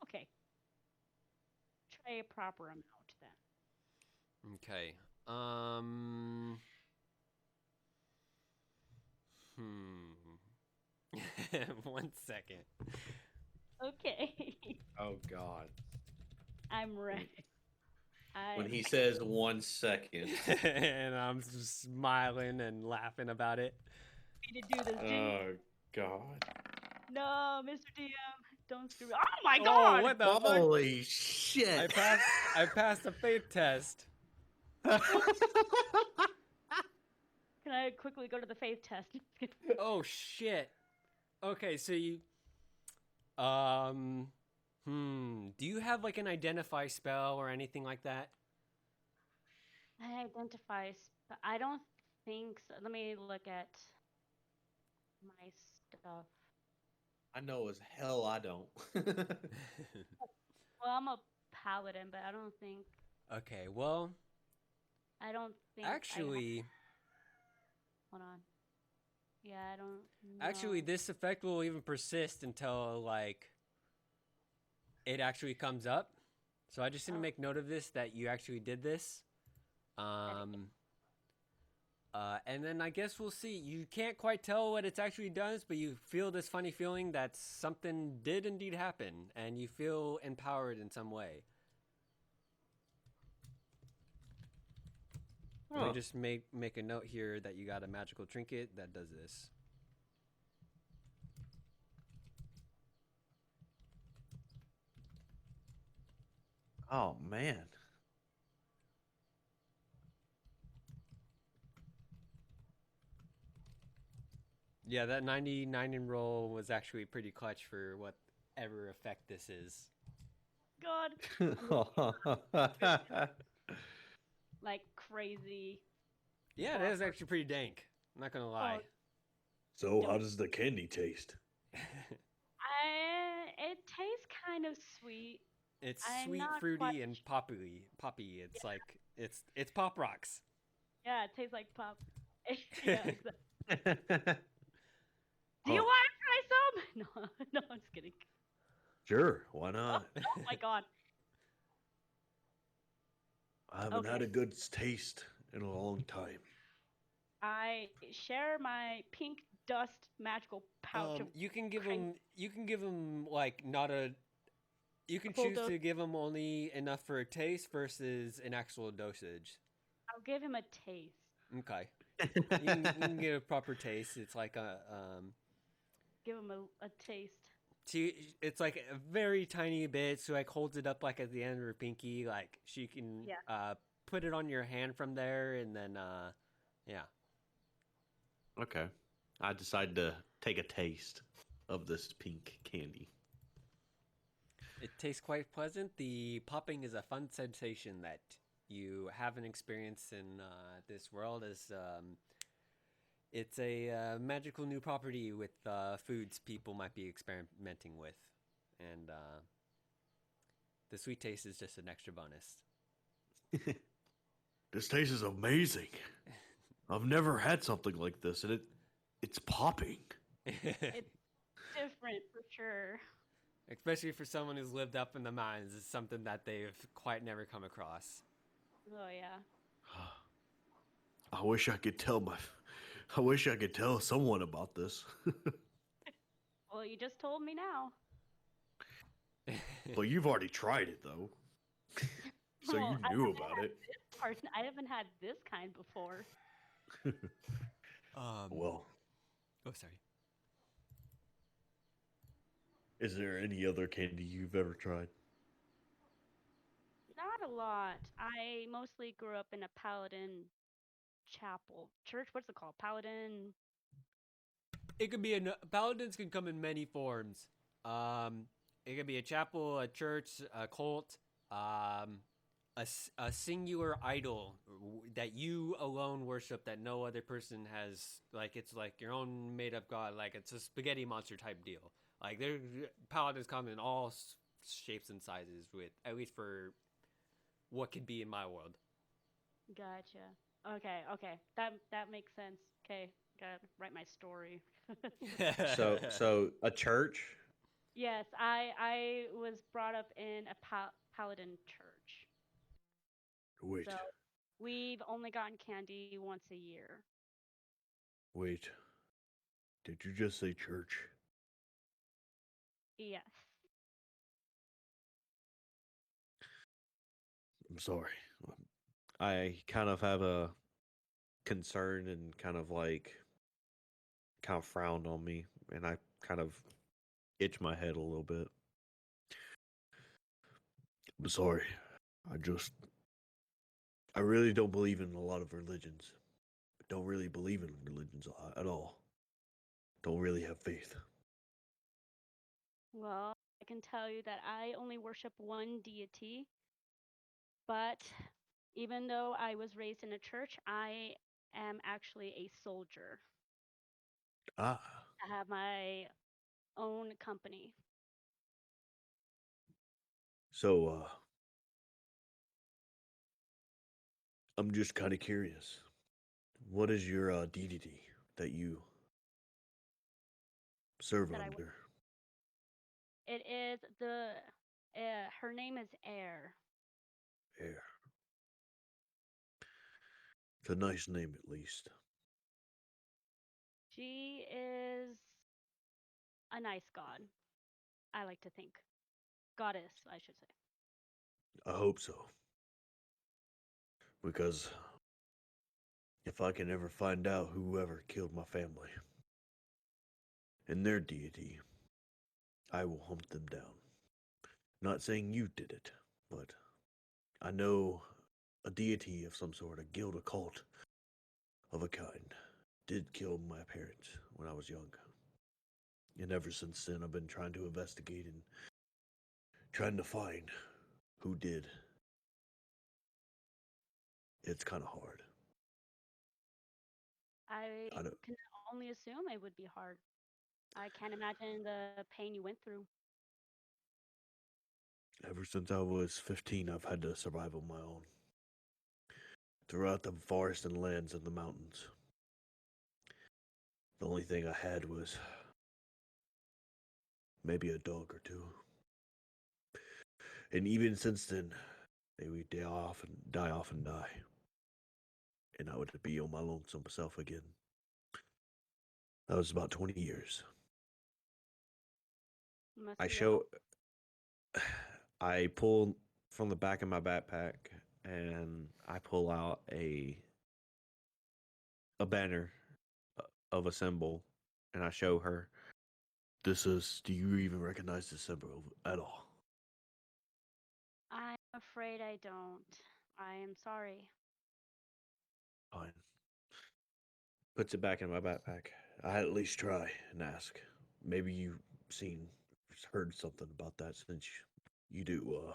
Okay. Try a proper amount then. Okay. 1 second. Okay. Oh God. I'm ready. When I'm he says 1 second. And I'm just smiling and laughing about it. ready to do this, dude. Oh God. No, Mr. DM, don't screw me. Oh my Oh, god! what the fuck? Holy shit! I passed the faith test. Can I quickly go to the faith test? Oh shit. Okay, so you do you have like an identify spell or anything like that? I identify, I don't think so. Let me look at my stuff. I know as hell I don't. Well, I'm a paladin, but I don't think Okay, well, I don't think I have. actually Hold on. Yeah, I don't actually know. this effect will even persist until like it actually comes up. So I just need to Oh. make note of this that you actually did this. And then I guess we'll see. You can't quite tell what it's actually does, but you feel this funny feeling that something did indeed happen, and you feel empowered in some way. Let me just make a note here that you got a magical trinket that does this. Oh man. Yeah, that 99 in roll was actually pretty clutch for whatever effect this is. God. Like crazy. Yeah, that is actually pretty dank. I'm not gonna lie. So, how does the candy taste? It tastes kind of sweet. It's I'm sweet, not fruity, quite and poppy. It's like it's pop rocks. Yeah, it tastes like pop. Yeah, exactly. Do you Oh. want to try some? No, no, I'm just kidding. Sure, why not? Oh my god. I haven't had Okay. a good taste in a long time. I share my pink dust magical pouch of You can give crank- them. You can give them like not a. You can full choose dose. to give them only enough for a taste versus an actual dosage. I'll give him a taste. Okay. You can get a proper taste. It's like a Give him a taste. it's like a very tiny bit. So like holds it up like at the end of her pinky, like she can Yeah. put it on your hand from there, and then yeah. Okay. I decided to take a taste of this pink candy. It tastes quite pleasant. The popping is a fun sensation that you haven't experienced in this world. As it's a magical new property with foods people might be experimenting with, and the sweet taste is just an extra bonus. This taste is amazing. I've never had something like this, and it's popping. It's different for sure. Especially for someone who's lived up in the mines, it's something that they've quite never come across. Oh yeah. I wish I could tell someone about this. Well, you just told me now. Well, you've already tried it though. So Well, you knew about it. I haven't had this kind before. Well, Oh, sorry. is there any other candy you've ever tried? Not a lot. I mostly grew up in a paladin church. What's it called? Paladin. It could be paladins can come in many forms. It could be a chapel, a church, a cult, a singular idol that you alone worship that no other person has. Like it's like your own made up god. Like it's a spaghetti monster type deal. Like paladins come in all shapes and sizes, with at least for what could be in my world. Gotcha. Okay. That makes sense. Okay, gotta write my story. So a church? Yes, I was brought up in a paladin church. Wait, So we've only gotten candy once a year. wait. Did you just say church? Yes. sorry. I kind of have a concern and kind of frowned on me, and I kind of itch my head a little bit. I'm sorry. I really don't believe in a lot of religions. I don't really believe in religions at all. Don't really have faith. Well, I can tell you that I only worship one deity, but even though I was raised in a church, I am actually a soldier. Ah, I have my own company. so, I'm just kind of curious. What is your deity that you serve That I under? It is her name is Air. Air. It's a nice name, at least. She is a nice god. I like to think. Goddess, I should say. I hope so. Because if I can ever find out whoever killed my family and their deity, I will hunt them down. Not saying you did it, but I know a deity of some sort, a guild, a cult of a kind, did kill my parents when I was young. And ever since then, I've been trying to investigate and trying to find who did. It's kind of hard. I I don't, can only assume it would be hard. I can't imagine the pain you went through. ever since I was 15, I've had to survive on my own. Throughout the forest and lands and the mountains. The only thing I had was maybe a dog or two. And even since then, they would die off and die. And I would be on my lonesome self again. That was about 20 years. Must I be show. I pull from the back of my backpack and I pull out a banner of a symbol, and I show her. Do you even recognize this symbol at all? I'm afraid I don't. I am sorry. Fine. Puts it back in my backpack. I at least try and ask. Maybe you've heard something about that since you do,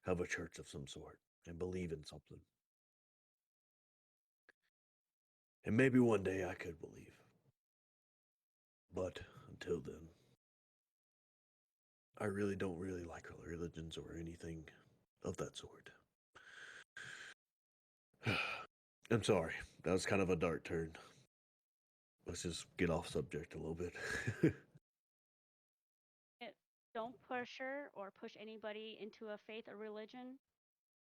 have a church of some sort and believe in something. And maybe one day I could believe. But until then, I really don't really like religions or anything of that sort. I'm sorry. That was kind of a dark turn. Let's just get off subject a little bit. Don't push her or push anybody into a faith or religion.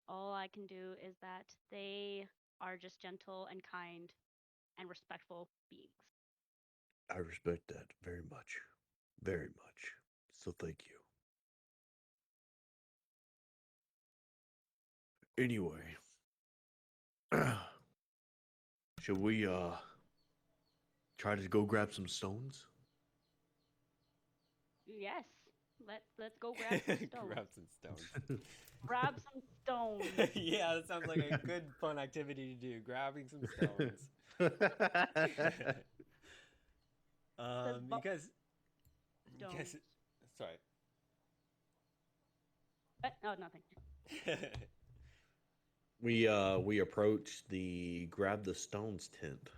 All I can do is that they are just gentle and kind and respectful beings. I respect that very much. Very much. So thank you. Anyway. Should we try to go grab some stones? Yes, let's go grab some stones. Grab some stones. Grab some stones. Yeah, that sounds like a good fun activity to do. Grabbing some stones. You guys. Stones. Sorry. Oh, nothing. We approach the grab the stones tent.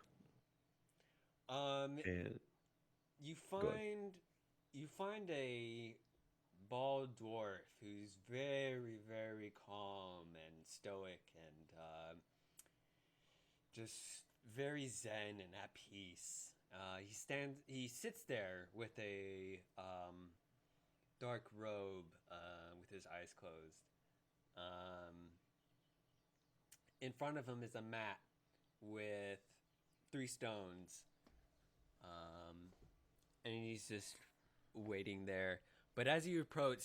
And You Go ahead. find a bald dwarf who's very, very calm and stoic and just very zen and at peace. He sits there with a dark robe, with his eyes closed. In front of him is a mat with 3 stones, and he's just waiting there. But as you approach,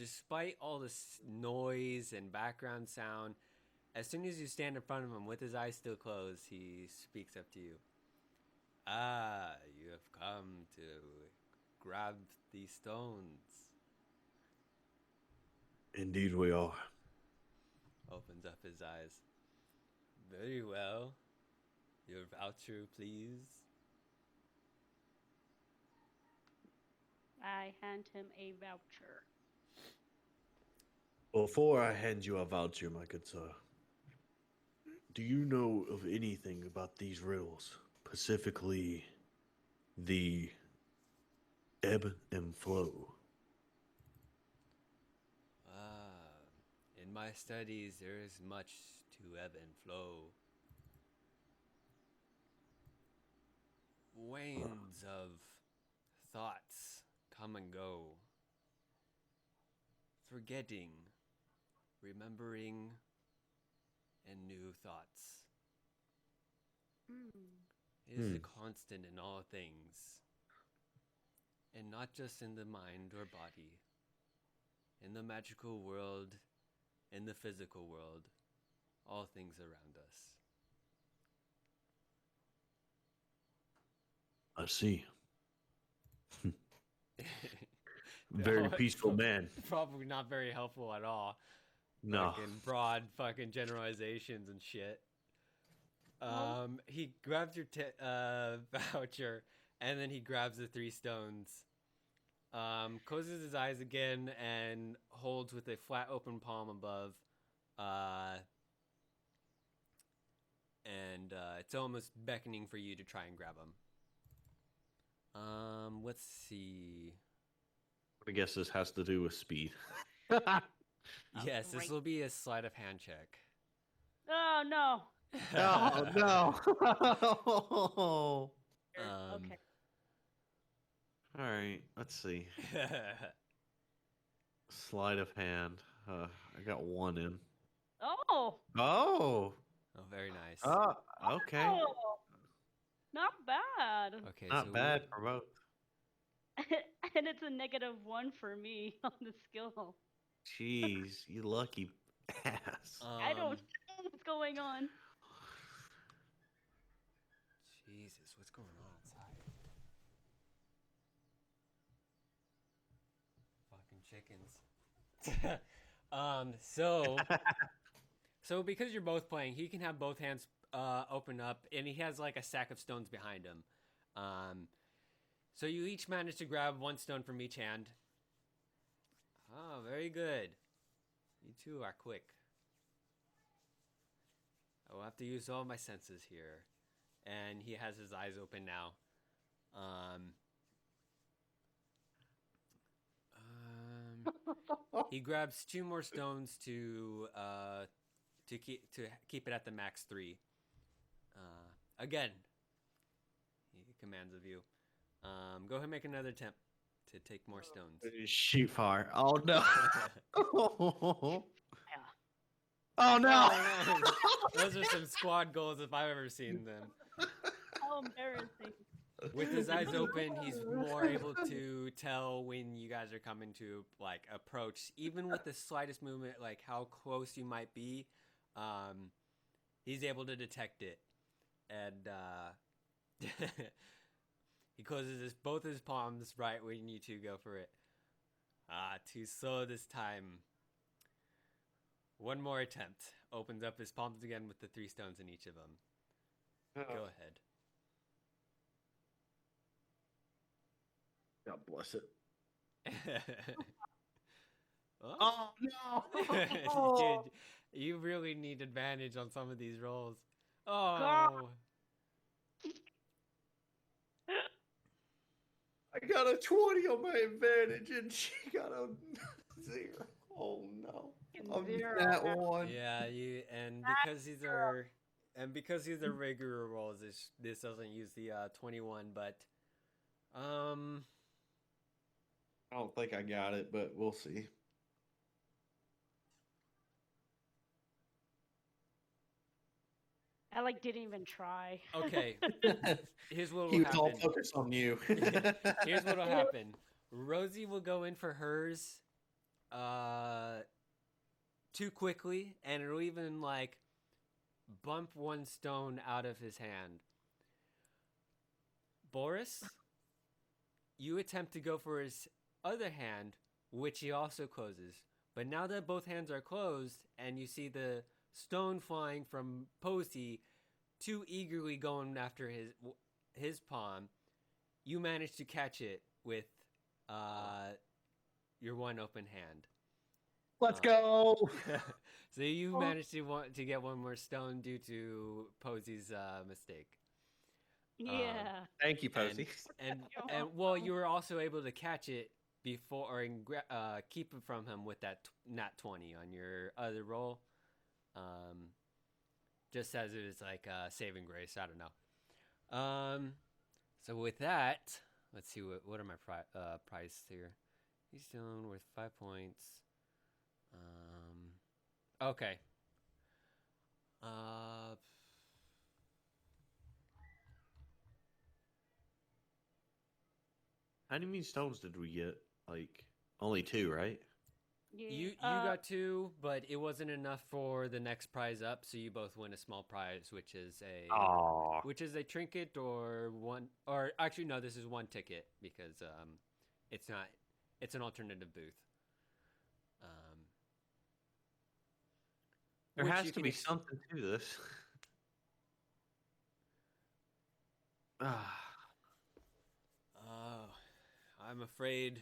despite all this noise and background sound, as soon as you stand in front of him with his eyes still closed, he speaks up to you. Ah, you have come to grab these stones. Indeed, we are. Opens up his eyes. Very well. Your voucher, please. I hand him a voucher. Before I hand you a voucher, my good sir, do you know of anything about these riddles, specifically the ebb and flow? In my studies, there is much to ebb and flow. Waves of thoughts come and go. Forgetting, remembering, and new thoughts. It is the constant in all things. And not just in the mind or body. In the magical world, in the physical world, all things around us. I see. Very peaceful man. Probably not very helpful at all. No. Fucking broad fucking generalizations and shit. He grabs your voucher, and then he grabs the 3 stones. Closes his eyes again and holds with a flat open palm above. And it's almost beckoning for you to try and grab him. Let's see. I guess this has to do with speed. Yes, this will be a sleight of hand check. Oh no. Oh no. Okay. All right, let's see. Sleight of hand. I got 1 in. Oh. Oh. Oh, very nice. Okay. Oh, not bad. Okay, Not so bad for both. And it's a -1 for me on the skill. Jeez, you lucky ass. I don't know what's going on. Jesus, what's going on outside? Fucking chickens. So because you're both playing, he can have both hands open up, and he has like a sack of stones behind him. So you each manage to grab 1 stone from each hand. Oh, very good. You two are quick. I will have to use all my senses here. And he has his eyes open now. He grabs 2 more stones to keep it at the max 3. Again, he commands of you. Go ahead and make another attempt to take more stones. Shoot fire. Oh no. Yeah. Oh no. Those are some squad goals if I've ever seen them. How embarrassing. With his eyes open, he's more able to tell when you guys are coming to like approach, even with the slightest movement, like how close you might be. He's able to detect it, and he closes both his palms right when you two go for it. Too slow this time. 1 more attempt. Opens up his palms again with the 3 stones in each of them. Go ahead. God bless it. Oh. no. Dude, you really need advantage on some of these rolls. Oh. God. I got a 20 on my advantage and she got a 0. Oh no. I'm that one. Yeah, because these are regular rolls, this doesn't use the 21, but I don't think I got it, but we'll see. I like didn't even try. okay. Here's what will He was all happen. focused on you. Here's what will happen. Rosie will go in for hers, too quickly, and it'll even like bump one stone out of his hand. Boris, you attempt to go for his other hand, which he also closes. But now that both hands are closed, and you see the stone flying from Posey, too eagerly going after his palm, you manage to catch it with your one open hand. Let's go. So you managed to get one more stone due to Posey's mistake. Yeah. Thank you, Posey. And You're well, you were also able to catch it before and keep it from him with that nat 20 on your other roll. Just as it was like saving grace. I don't know. So with that, let's see what are my prize here. He's still worth 5 points. Okay. How many stones did we get? Like only 2, right? You got 2, but it wasn't enough for the next prize up, so you both win a small prize, which is a trinket or one, or actually no, this is one ticket because it's an alternative booth. There which has you to can be something to this. I'm afraid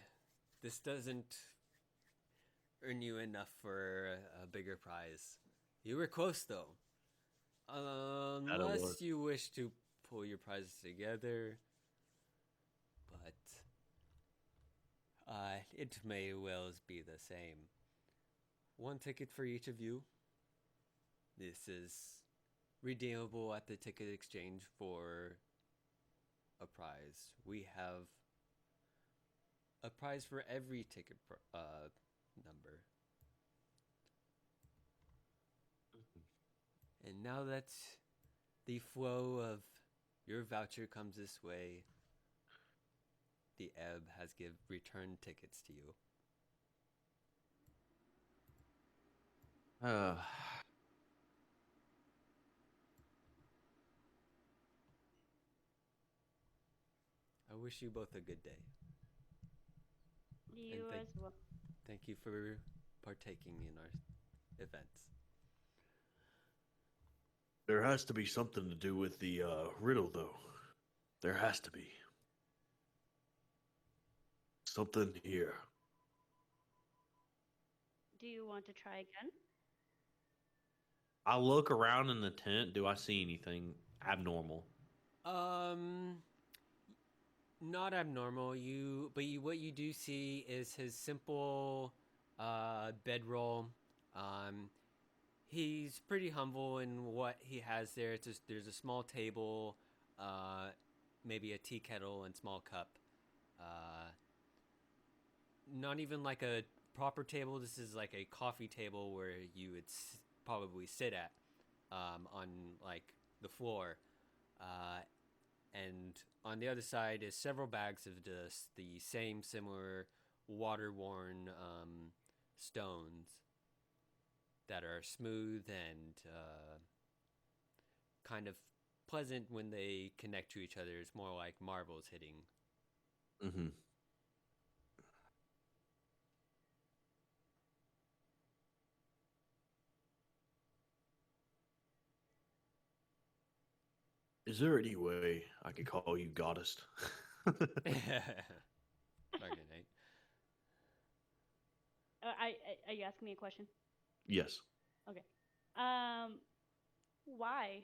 this doesn't earn you enough for a bigger prize. You were close though. Unless you wish to pull your prizes together, but it may well be the same. One ticket for each of you. This is redeemable at the ticket exchange for a prize. We have a prize for every ticket number. And now that the flow of your voucher comes this way, the ebb has returned tickets to you. I wish you both a good day. You as well. Thank you for partaking in our events. There has to be something to do with the riddle, though. There has to be. Something here. Do you want to try again? I look around in the tent. Do I see anything abnormal? Not abnormal. What you do see is his simple bedroll. He's pretty humble in what he has there. There's a small table, maybe a tea kettle and small cup. Not even like a proper table. This is like a coffee table where you would probably sit at on like the floor. And on the other side is several bags of just the same similar water-worn stones that are smooth and kind of pleasant when they connect to each other. It's more like marbles hitting. Mm-hmm. Is there any way I could call you goddess? Dragon Knight. Are you asking me a question? Yes. Okay. Why?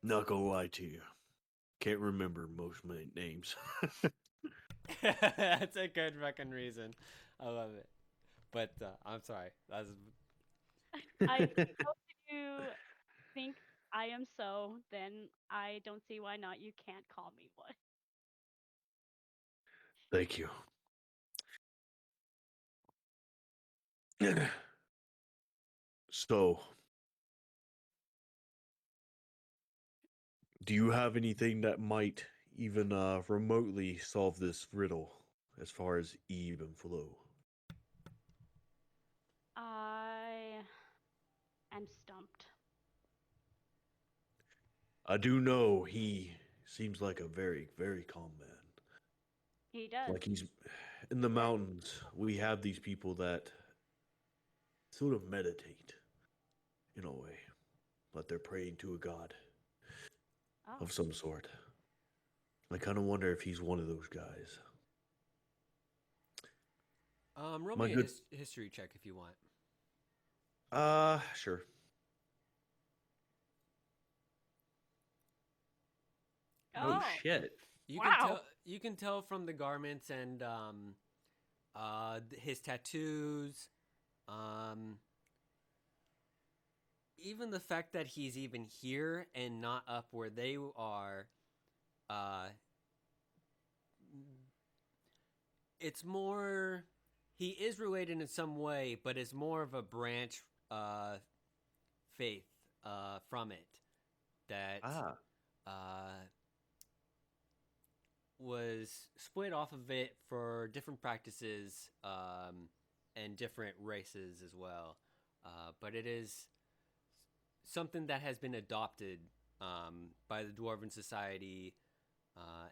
Not gonna lie to you. Can't remember most of my names. That's a good fucking reason. I love it. But I'm sorry. That's If you think I am so, then I don't see why not. You can't call me one. Thank you. So, do you have anything that might even remotely solve this riddle? as far as ebb and flow? I am stumped. I do know he seems like a very, very calm man. He does. Like he's in the mountains. We have these people that sort of meditate in a way, but they're praying to a god Oh. of some sort. I kind of wonder if he's one of those guys. Roll My me a good- history check if you want. Sure. Oh, shit. You Wow. can tell. You can tell from the garments and his tattoos, even the fact that he's even here and not up where they are. It's more. He is related in some way, but it's more of a branch faith from it that was split off of it for different practices and different races as well. But it is something that has been adopted by the Dwarven Society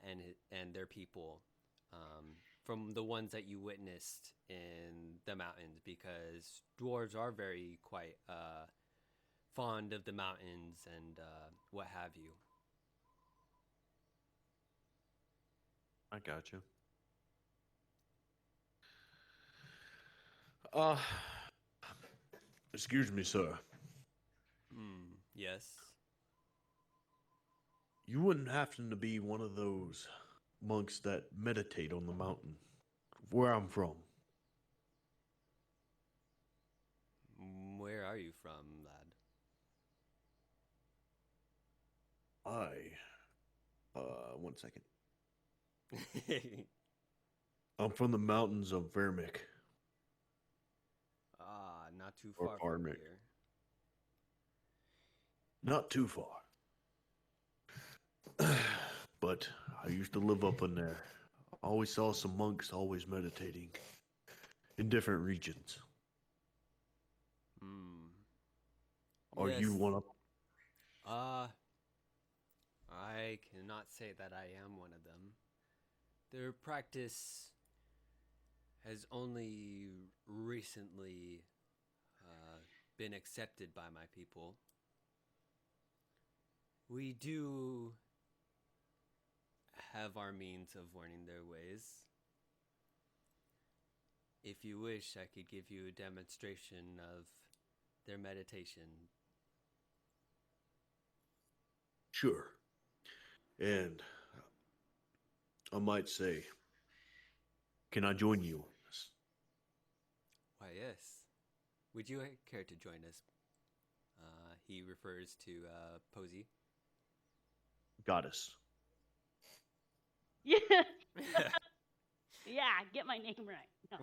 and their people from the ones that you witnessed in the mountains, because dwarves are very quite fond of the mountains and what have you. I got you. Excuse me, sir. Yes. You wouldn't happen to be one of those monks that meditate on the mountain where I'm from? Where are you from, lad? One second. Ah, I'm from the mountains of Vermic. not too Or far from Armic. here. Not too far. But I used to live up in there. I always saw some monks always meditating in different regions. Are you Yes. one of I cannot say that I am one of them. Their practice has only recently been accepted by my people. We do have our means of learning their ways. If you wish, I could give you a demonstration of their meditation. Sure. And I might say, can I join you on this? Why, yes. Would you care to join us? He refers to Posey. Goddess. Yeah. Yeah, get my name right. No.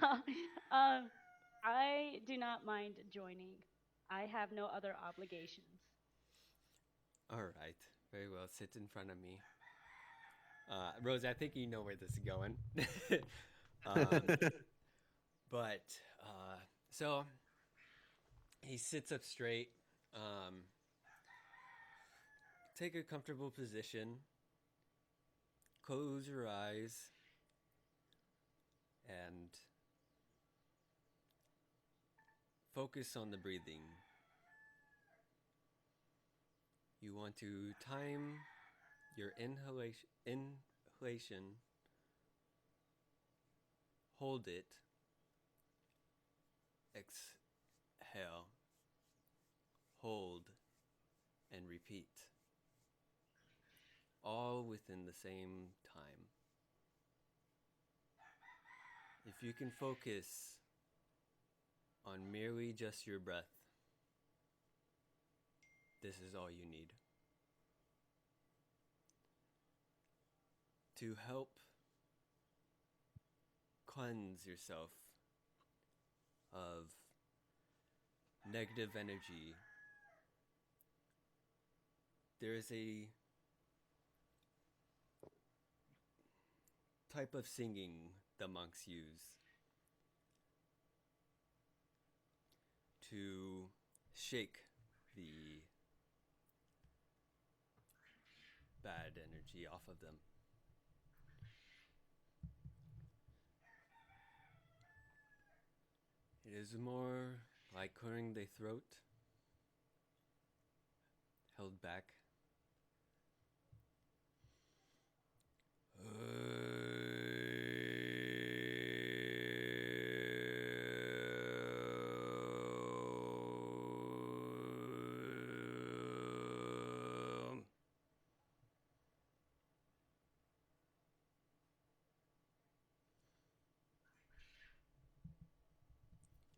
No. I do not mind joining. I have no other obligations. All right. Very well. Sit in front of me. Rose, I think you know where this is going. So he sits up straight. Take a comfortable position. Close your eyes. And focus on the breathing. You want to time your inhalation, hold it, exhale, hold, and repeat. All within the same time. If you can focus on merely just your breath, this is all you need. To help cleanse yourself of negative energy, there is a type of singing the monks use to shake the bad energy off of them. It is more like clearing the throat, held back.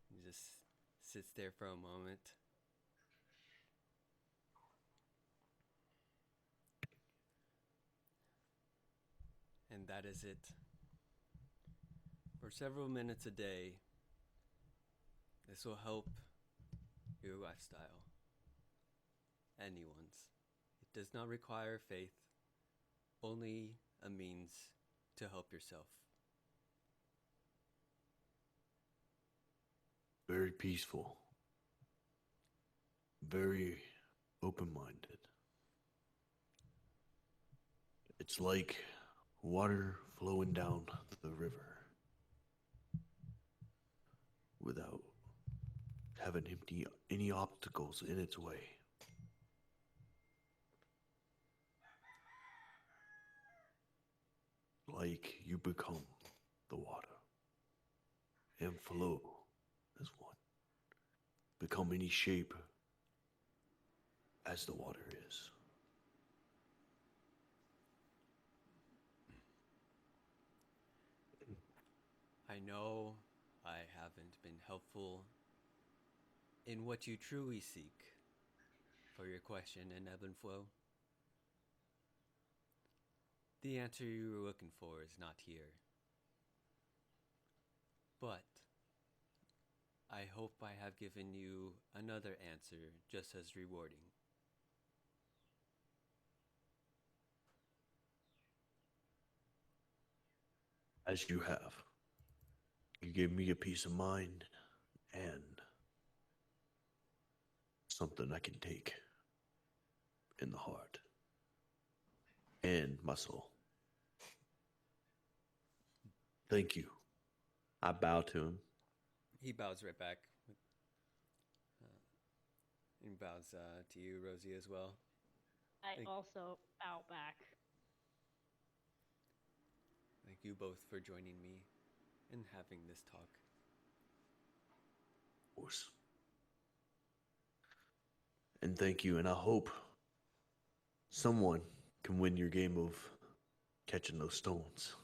He just sits there for a moment. And that is it. For several minutes a day, this will help your lifestyle. Anyone's. It does not require faith, only a means to help yourself. Very peaceful. Very open-minded. It's like water flowing down the river without having any obstacles in its way. Like you become the water and flow as one. Become any shape as the water is. I know I haven't been helpful in what you truly seek for your question in ebb and flow. The answer you were looking for is not here. But I hope I have given you another answer just as rewarding. As you have. You gave me a peace of mind and something I can take in the heart and my soul. Thank you. I bow to him. He bows right back. And bows to you, Rosie, as well. I also bow back. Thank you both for joining me and having this talk. Of course. And thank you, and I hope someone can win your game of catching those stones.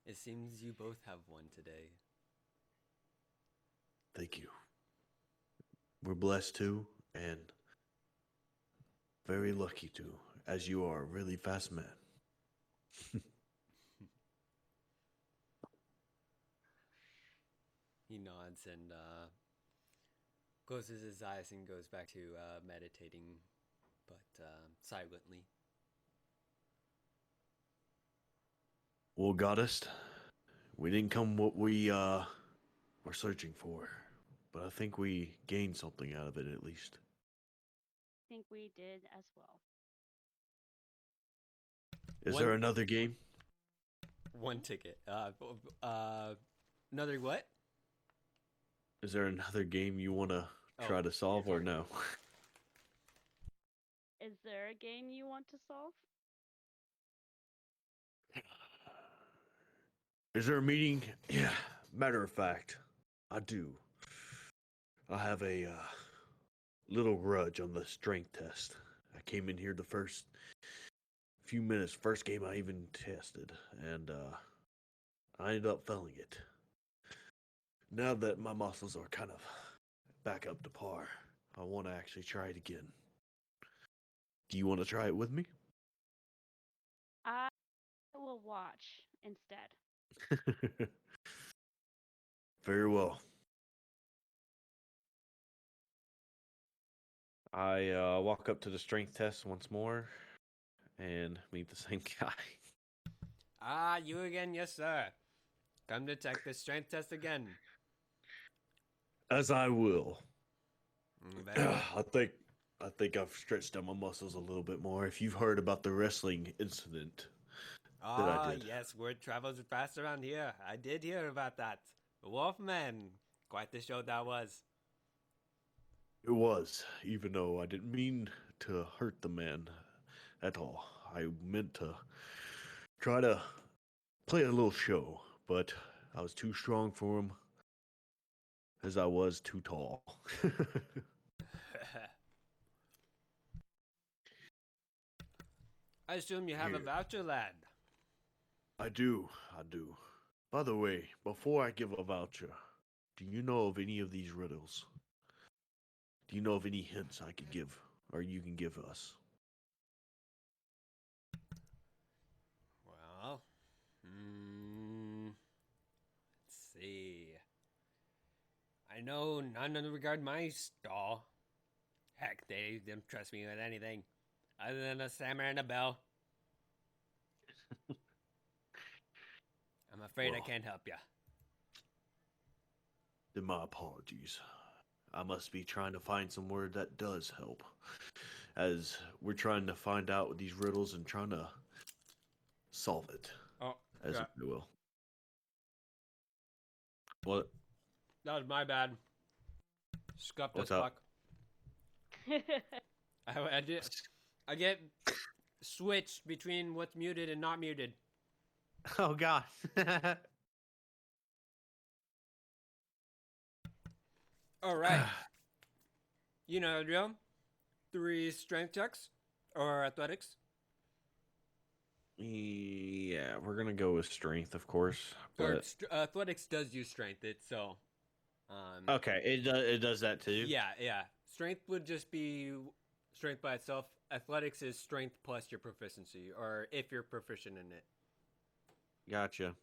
It seems you both have one today. Thank you. We're blessed too, and very lucky too, as you are a really fast man. He nods and closes his eyes and goes back to meditating, but silently. Well, Goddess, we didn't come what we were searching for, but I think we gained something out of it at least. I think we did as well. Is there another game? One ticket. Another what? Is there another game you want to try to solve or no? Is there a game you want to solve? Is there a meeting? Yeah, matter of fact, I do. I have a little grudge on the strength test. I came in here the first few minutes, first game I even tested, and I ended up failing it. Now that my muscles are kind of back up to par, I want to actually try it again. Do you want to try it with me? I will watch instead. Very well. I walk up to the strength test once more and meet the same guy. Ah, you again, yes, sir. Come to check the strength test again. As I will. Very good. I think I've stretched out my muscles a little bit more. If you've heard about the wrestling incident that I Ah, did. yes, word travels fast around here. I did hear about that. Wolfman. Quite the show that was. It was, even though I didn't mean to hurt the man at all. I meant to try to play a little show, but I was too strong for him, as I was too tall. I assume you have a Here. voucher, lad. I do. By the way, before I give a voucher, do you know of any of these riddles? Do you know of any hints I could give, or you can give us? Well, let's see. I know none in regard my stall. Heck, they didn't trust me with anything other than a hammer and a bell. I'm afraid I Well. can't help you. Then my apologies. I must be trying to find some word that does help, as we're trying to find out these riddles and trying to solve it, Oh, as yeah. if you will. What? That was my bad. Scuffed as What's up? fuck. I get switched between what's muted and not muted. Oh God. All right. You know the drill. 3 strength checks or athletics. Yeah, we're gonna go with strength, of course. Or But athletics does use strength. It's so. okay, it does that too. Yeah. Strength would just be strength by itself. Athletics is strength plus your proficiency, or if you're proficient in it. Gotcha.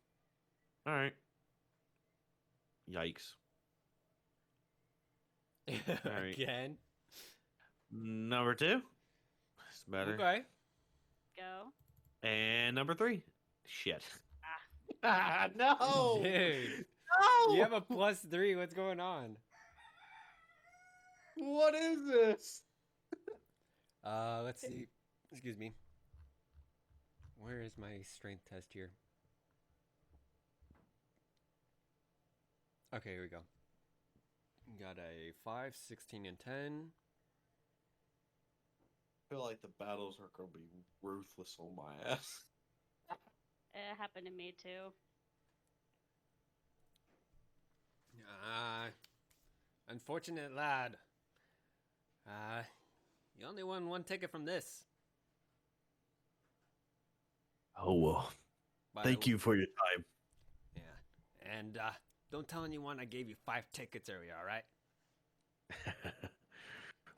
All right. Yikes. right. Again. Number 2. It's better. Okay. Go. And number 3. Shit. No! Dude, No! you have a +3. What's going on? What is this? Let's see. Excuse me. Where is my strength test here? Okay, here we go. Got a 5, 16, and 10. I feel like the battles are going to be ruthless on my ass. It happened to me too. Unfortunate lad. You only won 1 ticket from this. Oh, well. Thank you for your time. Yeah. And, don't tell anyone I gave you 5 tickets earlier, alright?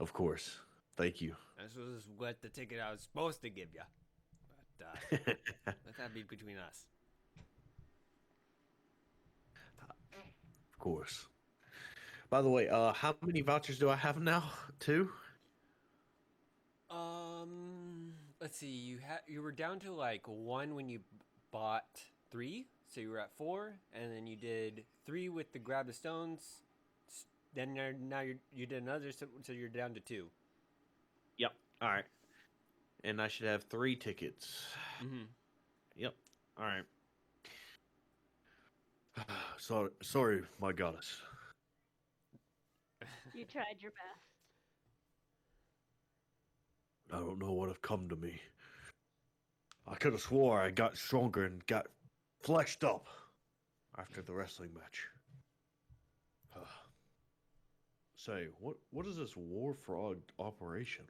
Of course. Thank you. This was what the ticket I was supposed to give you. But, let that be between us. Of course. By the way, how many vouchers do I have now? 2? Let's see. You were down to like 1 when you bought 3, so you were at 4, and then you did 3 with the grab the stones. Then now you did another, so you're down to 2. Yep. All right. And I should have 3 tickets. Mm-hmm. Yep. All right. Sorry, my goddess. You tried your best. I don't know what have come to me. I could have swore I got stronger and got flexed up after the wrestling match. Say, what is this war frog operation?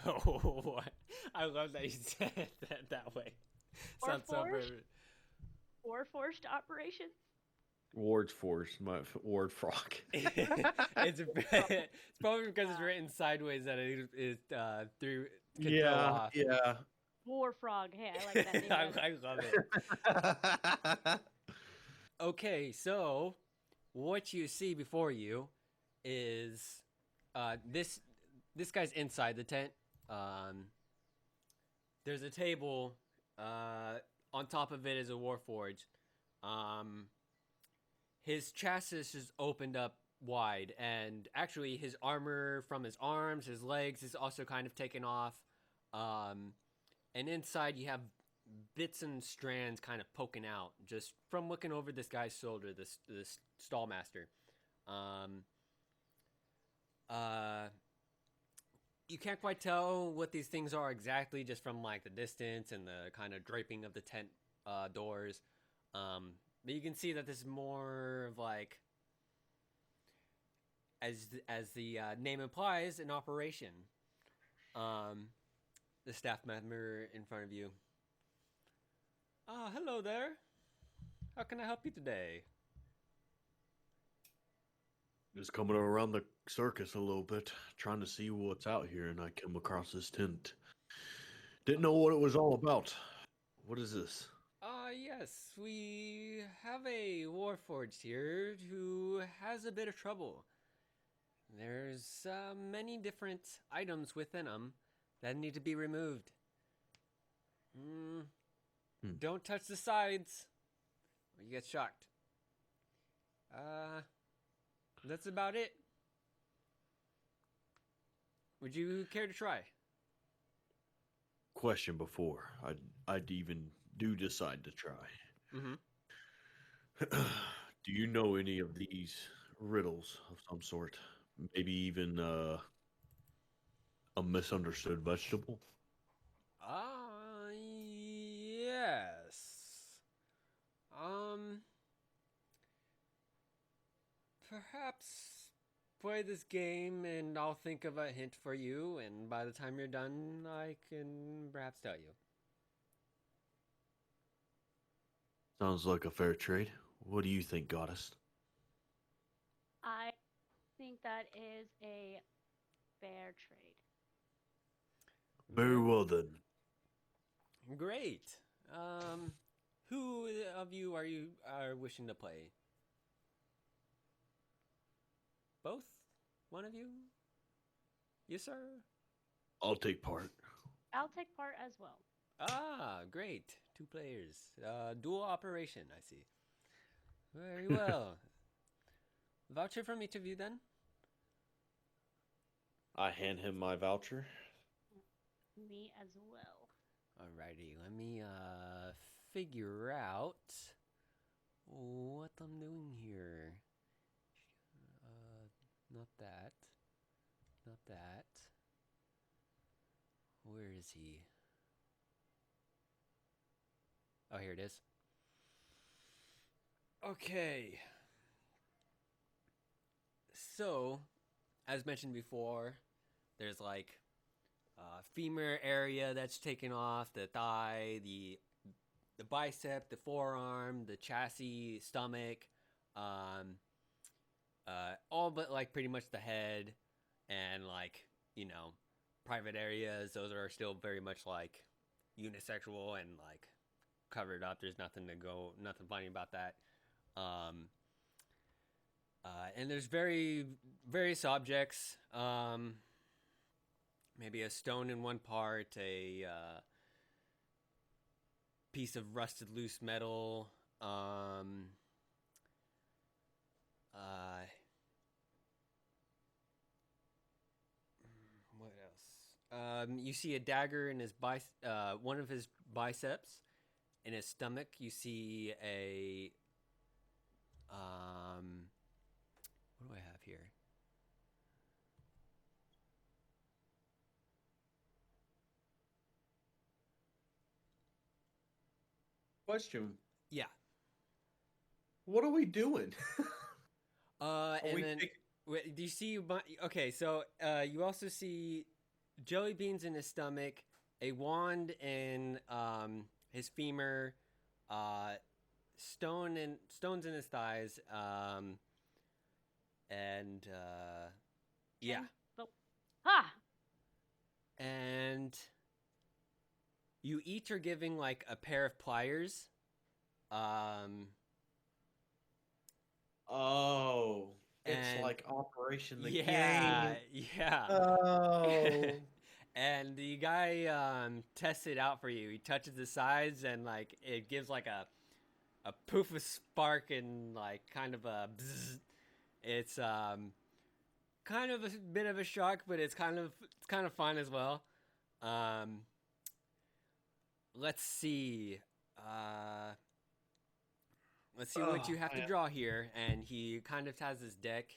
What? I love that you said that way. Sounds so Warforged? perfect. Warforged operations? Ward's Force, my Ward Frog. It's probably because it's written sideways that it is through. Can throw off. yeah. War frog. Hey, I like that name. I love it. Okay, so what you see before you is this this guy's inside the tent. There's a table. On top of it is a warforged. His chassis is opened up wide, and actually his armor from his arms, his legs is also kind of taken off. And inside you have bits and strands kind of poking out just from looking over this guy's shoulder, this stallmaster. You can't quite tell what these things are exactly just from like the distance and the kind of draping of the tent doors. But you can see that this is more of like, as the name implies, an operation. The staff member in front of you. Hello there. How can I help you today? Just coming around the circus a little bit, trying to see what's out here, and I came across this tent. Didn't know what it was all about. What is this? Yes, we have a warforged here who has a bit of trouble. There's many different items within him that need to be removed. Don't touch the sides, or you get shocked. That's about it. Would you care to try? Question before I'd even do decide to try. Mm-hmm. Do you know any of these riddles of some sort? Maybe even a misunderstood vegetable? Yes. Perhaps play this game and I'll think of a hint for you, and by the time you're done, I can perhaps tell you. Sounds like a fair trade. What do you think, Goddess? I think that is a fair trade. Very well then. Great. Who of you are wishing to play? Both? One of you? Yes, sir? I'll take part. I'll take part as well. Great. 2 players. Dual operation, I see. Very well. Voucher from each of you then? I hand him my voucher. Me as well. Alrighty, let me figure out what I'm doing here. Not that. Not that. Where is he? Oh, here it is. Okay. So, as mentioned before, there's like femur area that's taken off, the thigh, the bicep, the forearm, the chassis, stomach, all but like pretty much the head, and like, you know, private areas. Those are still very much like unisexual and like covered up. There's nothing funny about that. And there's various objects. Maybe a stone in one part, a piece of rusted loose metal. What else? You see a dagger in his one of his biceps. In his stomach, you see a what do I have here? Question. Yeah. What are we doing? And then do you see? Okay, so you also see jelly beans in his stomach, a wand in his femur, stones in his thighs, and yeah, and you each are giving like a pair of pliers. Oh. It's And like Operation the yeah, Game. yeah. Oh. And the guy tests it out for you. He touches the sides and like it gives like a poof of spark and like kind of a bzzz. It's kind of a bit of a shock, but it's kind of fun as well. Um, let's see. Uh, let's see what you have to draw here. And he kind of has his deck,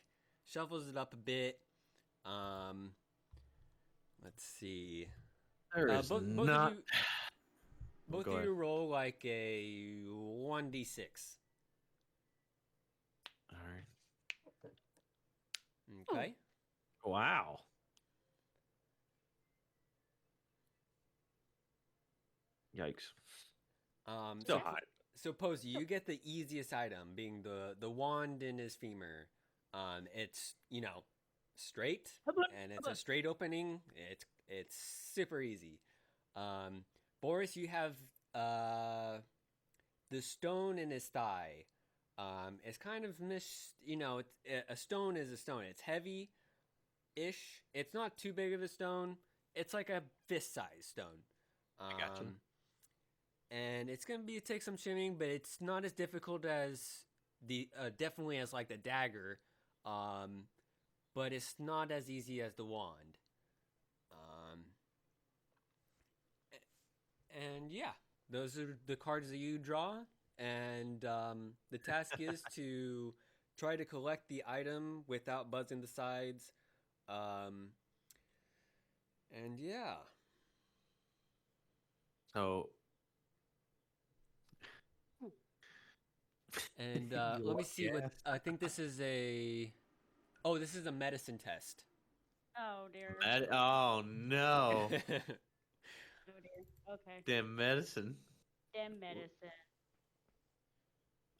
shuffles it up a bit. Let's see. There is Both not. of you, both Go of ahead. you roll like a 1d6. All right. Okay. Wow. Yikes. So, So high. so Posey, you get the easiest item, being the wand in his femur. It's straight, and it's a straight opening. It's super easy. Boris, you have the stone in his thigh. It's kind of a stone is a stone. It's heavy ish. It's not too big of a stone. It's like a fist size stone. I got you. And it's gonna take some shimming, but it's not as difficult as the definitely as like the dagger. But it's not as easy as the wand. And yeah, those are the cards that you draw, and the task is to try to collect the item without buzzing the sides. And yeah. So. And You let me lucky see what ass. I think this is a. Oh, this is a medicine test. Oh dear. Oh no! Oh dear. Okay. Damn medicine. Damn medicine.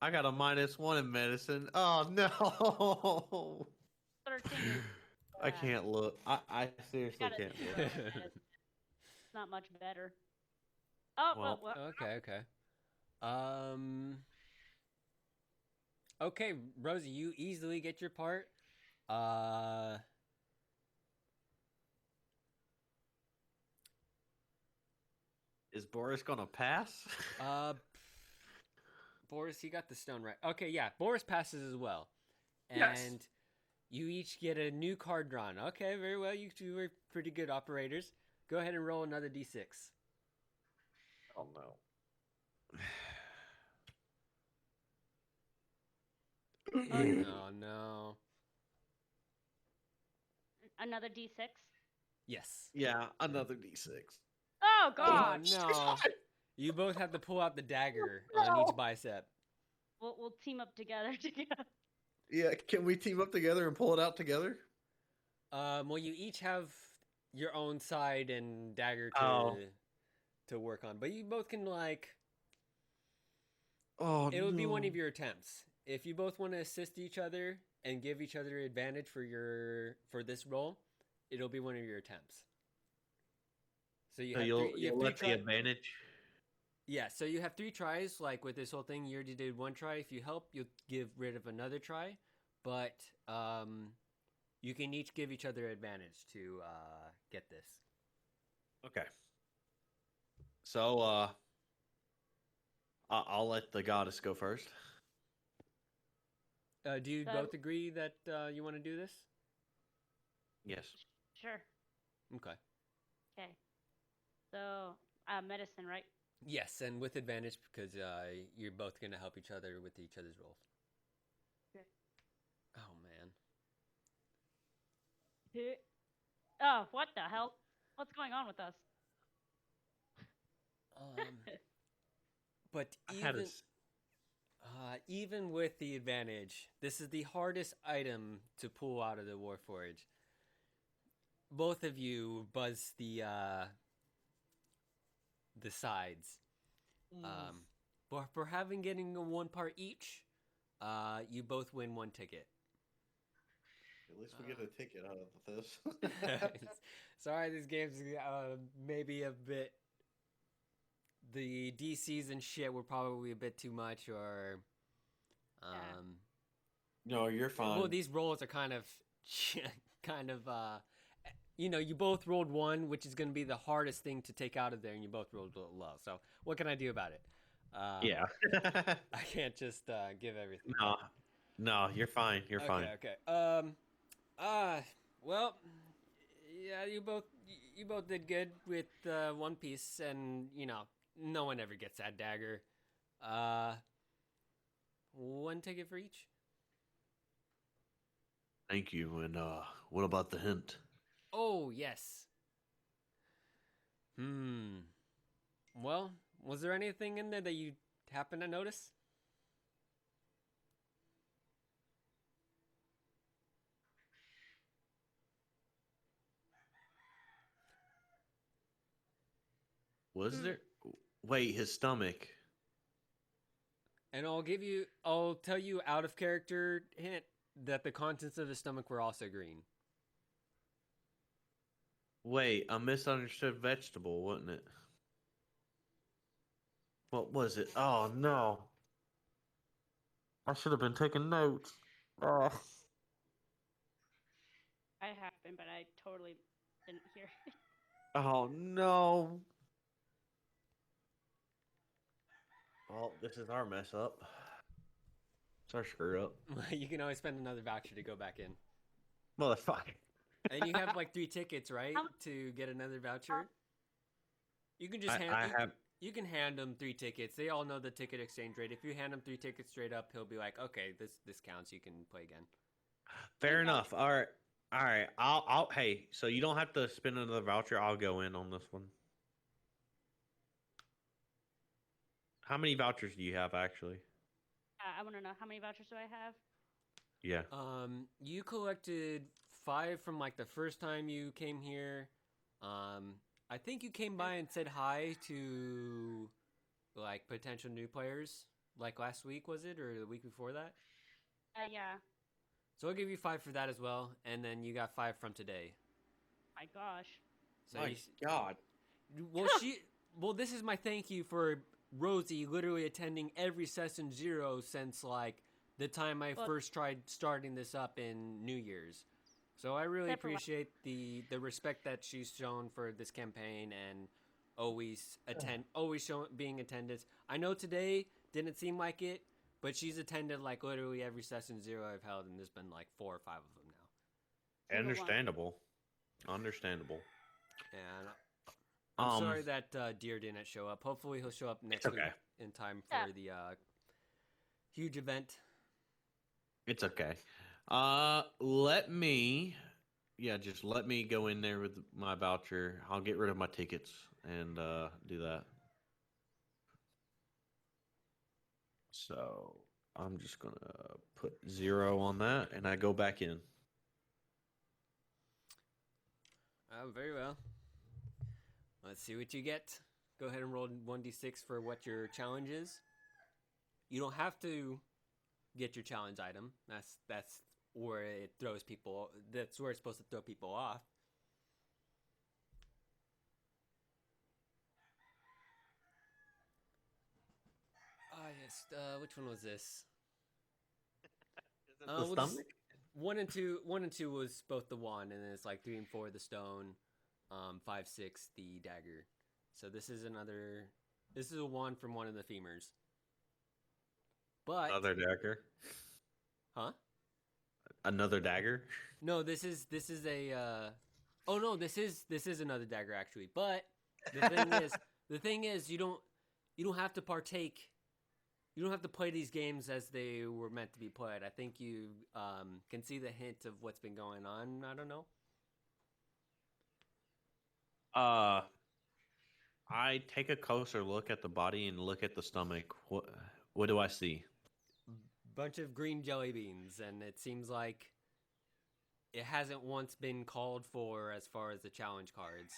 I got a -1 in medicine. Oh no! 13. I can't look. I seriously Got a can't 0 look. in medicine. It's not much better. Oh well. Okay. Okay, Rosie, you easily get your part. Is Boris gonna pass? Boris, he got the stone right. Okay, yeah, Boris passes as well. And Yes. you each get a new card drawn. Okay, very well. You two are pretty good operators. Go ahead and roll another d6. Oh no. Oh no. Another D6. Yes. Yeah, another D6. Oh Oh god. no. You both have to pull out the dagger on each bicep. We'll team up together. Yeah, can we team up together and pull it out together? Well, you each have your own side and dagger to work on, but you both can like. Oh, It would be one of your attempts. If you both want to assist each other and give each other advantage for this roll, it'll be one of your attempts. So you have you'll three let try- the advantage. Yeah, so you have 3 tries. Like with this whole thing, you already did 1 try. If you help, you'll give rid of another try. But you can each give each other advantage to get this. Okay. So I'll let the goddess go first. Do you So- both agree that you want to do this? Yes. Sure. Okay. Okay. So, medicine, right? Yes, and with advantage because you're both going to help each other with each other's rolls. Okay. Oh, man. Oh, what the hell? What's going on with us? But even with the advantage, this is the hardest item to pull out of the Warforge. Both of you buzz the sides. But for getting a 1 part each, you both win 1 ticket. At least we get a ticket out of this. Sorry, this game's maybe a bit. The DCs and shit were probably a bit too much, or No, you're fine. Well, these rolls are kind of, kind of, you both rolled 1, which is going to be the hardest thing to take out of there, and you both rolled low. So what can I do about it? Yeah. I can't just give everything. No, no, you're fine. You're fine. Okay. Well, yeah, you both did good with One Piece, and no one ever gets that dagger. 1 ticket for each. Thank you. And what about the hint? Oh yes. Well, was there anything in there that you happen to notice? Was there? Wait, his stomach. And I'll tell you out of character hint that the contents of his stomach were also green. Wait, a misunderstood vegetable, wasn't it? What was it? Oh no! I should have been taking notes. Oh. I have been, but I totally didn't hear it. Oh no! Well, this is our mess up. It's our screw up. You can always spend another voucher to go back in. Motherfucker. And you have like 3 tickets, right, to get another voucher? You can just you can hand them 3 tickets. They all know the ticket exchange rate. If you hand him 3 tickets straight up, he'll be like, "Okay, this counts. You can play again." Fair enough. All right. I'll. Hey, so you don't have to spend another voucher. I'll go in on this one. How many vouchers do you have actually? I want to know, how many vouchers do I have? Yeah. You collected 5 from like the first time you came here. I think you came by and said hi to like potential new players, like last week, was it, or the week before that? Yeah. So I'll give you 5 for that as well, and then you got 5 from today. My gosh. So My God. Well, this is my thank you for Rosie literally attending every session 0 since like the time I first tried starting this up in New Year's. So I really appreciate the respect that she's shown for this campaign and always being attendance. I know today didn't seem like it, but she's attended like literally every session 0 I've held, and there's been like 4 or 5 of them now. Understandable. Understandable. And I'm sorry that Deer didn't show up. Hopefully he'll show up next week in time for the huge event. It's okay. Just let me go in there with my voucher. I'll get rid of my tickets and do that. So I'm just gonna put 0 on that, and I go back in. Very well. Let's see what you get. Go ahead and roll 1d6 for what your challenge is. You don't have to get your challenge item. That's where it throws people. That's where it's supposed to throw people off. Yes. Which one was this? The stomach? 1 and 2 was both the wand, and then it's like 3 and 4 the stone, 5, 6 the dagger. So this is a wand from one of the femurs. But Another dagger? Huh? Another dagger? No, this is a oh no, this is another dagger actually. But the thing is you don't have to partake. You don't have to play these games as they were meant to be played. I think you can see the hint of what's been going on. I don't know. I take a closer look at the body and look at the stomach. What do I see? Bunch of green jelly beans, and it seems like it hasn't once been called for as far as the challenge cards.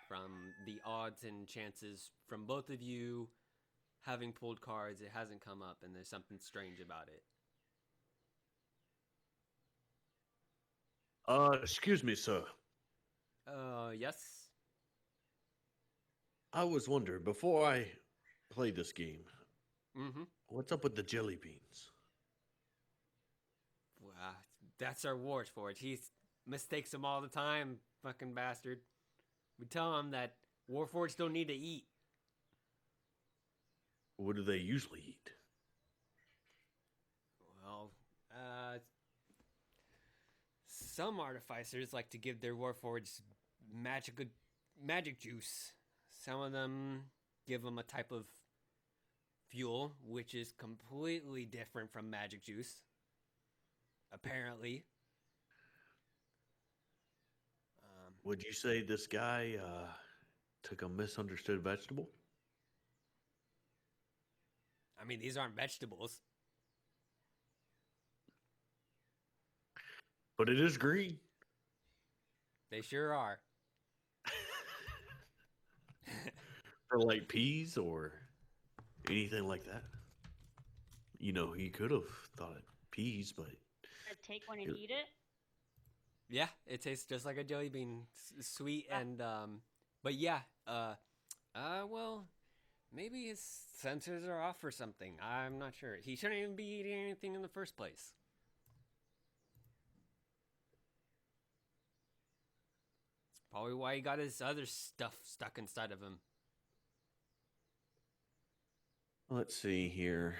From the odds and chances from both of you having pulled cards, it hasn't come up, and there's something strange about it. Excuse me, sir. Yes? I was wondering, before I play this game, Mm-hmm. what's up with the jelly beans? That's our Warforged. He mistakes them all the time, fucking bastard. We tell him that Warforged don't need to eat. What do they usually eat? Well, some artificers like to give their Warforged magic juice. Some of them give them a type of fuel, which is completely different from magic juice. Apparently. Would you say this guy took a misunderstood vegetable? I mean, these aren't vegetables. But it is green. They sure are. For like peas or anything like that. You know, he could have thought it peas, but I'd take one and eat it. Yeah, it tastes just like a jelly bean, sweet and but yeah, well, maybe his sensors are off or something. I'm not sure. He shouldn't even be eating anything in the first place. Probably why he got his other stuff stuck inside of him. Let's see here.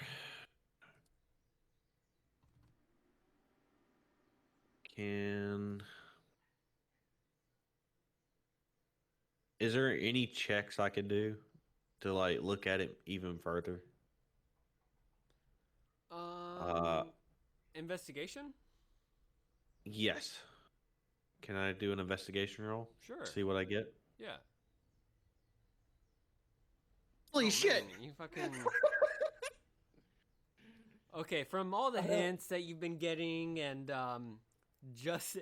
Is there any checks I can do to like look at it even further? Investigation? Yes. Can I do an investigation roll? Sure. See what I get? Yeah. Holy Man, you fucking. Okay, from all the hints that you've been getting and just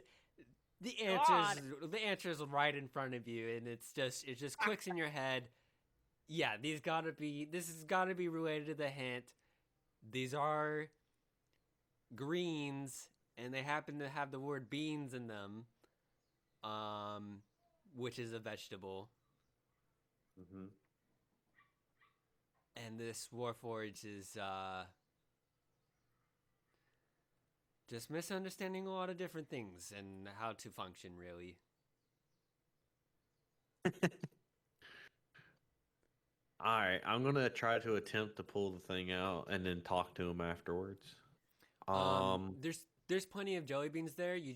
the answers right in front of you, and it just clicks in your head. Yeah, this has gotta be related to the hint. These are greens, and they happen to have the word beans in them, which is a vegetable. Mm-hmm. And this Warforged is just misunderstanding a lot of different things and how to function, really. All right, I'm gonna try to attempt to pull the thing out and then talk to him afterwards. There's plenty of jelly beans there. You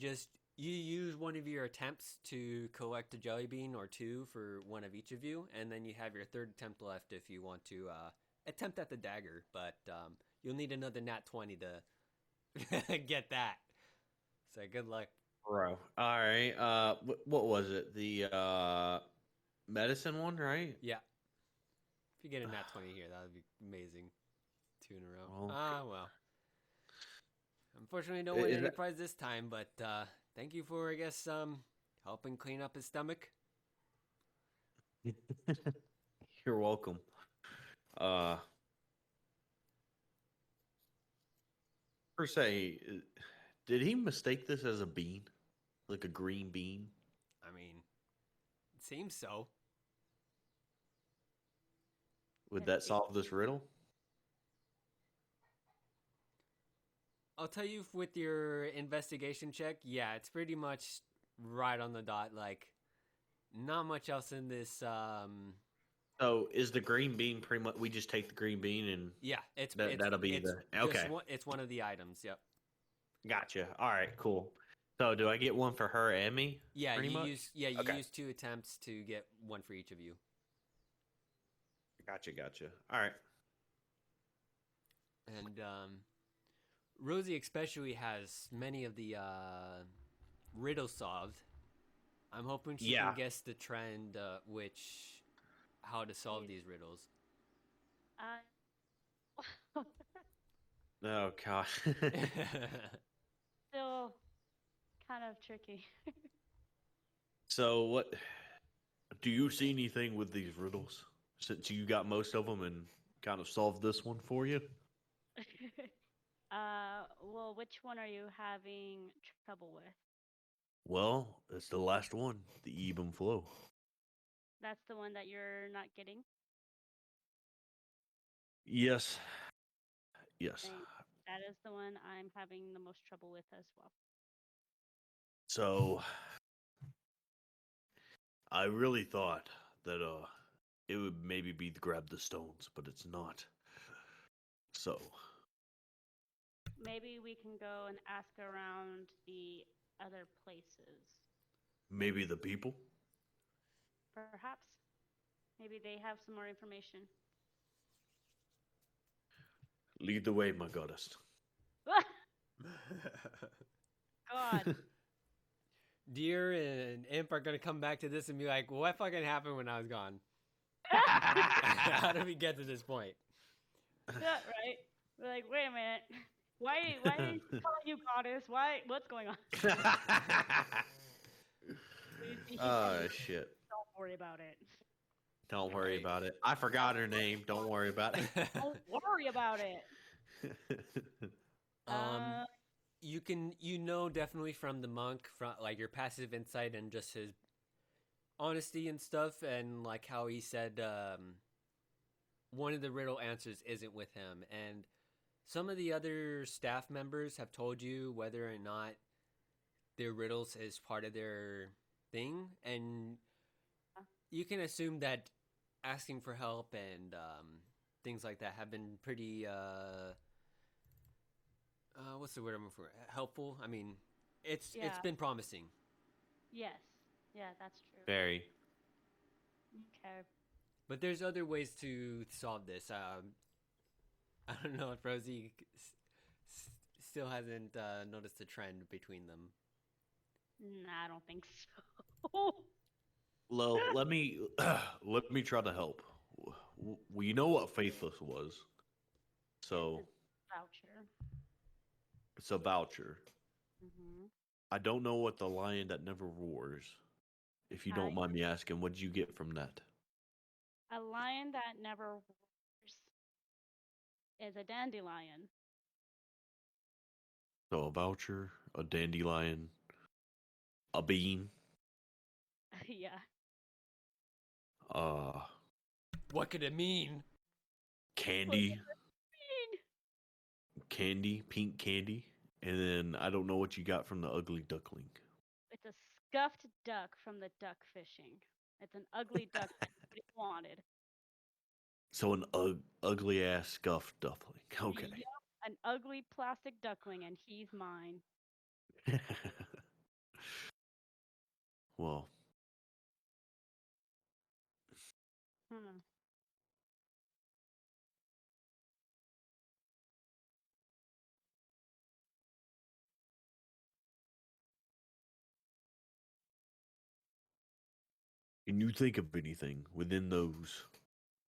use one of your attempts to collect a jelly bean or two for one of each of you, and then you have your third attempt left if you want to attempt at the dagger. But you'll need another nat 20 to get that. So good luck. Bro. All right. What was it? The medicine one, right? Yeah. If you get a nat 20 here, that would be amazing. 2 in a row. Okay. Well. Unfortunately, don't win any prize this time, but thank you for, I guess, helping clean up his stomach. You're welcome. Per se, did he mistake this as a bean? Like a green bean? I mean, it seems so. Would that solve this riddle? I'll tell you with your investigation check, yeah, it's pretty much right on the dot. Like, not much else in this. So is the green bean pretty much? We just take the green bean and yeah, that'll be okay. It's one of the items. Yep. Gotcha. All right, cool. So do I get one for her and me? Yeah, you use 2 attempts to get one for each of you. Gotcha. All right. And Rosie especially has many of the riddles solved. I'm hoping she can guess the trend, how to solve these riddles. Oh god. Still kind of tricky. So what? Do you see anything with these riddles? Since you got most of them and kind of solved this one for you? Well, which one are you having trouble with? Well, it's the last one, the even flow. That's the one that you're not getting? Yes. Yes. Thanks. That is the one I'm having the most trouble with as well. So I really thought that it would maybe be to grab the stones, but it's not. So Maybe we can go and ask around the other places. maybe the people? Perhaps. Maybe they have some more information. Lead the way, my goddess. God. Deer and Imp are gonna come back to this and be like, "What fucking happened when I was gone? How did we get to this point?" Yeah, right? We're like, wait a minute. Why is he calling you goddess? What's going on? Oh shit! Don't worry about it. Don't worry about it. I forgot her name. Don't worry about it. Don't worry about it. You know definitely from the monk, from like your passive insight and just his honesty and stuff, and like how he said one of the riddle answers isn't with him, and some of the other staff members have told you whether or not their riddles is part of their thing, and you can assume that asking for help and things like that have been pretty what's the word I'm looking for? Helpful. I mean, it's been promising. Yes. Yeah, that's true. Very. Okay. But there's other ways to solve this. I don't know if Rosie still hasn't noticed a trend between them. Nah, I don't think so. Well, let me try to help. We know what Faithless was, so Voucher. it's a voucher. Mm-hmm. I don't know what the lion that never roars. If you don't mind me asking, what did you get from that? A lion that never roars is a dandelion. So a voucher, a dandelion, a bean. Yeah. What could it mean? Candy. Candy, pink candy. And then I don't know what you got from the ugly duckling. It's a scuffed duck from the duck fishing. It's an ugly duck that nobody wanted. So an ugly ass scuffed duckling. Okay. Yep, an ugly plastic duckling, and he's mine. Well, can you think of anything within those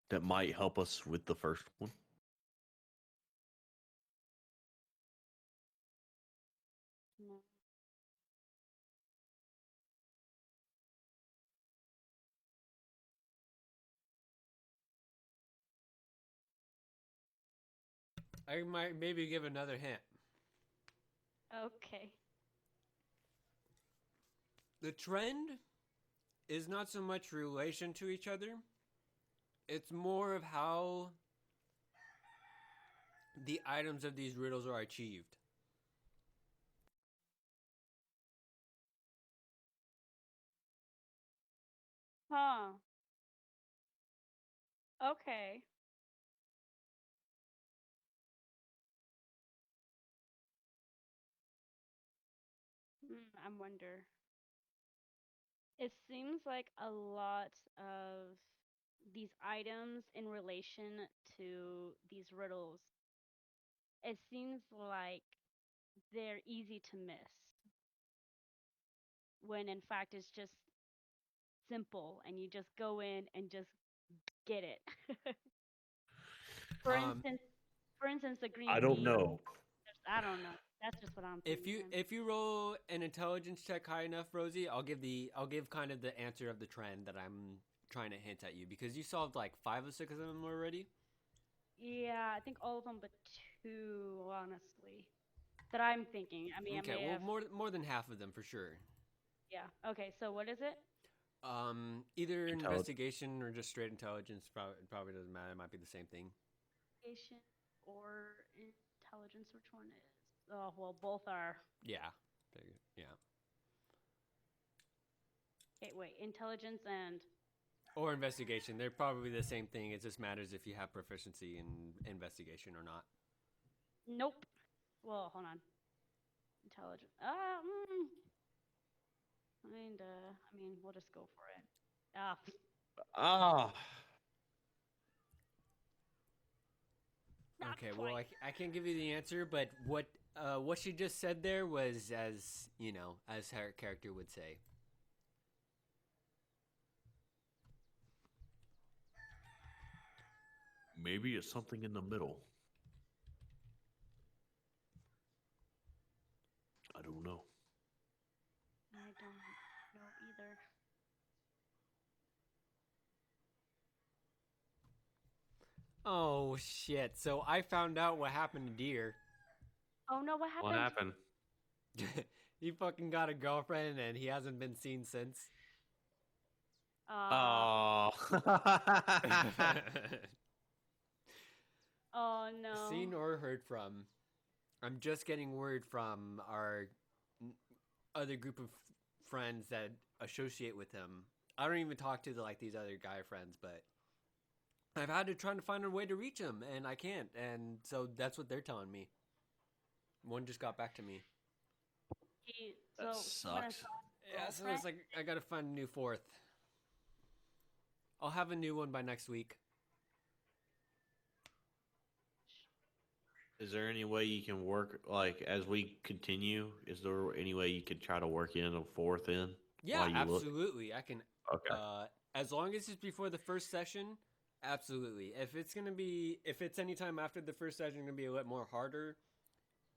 that might help us with the first one? No. I might maybe give another hint. Okay. The trend is not so much relation to each other. It's more of how the items of these riddles are achieved. Huh. Okay. I wonder. It seems like a lot of these items in relation to these riddles, it seems like they're easy to miss. When in fact it's just simple and you just go in and just get it. For instance, the green I don't bean. know. I don't know. That's just what I'm thinking. If you roll an intelligence check high enough, Rosie, I'll give kind of the answer of the trend that I'm trying to hint at you, because you solved like 5 or 6 of them already. Yeah, I think all of them but 2, honestly, that I'm thinking. I mean, Okay, I may well, have... more than half of them for sure. Yeah. Okay, so what is it? Either investigation or just straight intelligence. Probably doesn't matter. It might be the same thing. Investigation or intelligence? Which one is? Oh, well, both are. Yeah. Yeah. Okay, wait. Intelligence and Or investigation. They're probably the same thing. It just matters if you have proficiency in investigation or not. nope. Well, hold on. Intelligence. I mean, we'll just go for it. Ah, Ah, not Okay, well, quite. I can't give you the answer, but what she just said there was as, as her character would say. Maybe it's something in the middle. I don't know. I don't know either. Oh, shit. So I found out what happened to Deer. Oh no, what happened? what happened? He fucking got a girlfriend and he hasn't been seen since. Oh. Oh no. Seen or heard from. I'm just getting word from our other group of friends that associate with him. I don't even talk to these other guy friends, but I've had to try to find a way to reach him, and I can't. And so that's what they're telling me. One just got back to me. That So you wanna sucks. talk Yeah, so girlfriend? it's like I gotta find a new fourth. I'll have a new one by next week. Is there any way you can work, like, as we continue, is there any way you could try to work in a fourth in? Yeah, while you look? absolutely. I can. Okay. As long as it's before the first session, absolutely. If it's any time after the first session, it's gonna be a lot more harder.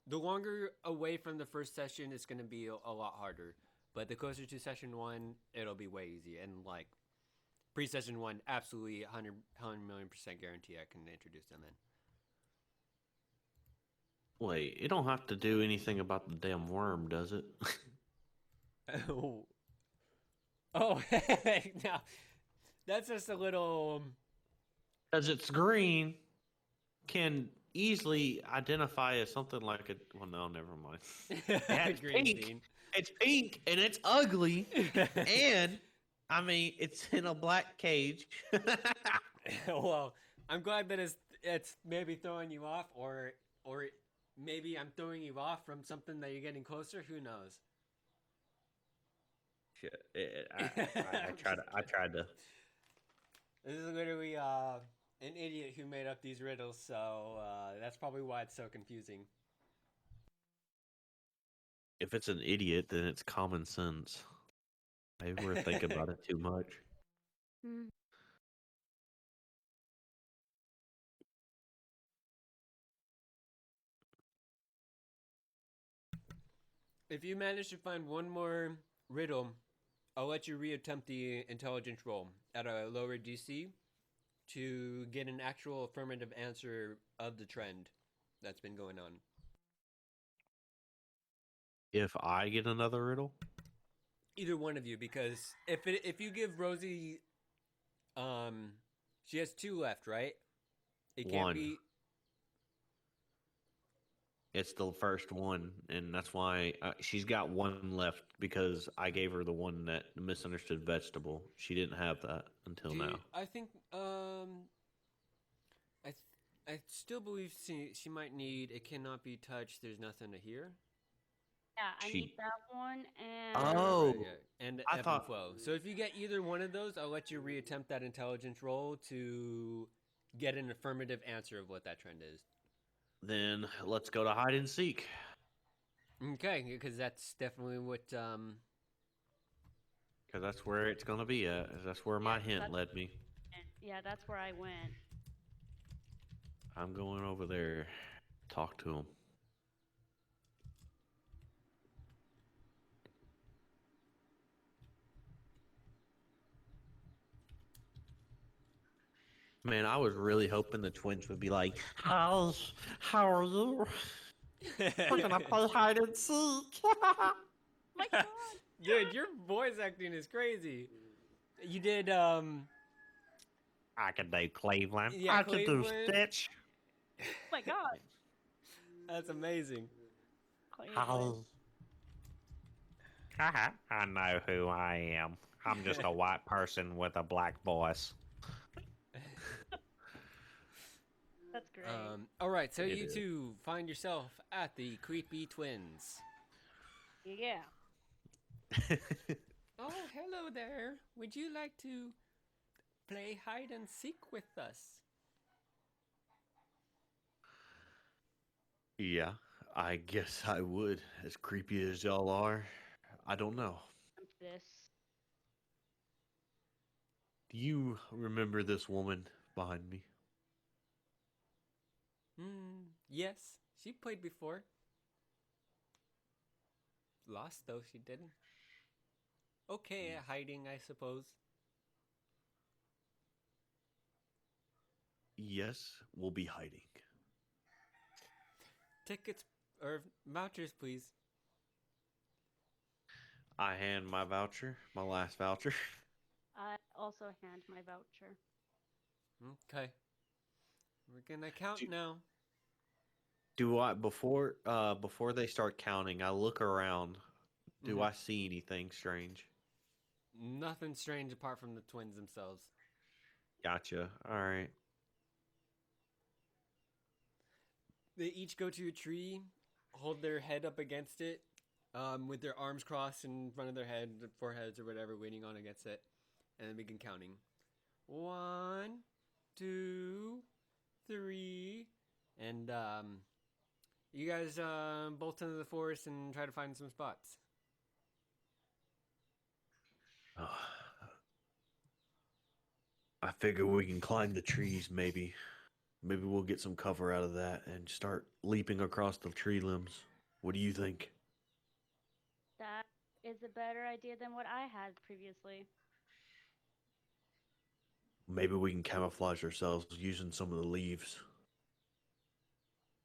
The longer away from the first session, it's gonna be a lot harder. But the closer to session one, it'll be way easy. And like pre-session one, absolutely 100 million% guarantee I can introduce them in. Wait, it don't have to do anything about the damn worm, does it? Oh, no, that's just a little. Because it's green, can easily identify as something like a. Well, no, never mind. It's Green pink. bean. It's pink and it's ugly, and I mean it's in a black cage. Well, I'm glad that it's maybe throwing you off, or maybe I'm throwing you off from something that you're getting closer. Who knows? Shit, I tried to. This is literally an idiot who made up these riddles, so that's probably why it's so confusing. If it's an idiot, then it's common sense. Maybe we're thinking about it too much. Hmm. If you manage to find one more riddle, I'll let you reattempt the intelligence roll at a lower DC to get an actual affirmative answer of the trend that's been going on. If I get another riddle, Either one of you, because if you give Rosie, she has 2 left, right? It can't One. be. it's the first one, and that's why she's got one left because I gave her the one that misunderstood vegetable. She didn't have that until now. I think I still believe she might need it cannot be touched. There's nothing to hear. Yeah, I She- need that one and Oh. And I ebb thought- and flow. So if you get either one of those, I'll let you reattempt that intelligence roll to get an affirmative answer of what that trend is. Then let's go to hide and seek. Okay, because that's definitely what. Because that's where it's gonna be at. That's where my hint that's- led me. yeah, that's where I went. I'm going over there. Talk to him. Man, I was really hoping the twins would be like, how are you? We're gonna play hide and seek. My God. Dude, your voice acting is crazy. You did I can do Cleveland. Yeah, I can do Cleveland. Stitch. Oh my God. That's amazing. Cleveland. I know who I am. I'm just a white person with a black voice. That's great. All right, so It you is. two find yourself at the Creepy Twins. Yeah. Oh, hello there. Would you like to play hide and seek with us? Yeah, I guess I would. As creepy as y'all are, I don't know. This. Do you remember this woman behind me? Yes, she played before. Lost though, she didn't. Okay at hiding, I suppose. Yes, we'll be hiding. Tickets or vouchers, please. I hand my voucher, my last voucher. I also hand my voucher. Okay. We're gonna count Do- now. Do I before they start counting, I look around. Do Mhm. I see anything strange? Nothing strange apart from the twins themselves. Gotcha. All right. They each go to a tree, hold their head up against it, with their arms crossed in front of their head, foreheads, or whatever, waiting on against it, and then begin counting. 1, 2, 3, and you guys bolt into the forest and try to find some spots. I figure we can climb the trees, maybe. Maybe we'll get some cover out of that and start leaping across the tree limbs. What do you think? That is a better idea than what I had previously. Maybe we can camouflage ourselves using some of the leaves.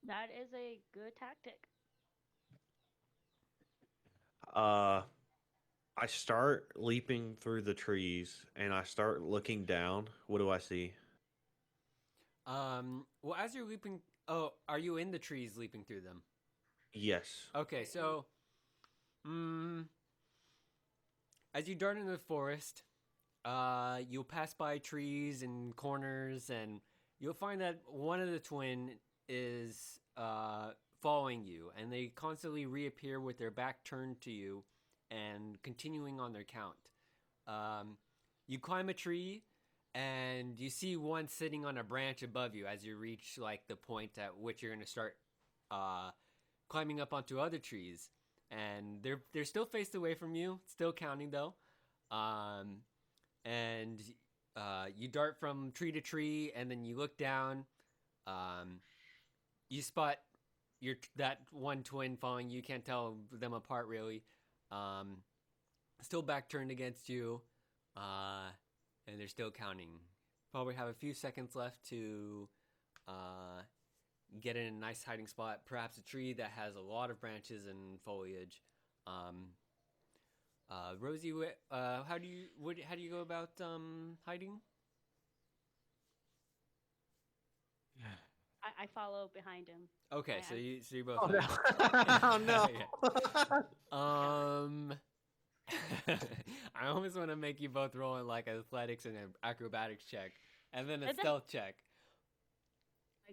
That is a good tactic. I start leaping through the trees and I start looking down. What do I see? Well, as you're leaping, oh, are you in the trees leaping through them? Yes. Okay, so, as you dart into the forest, you'll pass by trees and corners, and you'll find that one of the twin is following you, and they constantly reappear with their back turned to you and continuing on their count. You climb a tree, and you see one sitting on a branch above you as you reach like the point at which you're going to start climbing up onto other trees, and they're still faced away from you, still counting though. And you dart from tree to tree, and then you look down. You spot that one twin following you. Can't tell them apart really. Still back turned against you, and they're still counting. Probably have a few seconds left to get in a nice hiding spot, perhaps a tree that has a lot of branches and foliage. Rosie, how do you go about hiding? I follow behind him. Okay, Yeah. so you both. Oh, hide. no. Oh, no. I almost want to make you both roll in like athletics and an acrobatics check, and then a And then- stealth check.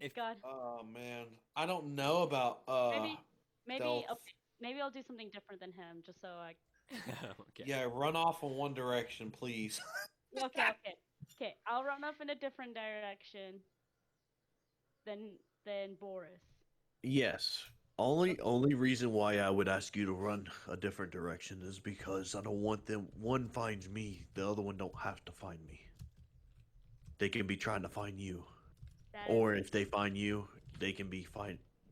My God. Oh man, I don't know about Maybe stealth. okay, maybe I'll do something different than him, just so I. Okay. Yeah, run off in one direction, please. Okay. I'll run off in a different direction. Than Boris. Yes. Only reason why I would ask you to run a different direction is because I don't want them one finds me, the other one don't have to find me. They can be trying to find you. That Or is, if they find you, they can be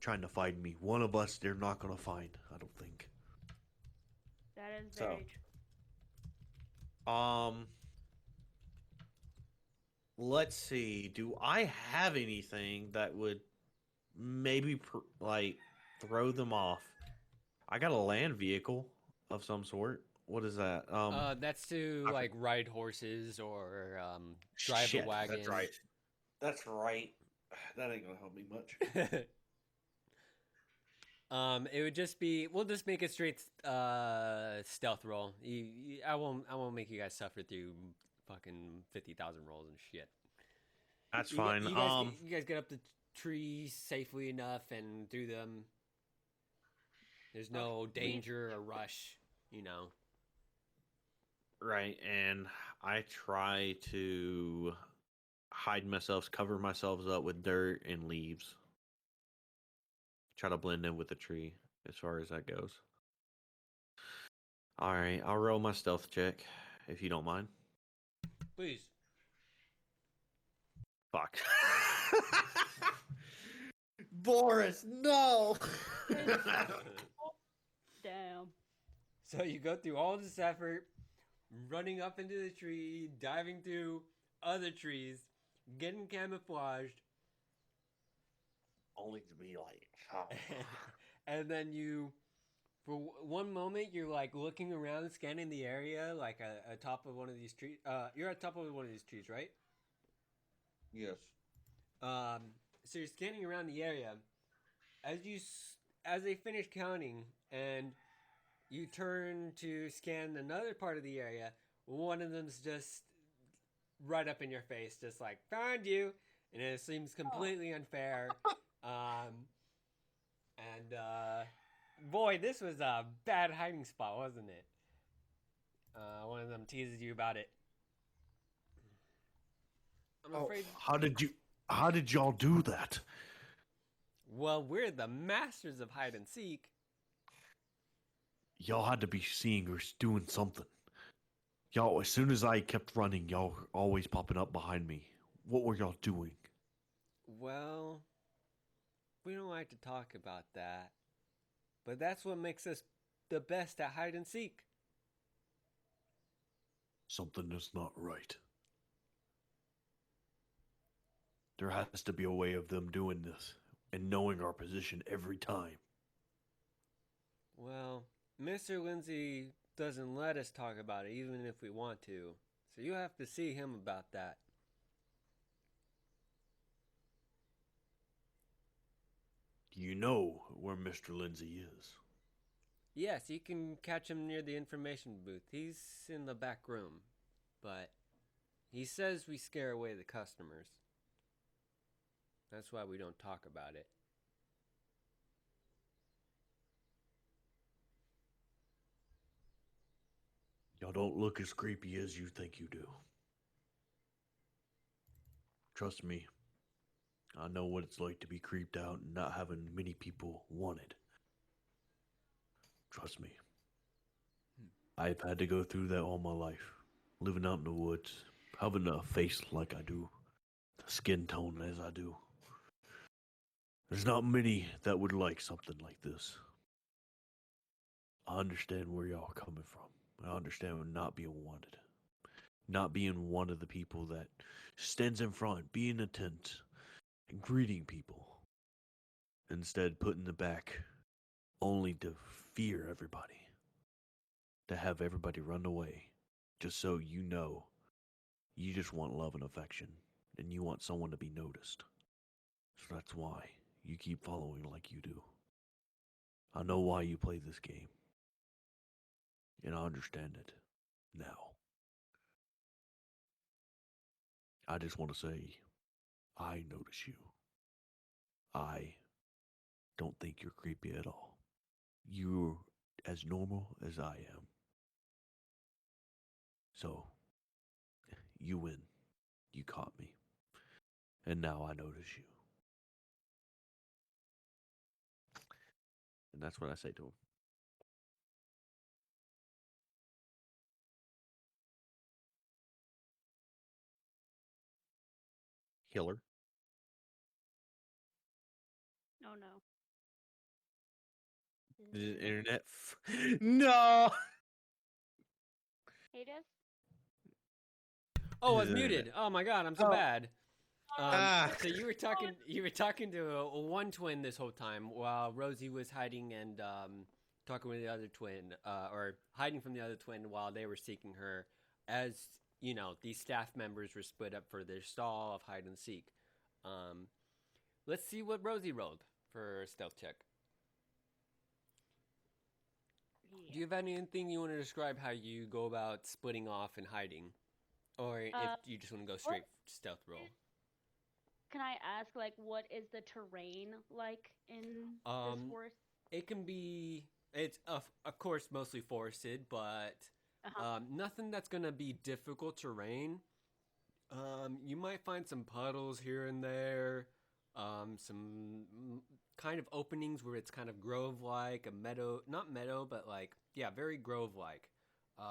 trying to find me. One of us they're not gonna find, I don't think. that is So. very true. Let's see. Do I have anything that would maybe like throw them off? I got a land vehicle of some sort. What is that? That's to I like ride horses or drive Shit, a wagon. That's right. That's right. That ain't gonna help me much. It would just be. We'll just make it straight stealth roll. I won't make you guys suffer through fucking 50,000 rolls and shit. That's You, fine. you guys get up the trees safely enough and through them. There's no danger or rush, you know. Right, and I try to hide myself, cover myself up with dirt and leaves. Try to blend in with the tree as far as that goes. All right, I'll roll my stealth check if you don't mind. Please. Fuck. Boris, no. Damn. So you go through all this effort, running up into the tree, diving through other trees, getting camouflaged, Only to be like, and then you, for one moment, you're like looking around, scanning the area, like atop of one of these trees. You're at top of one of these trees, right? yes. So you're scanning around the area. As they finish counting, and you turn to scan another part of the area, one of them's just right up in your face, just like, found you, and it seems completely unfair. Boy, this was a bad hiding spot, wasn't it? One of them teases you about it. I'm afraid. How did y'all do that? Well, we're the masters of hide and seek. Y'all had to be seeing or doing something. Y'all, as soon as I kept running, y'all were always popping up behind me. What were y'all doing? Well, we don't like to talk about that, but that's what makes us the best at hide and seek. Something is not right. There has to be a way of them doing this and knowing our position every time. Well, Mr. Lindsay doesn't let us talk about it even if we want to, so you have to see him about that. Do you know where Mr. Lindsay is? Yes, you can catch him near the information booth. He's in the back room, but he says we scare away the customers. That's why we don't talk about it. Y'all don't look as creepy as you think you do. Trust me, I know what it's like to be creeped out and not having many people wanted. Trust me. I've had to go through that all my life. Living out in the woods, having a face like I do, the skin tone as I do. There's not many that would like something like this. I understand where y'all are coming from. I understand not being wanted. Not being one of the people that stands in front, being a tent, and greeting people. Instead, put in the back, only to fear everybody. To have everybody run away, just so you know you just want love and affection, and you want someone to be noticed. So that's why you keep following like you do. I know why you play this game, and I understand it now. I just want to say, I notice you. I don't think you're creepy at all. You're as normal as I am. So, you win. You caught me. And now I notice you. And that's what I say to him. Killer. Oh no. The internet. No. Hey, Des? Oh, I was His internet. muted. Oh my god, I'm so Oh. bad. Ah. So you were talking to one twin this whole time while Rosie was hiding and talking with the other twin, or hiding from the other twin while they were seeking her. As you know, these staff members were split up for their stall of hide and seek. Let's see what Rosie rolled for her stealth check. Yeah. Do you have anything you want to describe how you go about splitting off and hiding? Or if you just want to go straight stealth roll? Can I ask, like, what is the terrain like in this forest? It can be, it's of course mostly forested, but nothing that's gonna be difficult terrain. You might find some puddles here and there, some kind of openings where it's kind of grove-like, a meadow, not meadow, but like, yeah, very grove-like. Is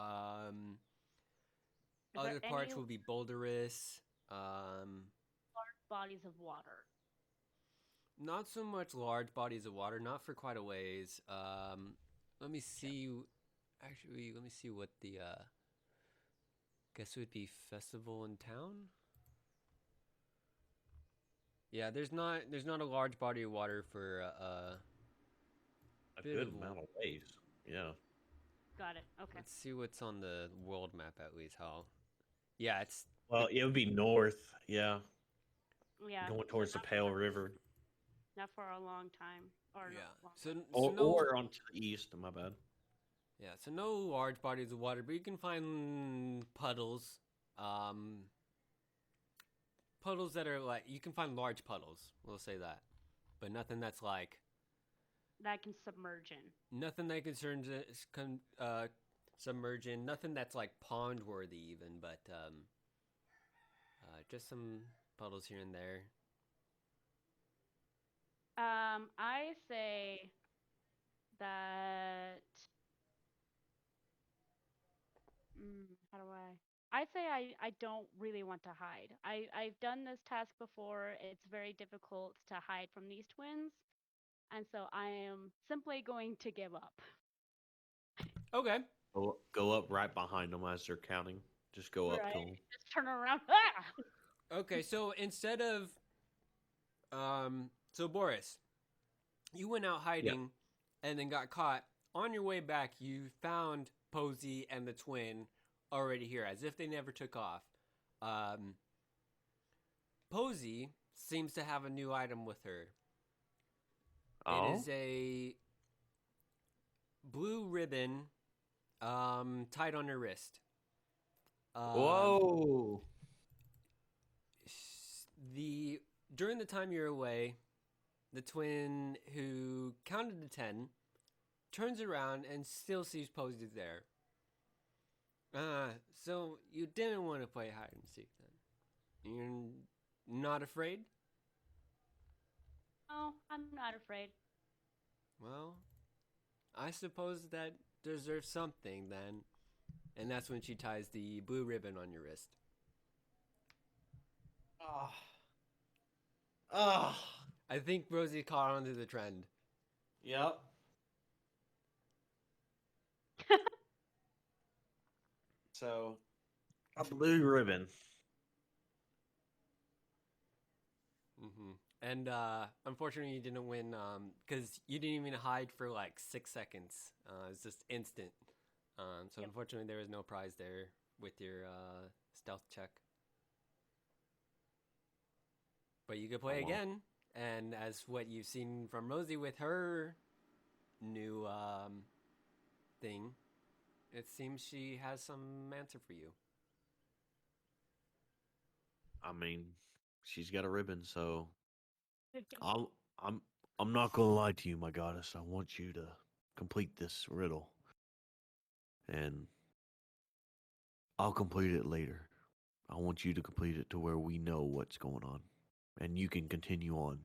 there Other any parts will be boulderous. large bodies of water? Not so much large bodies of water, not for quite a ways. Let me see. Actually, let me see what the guess it would be festival in town. Yeah, there's not a large body of water for A bit good of amount of ways. Yeah. Got it. Okay. Let's see what's on the world map at least. How? Yeah, it's Well, it would be north. Yeah. Yeah. Going so towards the not Pale for- River. Not for a long time. Or yeah. not long. So no, Or on to the east. My bad. yeah, so no large bodies of water, but you can find puddles. Puddles that are like, you can find large puddles. We'll say that, but nothing that's like That can submerge in. nothing that concerns submerge in. Nothing that's like pond worthy even, but just some puddles here and there. I say that. How do I? I'd say I don't really want to hide. I've done this task before. It's very difficult to hide from these twins, and so I am simply going to give up. Okay. Go up right behind them as they're counting. Just go up to Right. them. Just turn around. Ah! Okay, so instead of so Boris, you went out hiding and then got caught. On your way back, you found Posey and the twin already here, as if they never took off. Posey seems to have a new item with her. Oh. It is a blue ribbon tied on her wrist. Whoa. During the time you're away, the twin who counted to 10 turns around and still sees Posey there. So you didn't want to play hide and seek then? You're not afraid? No, I'm not afraid. Well, I suppose that deserves something then. And that's when she ties the blue ribbon on your wrist. I think Rosie caught on to the trend. Yep. So, a blue ribbon. Mm-hmm. And unfortunately, you didn't win because you didn't even hide for like 6 seconds. It's just instant. So unfortunately, there was no prize there with your stealth check. But you could play again, and as what you've seen from Rosie with her new thing, it seems she has some answer for you. I mean, she's got a ribbon, so I'm not gonna lie to you, my goddess. I want you to complete this riddle, and I'll complete it later. I want you to complete it to where we know what's going on, and you can continue on.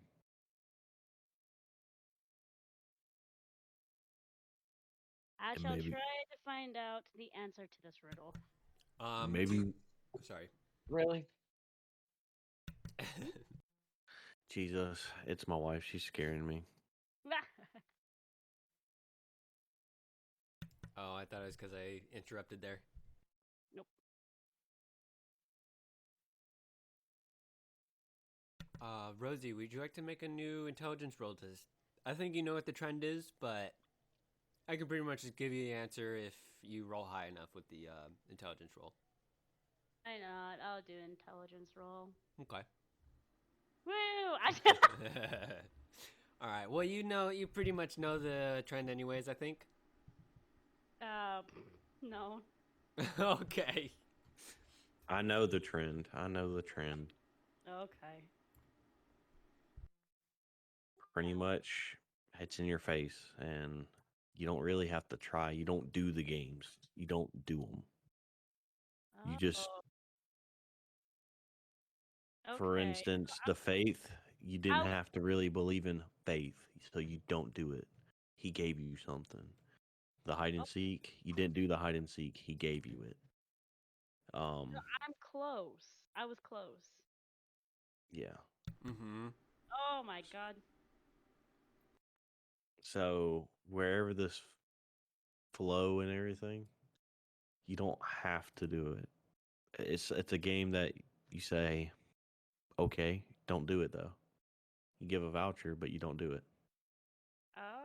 I And shall maybe- try to find out the answer to this riddle. Maybe. Sorry. Really? Jesus, it's my wife. She's scaring me. Oh, I thought it was because I interrupted there. Nope. Rosie, would you like to make a new intelligence roll test? I think you know what the trend is, but I can pretty much just give you the answer if you roll high enough with the intelligence roll. Why not? I'll do intelligence roll. Okay. Woo! All right. Well, you pretty much know the trend anyways, I think. No. Okay. I know the trend. I know the trend. Okay. Pretty much, it's in your face, and you don't really have to try. You don't do the games. You don't do them. You just, Oh, for okay. instance, the faith. You didn't How? have to really believe in faith, so you don't do it. He gave you something. The hide and Oh, seek. You didn't do the hide and seek. He gave you it. I'm close. I was close. Yeah. Mm-hmm. Oh my god. So wherever this flow and everything, you don't have to do it. It's a game that you say, okay, don't do it though. You give a voucher, but you don't do it. Oh,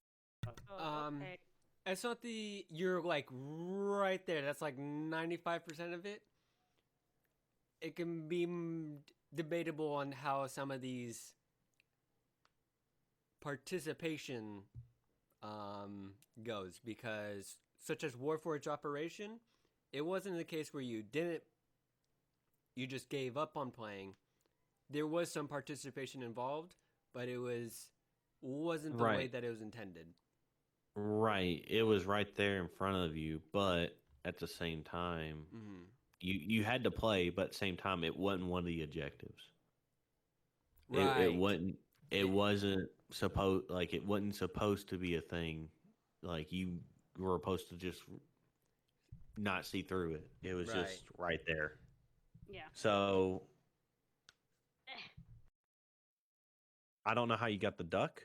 okay. It's not the you're like right there. That's like 95% of it. It can be debatable on how some of these participation goes because such as Warforged Operation, it wasn't the case where you just gave up on playing. There was some participation involved, but wasn't the way Right. that it was intended. Right. It was right there in front of you, but at the same time, Mm-hmm. you had to play, but at the same time, it wasn't one of the objectives. Right. It wasn't it wasn't supposed to be a thing. Like you were supposed to just not see through it. It was Right. just right there. Yeah. So Eh, I don't know how you got the duck,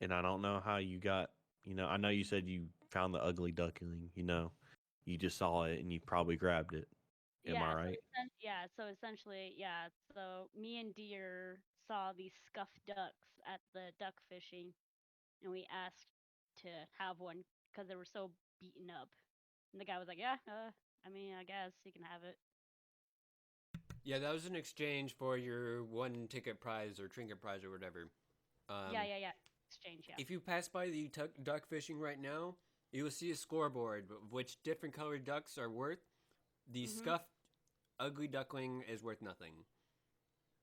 and I don't know how you got. I know you said you found the ugly duckling. You just saw it and you probably grabbed it. Am I Yeah, right? so essentially, yeah. So me and Deer saw these scuffed ducks at the duck fishing, and we asked to have one because they were so beaten up. And the guy was like, "Yeah, I mean, I guess you can have it." Yeah, that was an exchange for your one ticket prize or trinket prize or whatever. Yeah. Exchange, yeah. If you pass by the duck fishing right now, you will see a scoreboard of which different colored ducks are worth. The Mhm. scuffed ugly duckling is worth nothing.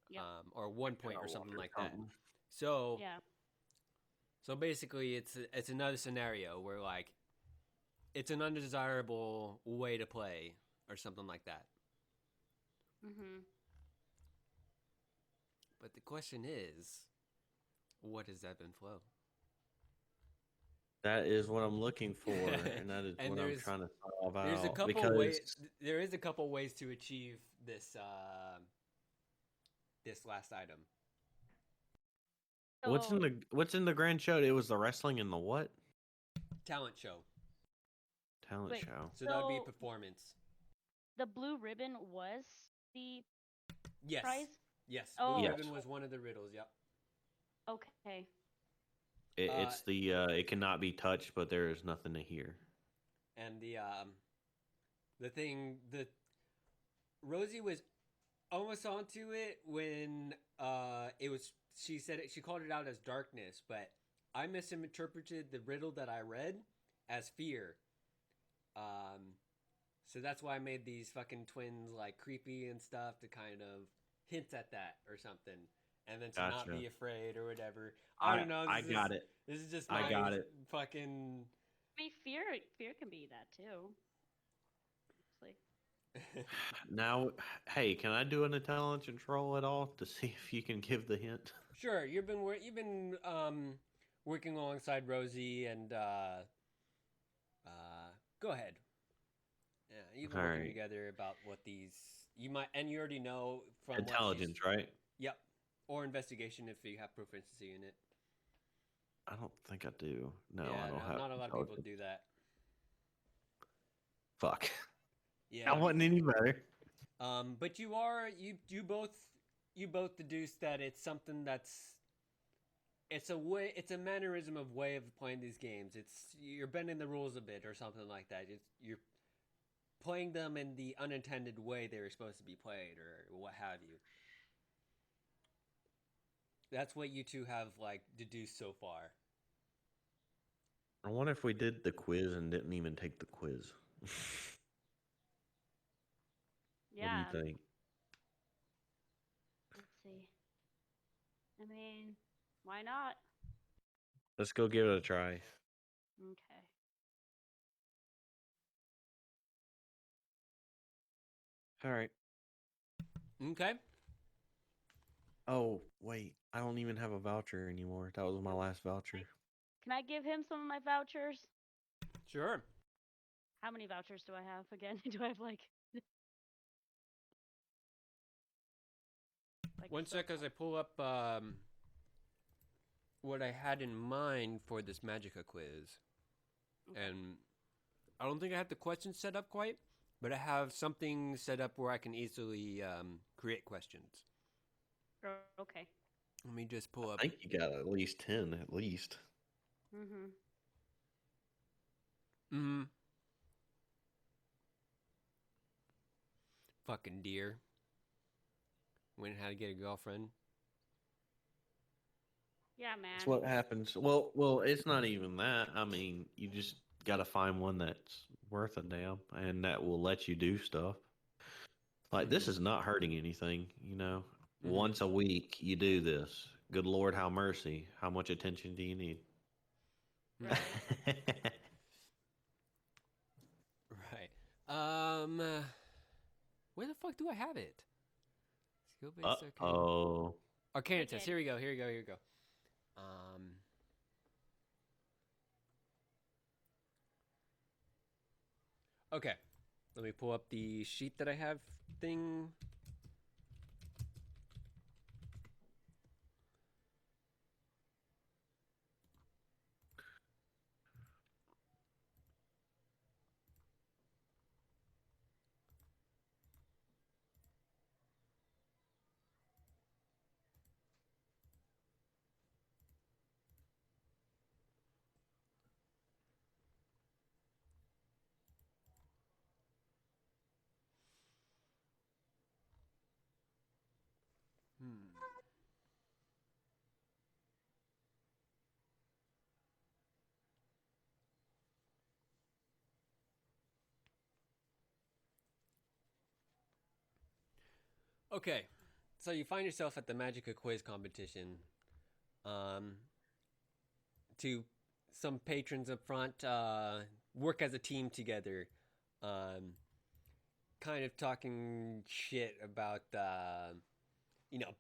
Yep. Or 1 point or something like that. So Yeah. so basically it's another scenario where like it's an undesirable way to play or something like that. Mhm. But the question is, what is ebb and flow? That is what I'm looking for, and that is And what I'm trying to solve there's a out. couple Because there is a couple ways to achieve this this last item. what's in So, the grand show? It was the wrestling and the what? Talent show. Talent wait. show. So that would be So performance. the blue ribbon was the Yes. prize? Yes. Oh. Blue Yes. ribbon was one of the riddles, yep. Okay. It's the it cannot be touched, but there is nothing to hear. And the Rosie was almost onto it when it was she called it out as darkness, but I misinterpreted the riddle that I read as fear. So that's why I made these fucking twins like creepy and stuff to kind of hint at that or something, and then to not Gotcha. be afraid or whatever. I don't know. I got it. This is just I my got it. fucking. I mean, fear can be that too. Honestly. Now, hey, can I do an intelligence roll at all to see if you can give the hint? Sure, you've been working alongside Rosie and go ahead. Yeah, you've been working Alright. together about what these you might, and you already know from Intelligence, right? Yep, or investigation if you have proficiency in it. I don't think I do. No, Yeah, I don't have. not a lot of people intelligence. do that. Fuck. Yeah. I wasn't any better. But you both deduce that it's something that's it's a mannerism of way of playing these games. It's you're bending the rules a bit or something like that. You're playing them in the unintended way they were supposed to be played or what have you. That's what you two have like deduced so far. I wonder if we did the quiz and didn't even take the quiz. What do you Yeah. think? Let's see. I mean, why not? Let's go give it a try. Okay. All right. Okay. Oh, wait. I don't even have a voucher anymore. That was my last voucher. Can I give him some of my vouchers? Sure. How many vouchers do I have again? Do I have like One sec as I pull up what I had in mind for this Magica quiz. Okay. And I don't think I have the questions set up quite, but I have something set up where I can easily create questions. Okay. Let me just pull I up. think you got at least 10, at least. Mhm. Fucking deer. When how to get a girlfriend. Yeah, man. That's what happens. Well, it's not even that. I mean, you just got to find one that's worth a damn and that will let you do stuff. Like, this is not hurting anything, you know? Once a week, you do this. Good Lord, how mercy. How much attention do you need? Right. Right. Where the fuck do I have it? Skill based arcane. Uh-oh. Arcana test. Here we go. Here we go. Here we go. Okay. Let me pull up the sheet that I have thing. Okay. So you find yourself at the Magica quiz competition. To some patrons up front, work as a team together. Kind of talking shit about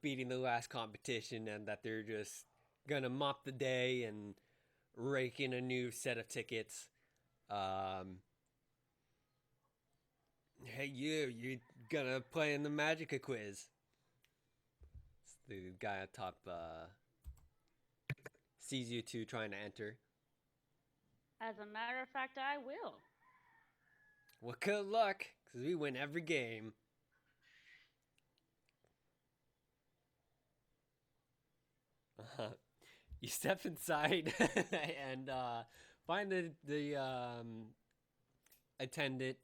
beating the last competition and that they're just gonna mop the day and rake in a new set of tickets. Hey, you're gonna play in the Magica quiz. It's the guy at top sees you two trying to enter. As a matter of fact, I will. Well, good luck, because we win every game. You step inside and find the attendant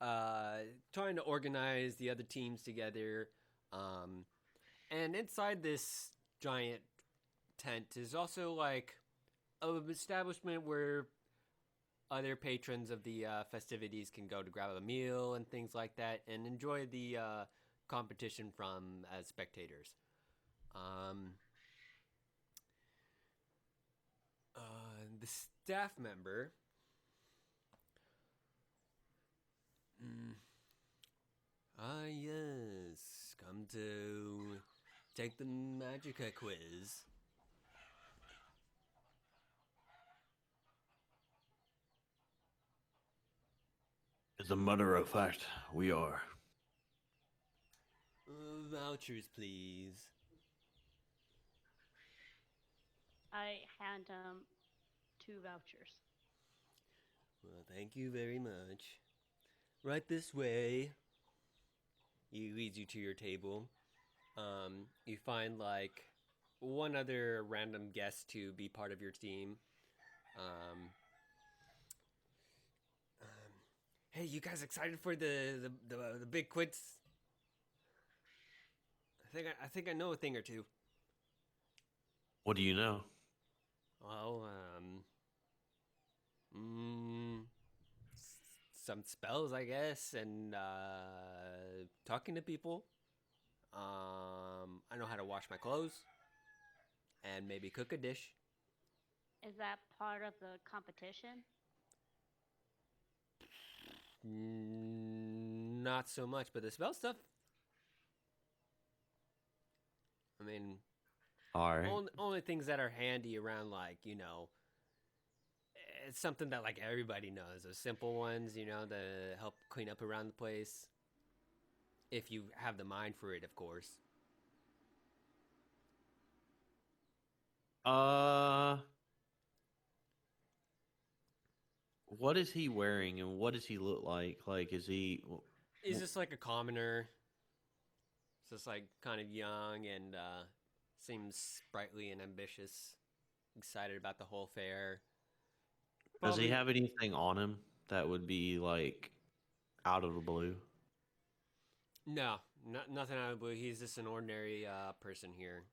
trying to organize the other teams together. And inside this giant tent is also like an establishment where other patrons of the festivities can go to grab a meal and things like that and enjoy the competition from as spectators. The staff member. Yes. Come to take the Magica quiz. As a matter of fact, we are. Vouchers, please. I hand him 2 vouchers. Well, thank you very much. Right this way. He leads you to your table. You find like one other random guest to be part of your team. Hey, you guys excited for the big quiz? I think I know a thing or two. What do you know? Well, some spells, I guess, and talking to people. I know how to wash my clothes and maybe cook a dish. Is that part of the competition? Not so much, but the spell stuff. I mean, All right. only things that are handy around, like, it's something that like everybody knows. Those simple ones, to help clean up around the place. If you have the mind for it, of course. What is he wearing and what does he look like? Like, is he? He's just like a commoner. Just like kind of young and seems sprightly and ambitious. Excited about the whole fair. Does he Probably- have anything on him that would be like out of the blue? No, nothing out of the blue. He's just an ordinary person here.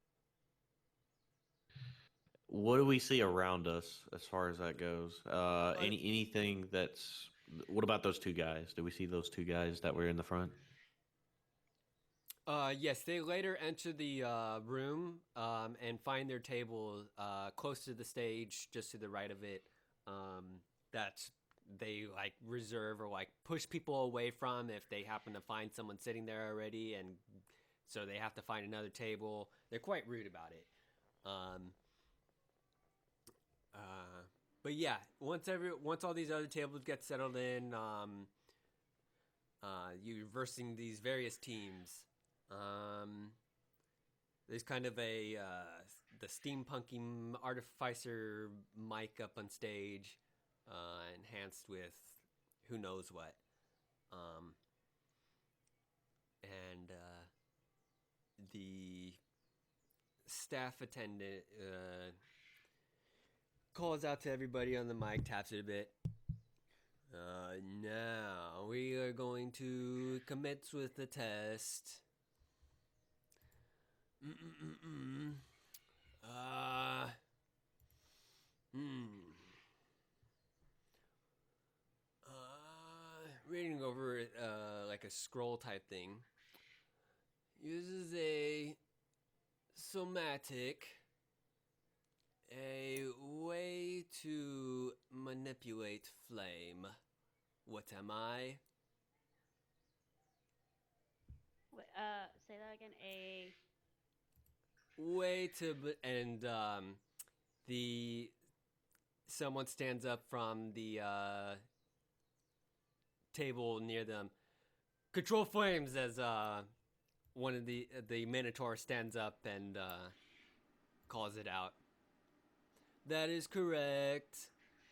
What do we see around us as far as that goes? Anything that's? What about those two guys? Do we see those two guys that were in the front? Yes, they later enter the room and find their table close to the stage, just to the right of it. That they like reserve or like push people away from if they happen to find someone sitting there already, and so they have to find another table. They're quite rude about it. But yeah, once all these other tables get settled in, you're versing these various teams. There's kind of the steampunky artificer mic up on stage, enhanced with who knows what. And the staff attendant calls out to everybody on the mic, taps it a bit. Now we are going to commence with the test. Reading over it like a scroll type thing. Uses a somatic, a way to manipulate flame. What am I? Wait, say that again. A Way to and the someone stands up from the table near them. Control flames as one of the Minotaur stands up and calls it out. That is correct.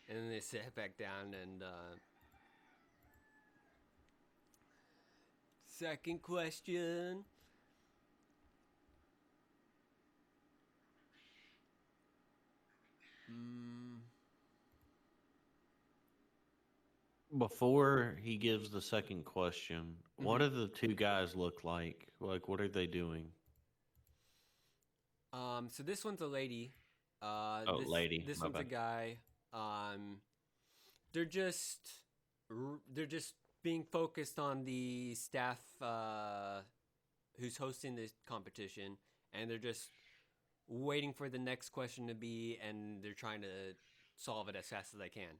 And then they sit back down and second question. Before he gives the second question, what do the two guys look like? Like, what are they doing? So this one's a lady. Lady. This My one's a bad. guy. They're just being focused on the staff who's hosting this competition, and they're just waiting for the next question to be, and they're trying to solve it as fast as they can.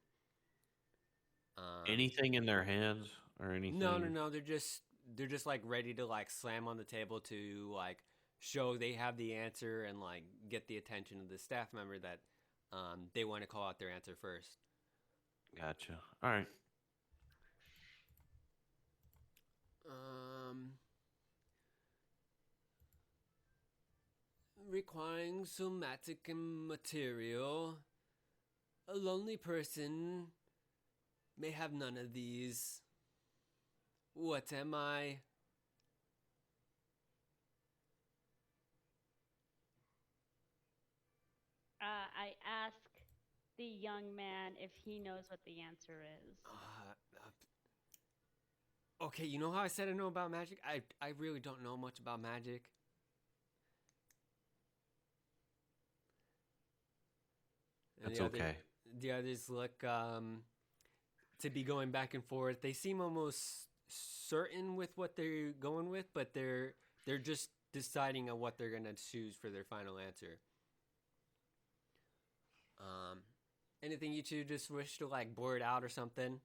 Anything in their hands or anything? No. They're just like ready to like slam on the table to like show they have the answer and like get the attention of the staff member that they want to call out their answer first. Gotcha. All right. Requiring somatic and material. A lonely person may have none of these. What am I? I ask the young man if he knows what the answer is. Okay, you know how I said I know about magic? I really don't know much about magic. And That's okay. The others look to be going back and forth. They seem almost certain with what they're going with, but they're just deciding on what they're gonna choose for their final answer. Anything you two just wish to like blurt out or something?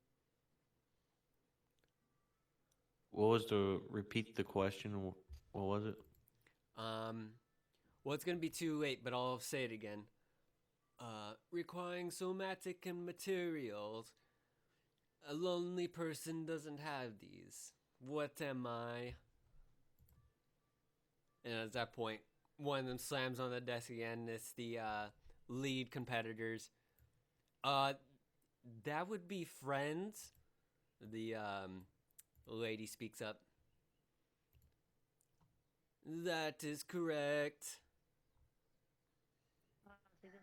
What was the repeat the question? What was it? Well, it's gonna be too late, but I'll say it again. Requiring somatic and materials. A lonely person doesn't have these. What am I? And at that point, one of them slams on the desk again. It's the lead competitors. That would be friends. The lady speaks up. That is correct. See this.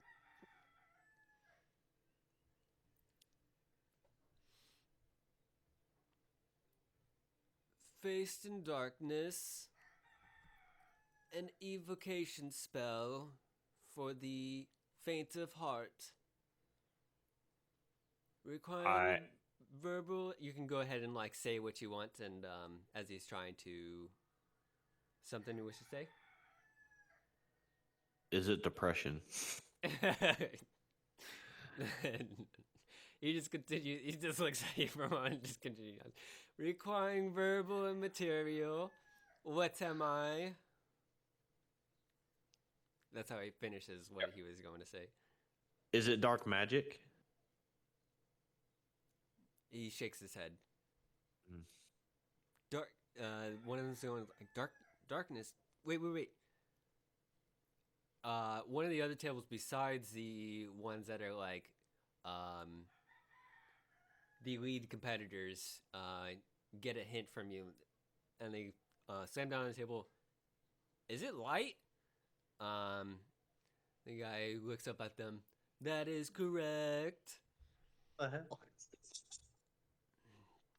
Faced in darkness. An evocation spell for the faint of heart. Requiring verbal. You can go ahead and like say what you want, and as he's trying to. Something you wish to say? Is it depression? He just continues. He just looks at you for a moment and just continues. Requiring verbal and material. What am I? That's how he finishes what he was going to say. Is it dark magic? He shakes his head. Mm. Dark. One of them's going like darkness. Wait. One of the other tables besides the ones that are like, the lead competitors, get a hint from you, and they slam down on the table. Is it light? The guy looks up at them. That is correct. What the hell?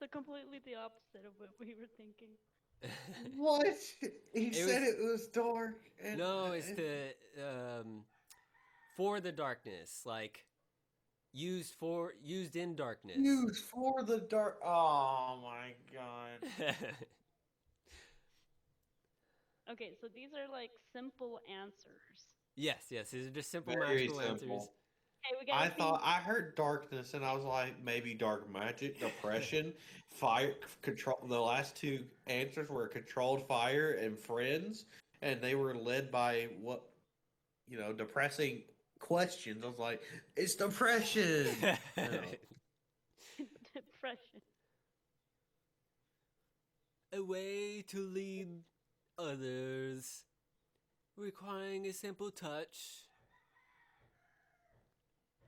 So completely the opposite of what we were thinking. What? He It said was- it was dark. And, No, it's the for the darkness, like used in darkness. used for the dark. Oh my god. Okay, so these are like simple answers. yes, these are just simple Very magical simple. answers. Okay, we gotta I heard darkness and I was like, maybe dark magic, depression, fire control. The last two answers were controlled fire and friends, and they were led by depressing questions. I was like, it's depression. No. depression. A way to lead others, requiring a simple touch,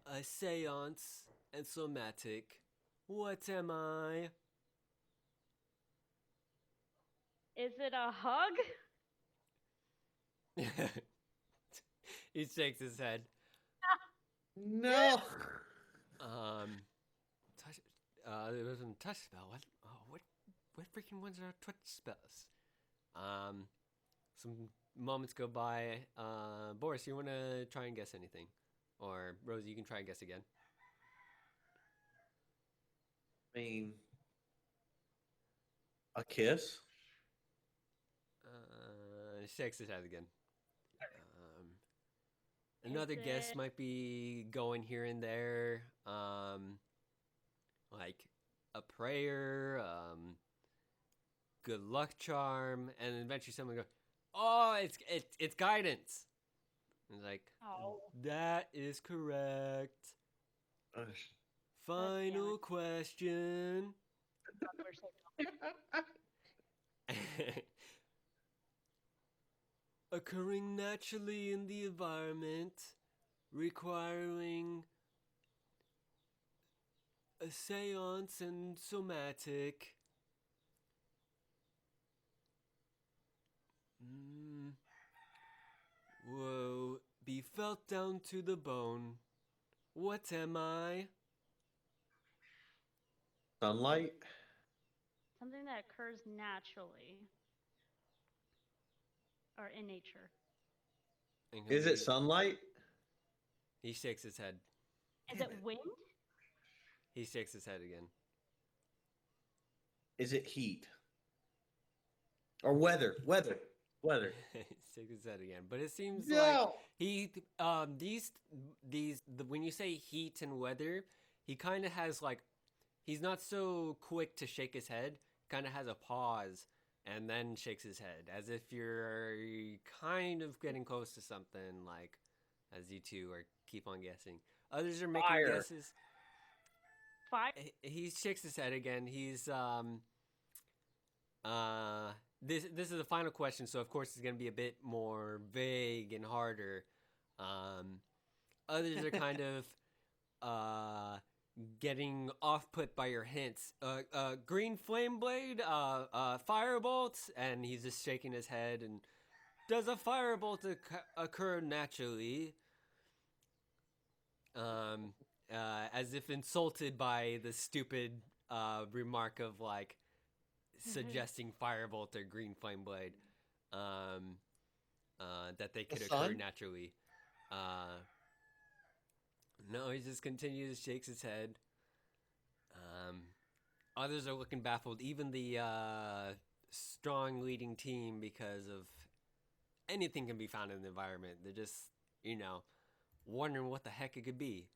a seance, and somatic. What am I? Is it a hug? He shakes his head. No. Touch. There was a touch spell. What? Oh, what freaking ones are touch spells? Some moments go by. Boris, you want to try and guess anything, or Rosie, you can try and guess again. I mean, a kiss? Shakes his head again. Another guess it- might be going here and there. Like a prayer, good luck charm, and then eventually someone goes, "Oh, it's guidance." And it's like, Oh. that is correct. Ugh. Final question. We're so Occurring naturally in the environment, requiring a seance and somatic. Whoa, be felt down to the bone. What am I? Sunlight? something that occurs naturally or in nature. And Is it sunlight? He shakes his head. Is it wind? He shakes his head again. Is it heat? Or weather? Weather. He shakes his head again. But it seems like No. he when you say heat and weather, he kind of has like he's not so quick to shake his head. Kind of has a pause and then shakes his head as if you're kind of getting close to something. Like as you two are keep on guessing. Others are making Fire. guesses. Fire. He shakes his head again. He's this is the final question, so of course it's gonna be a bit more vague and harder. Others are kind of getting off put by your hints. Green flame blade, firebolts, and he's just shaking his head. And does a firebolt occur naturally? As if insulted by the stupid remark of like suggesting firebolt or green flame blade, that they could occur sun? naturally. No, he just continues, shakes his head. Others are looking baffled, even the strong leading team, because of anything can be found in the environment. They're just, wondering what the heck it could be.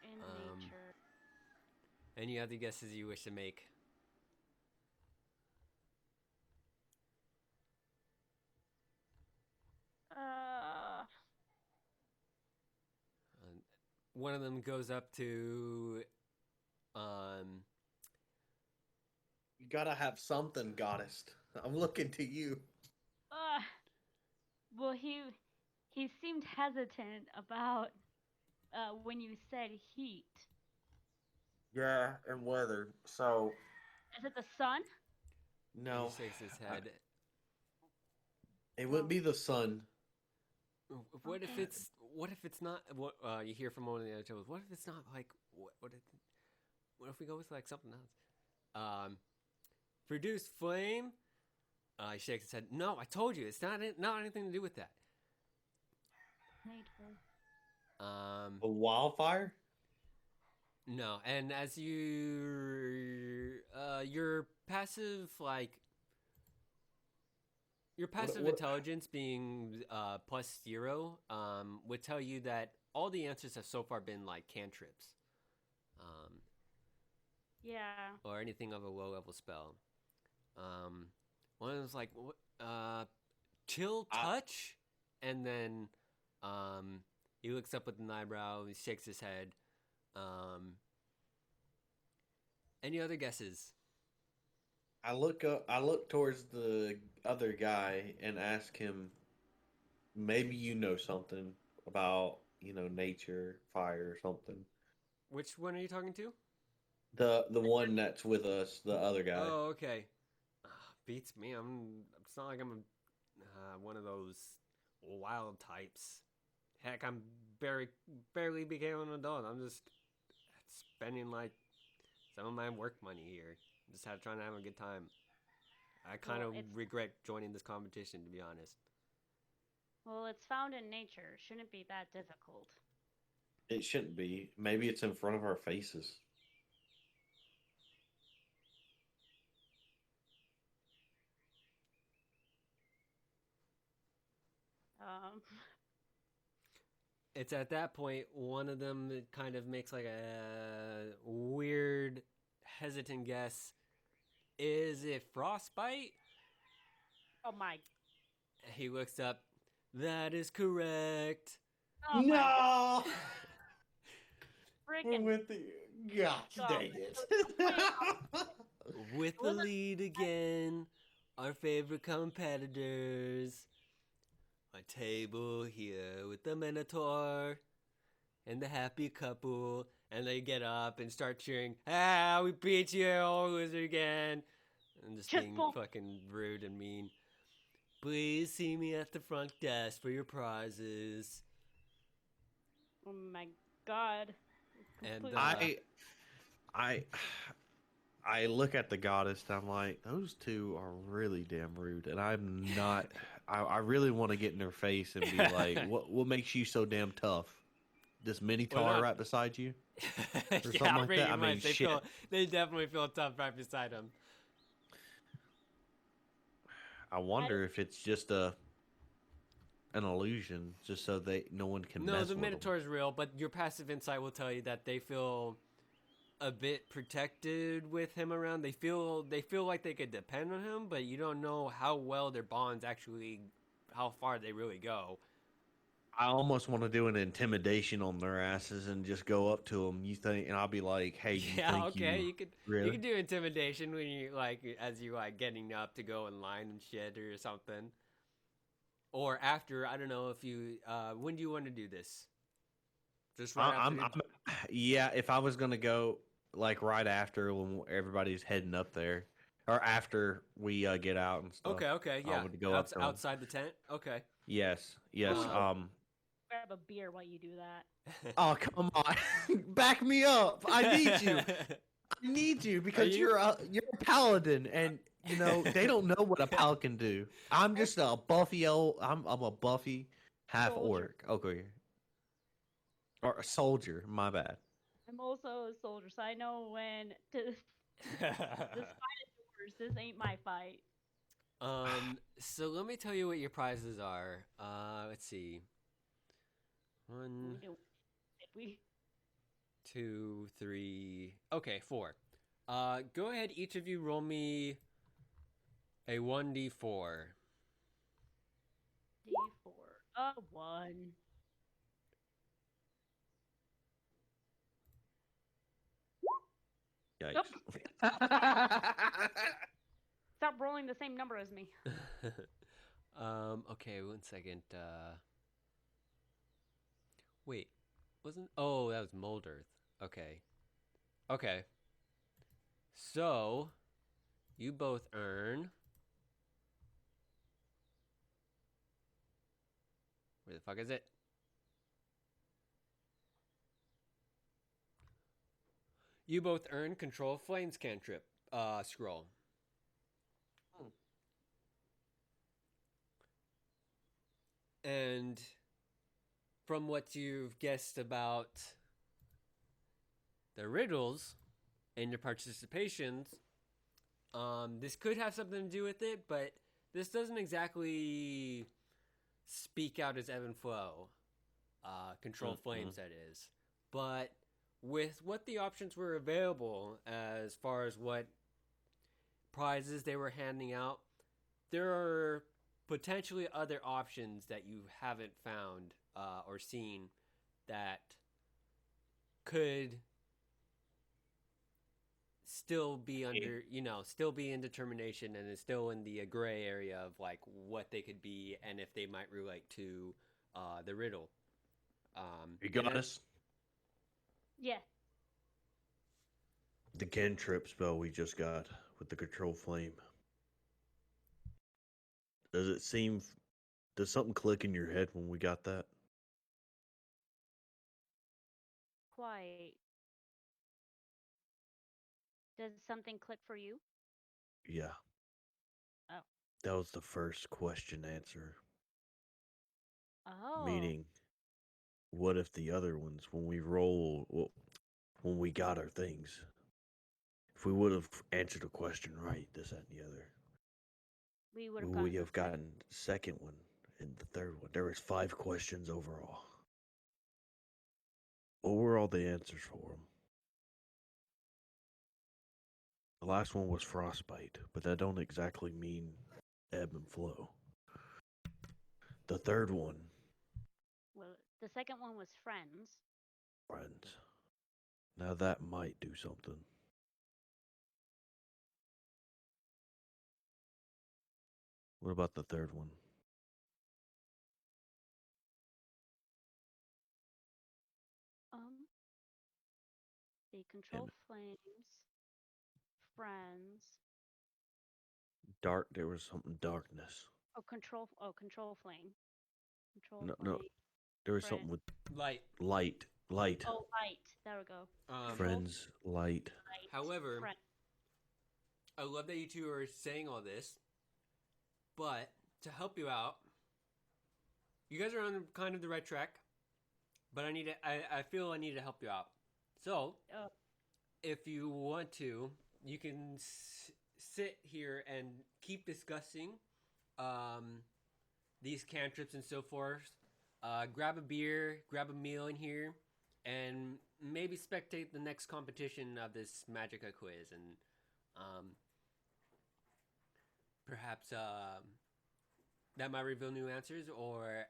In nature. Any other guesses you wish to make? One of them goes up to, You gotta have something, goddess. I'm looking to you. Well, he seemed hesitant about when you said heat. Yeah, and weather. So Is it the sun? no, he shakes his head. it wouldn't be the sun. What if it's not? What you hear from one of the other tables? What if it's not like what if we go with like something else? Produce flame. He shakes his head. No, I told you, it's not anything to do with that. Nature. A wildfire? No, and as your passive your passive what- intelligence being +0 would tell you that all the answers have so far been like cantrips, Yeah. or anything of a low level spell. One of them's like chill touch, and then he looks up with an eyebrow. He shakes his head. Any other guesses? I look towards the other guy and ask him, maybe you know something about, nature, fire or something. Which one are you talking to? The one that's with us, the other guy. Oh, okay. Beats me. It's not like I'm one of those wild types. Heck, I'm barely became an adult. I'm just spending like some of my work money here. Just trying to have a good time. I kind of regret joining this competition, to be honest. Well, it's found in nature. Shouldn't be that difficult. It shouldn't be. Maybe it's in front of our faces. It's at that point one of them that kind of makes like a weird, hesitant guess. Is it frostbite? Oh my. He looks up. That is correct. Oh my God. No! Freaking. With the gosh dang it. With the lead again, our favorite competitors. A table here with the Minotaur and the happy couple, and they get up and start cheering, we beat you, old loser again. And just being fucking rude and mean. Please see me at the front desk for your prizes. Oh my God. And I look at the goddess and I'm like, those two are really damn rude, and I'm not. I really want to get in their face and be like, what makes you so damn tough? this mini Well, tar not- right beside you? Yeah, something like pretty that? I mean, much. They shit. they definitely feel tough right beside him. I wonder if it's just an illusion, just so no one can No, mess the with Minotaur is real, but your passive insight will tell you that they feel a bit protected with him around. They feel like they could depend on him, but you don't know how well their bonds actually, how far they really go. I almost want to do an intimidation on their asses and just go up to them. You think, and I'll be like, "Hey, you Yeah, think okay, you you really?" could do intimidation when you as you getting up to go in line and shit or something. Or after, I don't know if you when do you want to do this? Just right after Yeah, if I was gonna go like right after when everybody's heading up there, or after we get out and stuff. Okay, yeah. I would go up to 'em. Outside the tent. Okay. Yes. Grab a beer while you do that. Oh, come on, back me up! I need you. I need you because you- you're a paladin, and you know they don't know what a paladin can do. I'm just a buffy I'm a buffy half Soldier. orc. Okay. Or a soldier. My bad. I'm also a soldier, so I know when to. This fight is yours. This ain't my fight. So let me tell you what your prizes are. Let's see. We 1, did we? 2, 3. Okay, 4. Go ahead. Each of you roll me a 1d4. D4. A 1. Yikes. Stop rolling the same number as me. Okay, 1 second. Wait, wasn't? Oh, that was Molderth. Okay. Okay. So, you both earn. Where the fuck is it? You both earn Control Flames cantrip scroll. And from what you've guessed about the riddles and your participations, this could have something to do with it, but this doesn't exactly speak out as ebb and flow. Control Flames, that is. But with what the options were available as far as what prizes they were handing out, there are potentially other options that you haven't found or seen that could still be under, still be in determination and is still in the gray area of like what they could be and if they might relate to the riddle. You got us? Yeah. The cantrip spell we just got with the control flame. Does something click in your head when we got that? Quite. Does something click for you? Yeah. Oh. That was the first question answer. Oh. Meaning, what if the other ones, when we got our things, if we would have answered a question right, this, that, and the other, We would we have have gotten the second one and the third one. There was 5 questions overall. What were all the answers for them? The last one was frostbite, but that don't exactly mean ebb and flow. The third one, Well, the second one was friends. friends. Now that might do something. What about the third one? They control flames. Friends. There was something darkness. Control flame. Control No, flame. there was friend. something with Light. light. Oh, light. There we go. Friends, light. Light. However, friend. I love that you two are saying all this, but to help you out, you guys are on kind of the right track. but I feel I need to help you out. So, Oh, if you want to, you can sit here and keep discussing um, these cantrips and so forth. Grab a beer, grab a meal in here, and maybe spectate the next competition of this Magica quiz, and um, perhaps that might reveal new answers. Or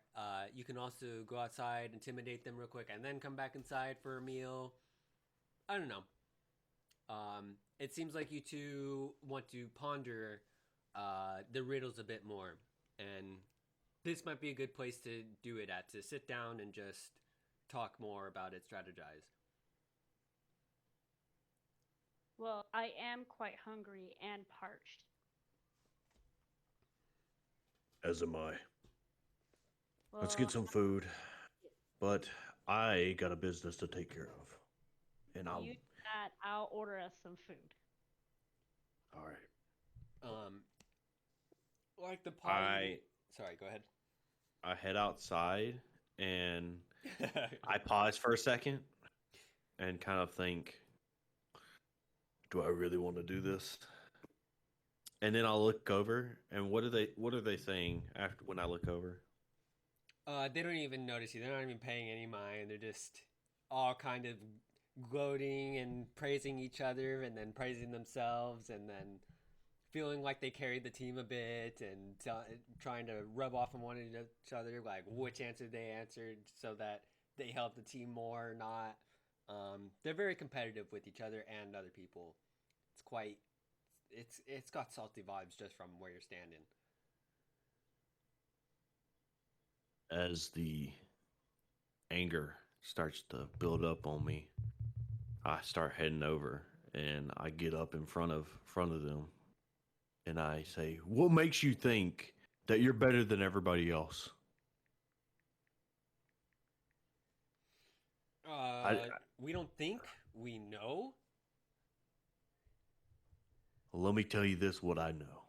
you can also go outside, intimidate them real quick, and then come back inside for a meal. I don't know. It seems like you two want to ponder the riddles a bit more, and this might be a good place to do it at, to sit down and just talk more about it, strategize. well, I am quite hungry and parched. As am I. Well, Let's get some food. But I got a business to take care of. And I'll. you do that, I'll order us some food. All right. Like the party. Sorry, go ahead. I head outside and I pause for a second and kind of think, Do I really want to do this? and then I'll look over and what are they saying after when I look over? They don't even notice you. They're not even paying any mind. They're just all kind of gloating and praising each other, and then praising themselves, and then feeling like they carried the team a bit, and trying to rub off on one each other, like which answer they answered, so that they help the team more or not. They're very competitive with each other and other people. It's quite. It's got salty vibes just from where you're standing. As the anger starts to build up on me, I start heading over and I get up in front of them and I say, "What makes you think that you're better than everybody else?" We don't think we know. Let me tell you this, what I know.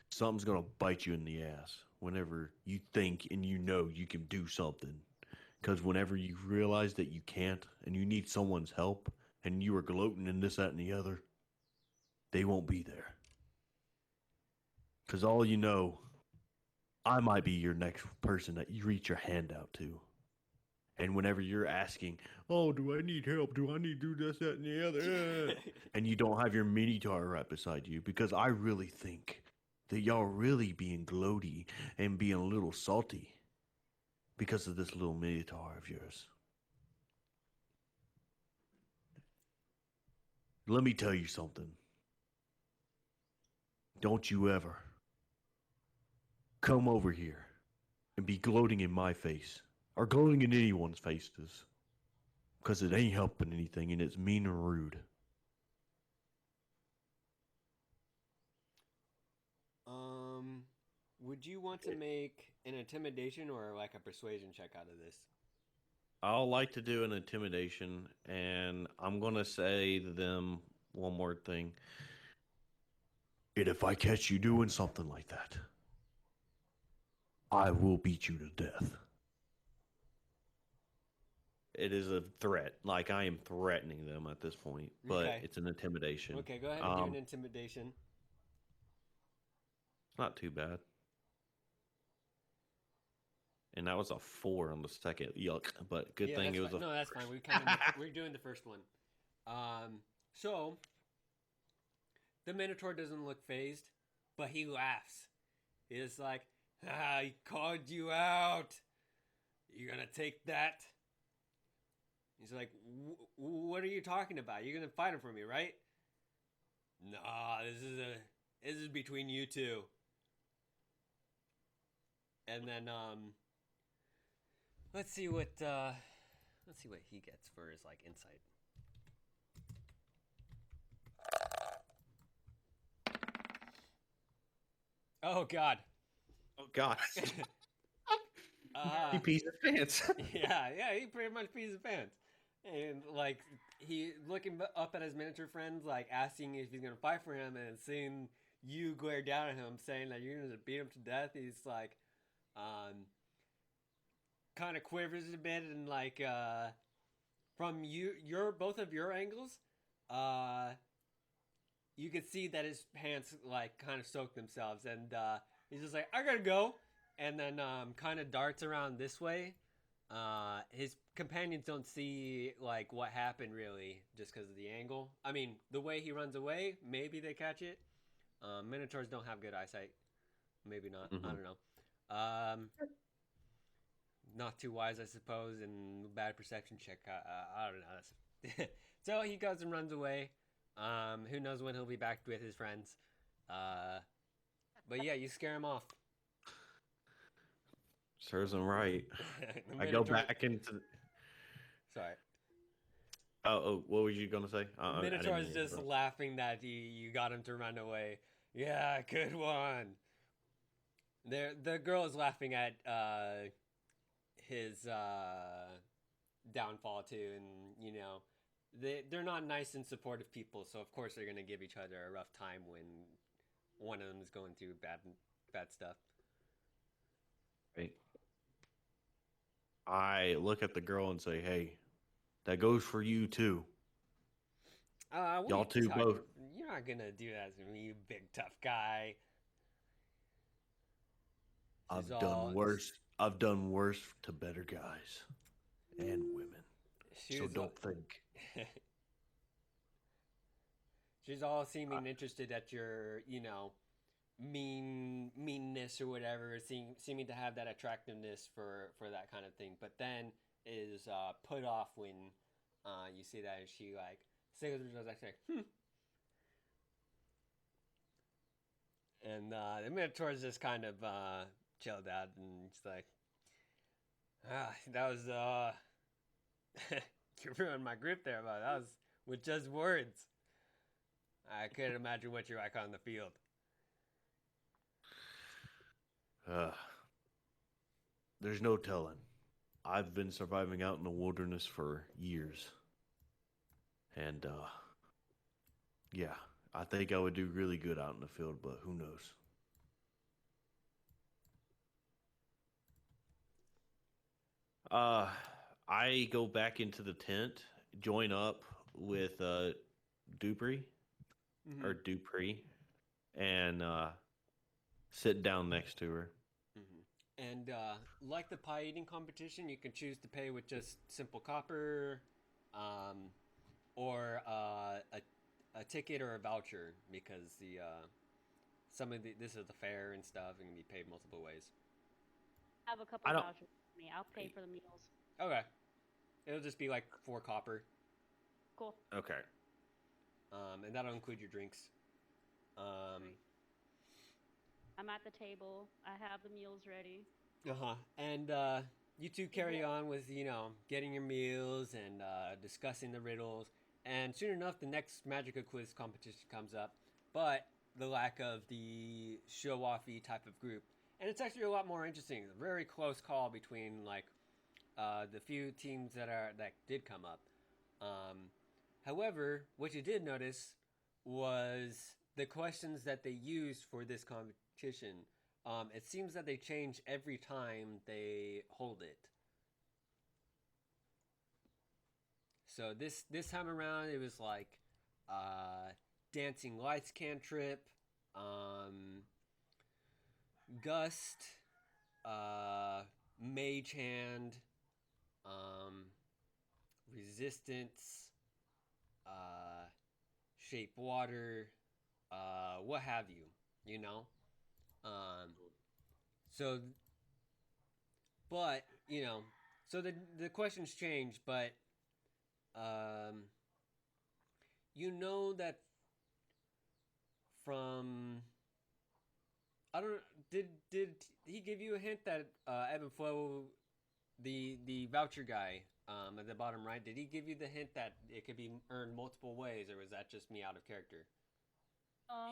Something's going to bite you in the ass whenever you think and you know you can do something. Because whenever you realize that you can't and you need someone's help and you are gloating in this, that, and the other, they won't be there. Because all you know, I might be your next person that you reach your hand out to. And whenever you're asking, oh, do I need help? Do I need to do this, that, and the other? And you don't have your Minotaur right beside you, because I really think that y'all really being gloaty and being a little salty because of this little Minotaur of yours. Let me tell you something. Don't you ever come over here and be gloating in my face or gloating in anyone's faces, because it ain't helping anything and it's mean and rude. Would you want to make an intimidation or like a persuasion check out of this? I'll like to do an intimidation, and I'm going to say to them one more thing. And if I catch you doing something like that, I will beat you to death. It is a threat. Like, I am threatening them at this point, but Okay. it's an intimidation. Okay, go ahead and do an intimidation. It's not too bad. And that was a 4 on the second. Yuck. But good thing it was fine. a... No, that's fine. We're doing the first one. So the Minotaur doesn't look phased, but he laughs. He's like, he called you out. You're gonna take that? He's like, what are you talking about? You're gonna fight him for me, right? Nah, this is between you two. And then let's see what he gets for his like insight. Oh God. Oh, God. He pees his pants. yeah, he pretty much pees his pants. And like he looking up at his miniature friends, like asking if he's gonna fight for him, and seeing you glare down at him, saying that you're gonna beat him to death. He's like, kind of quivers a bit, and like from both of your angles, you can see that his pants like kind of soak themselves, and he's just like, I gotta go, and then kind of darts around this way. His companions don't see like what happened really, just because of the angle. I mean, the way he runs away, maybe they catch it. Minotaurs don't have good eyesight. Maybe not. I don't know. Not too wise, I suppose, and bad perception check. I don't know. So he goes and runs away. Who knows when he'll be back with his friends. But yeah, you scare him off. Serves him right. The I go Minotaur- back into. Sorry. Oh, what were you gonna say? Minotaur's just laughing that you got him to run away. Yeah, good one. The girl is laughing at his downfall too, and they're not nice and supportive people, so of course they're gonna give each other a rough time when one of them is going through bad stuff. Right. I look at the girl and say, "Hey, that goes for you too." What Y'all are you two talking- both. You're not gonna do that to me, you big tough guy. I've She's done all- worse. I've done worse to better guys and women. She So was don't think. She's all seeming interested at your, meanness or whatever, seeming to have that attractiveness for that kind of thing. But then is put off when you see that, and she like sings like, And the Minotaur's just kind of chilled out, and it's like, that was you ruined my group there, but that was with just words. I couldn't imagine what you're like on the field. There's no telling. I've been surviving out in the wilderness for years. And, yeah, I think I would do really good out in the field, but who knows? I go back into the tent, join up with Dupree or Dupree, and sit down next to her. And like the pie eating competition, you can choose to pay with just simple copper, or a ticket or a voucher, because this is the fair and stuff, and can be paid multiple ways. I have a couple I of don't- vouchers for me. I'll pay for the meals. Okay, it'll just be like 4 copper, Cool. Okay. and that'll include your drinks. I'm at the table. I have the meals ready. And you two carry on with getting your meals and discussing the riddles. And soon enough, the next Magica quiz competition comes up, but the lack of the show-offy type of group, and it's actually a lot more interesting. A very close call between the few teams that did come up. However, what you did notice was the questions that they used for this competition. It seems that they change every time they hold it. So this time around, it was like dancing lights cantrip, gust, mage hand, resistance, shape water, what have you, So, but, so the questions change, but, that from, I don't know, did he give you a hint that, Ebb and Flow, the voucher guy, at the bottom right, did he give you the hint that it could be earned multiple ways, or was that just me out of character?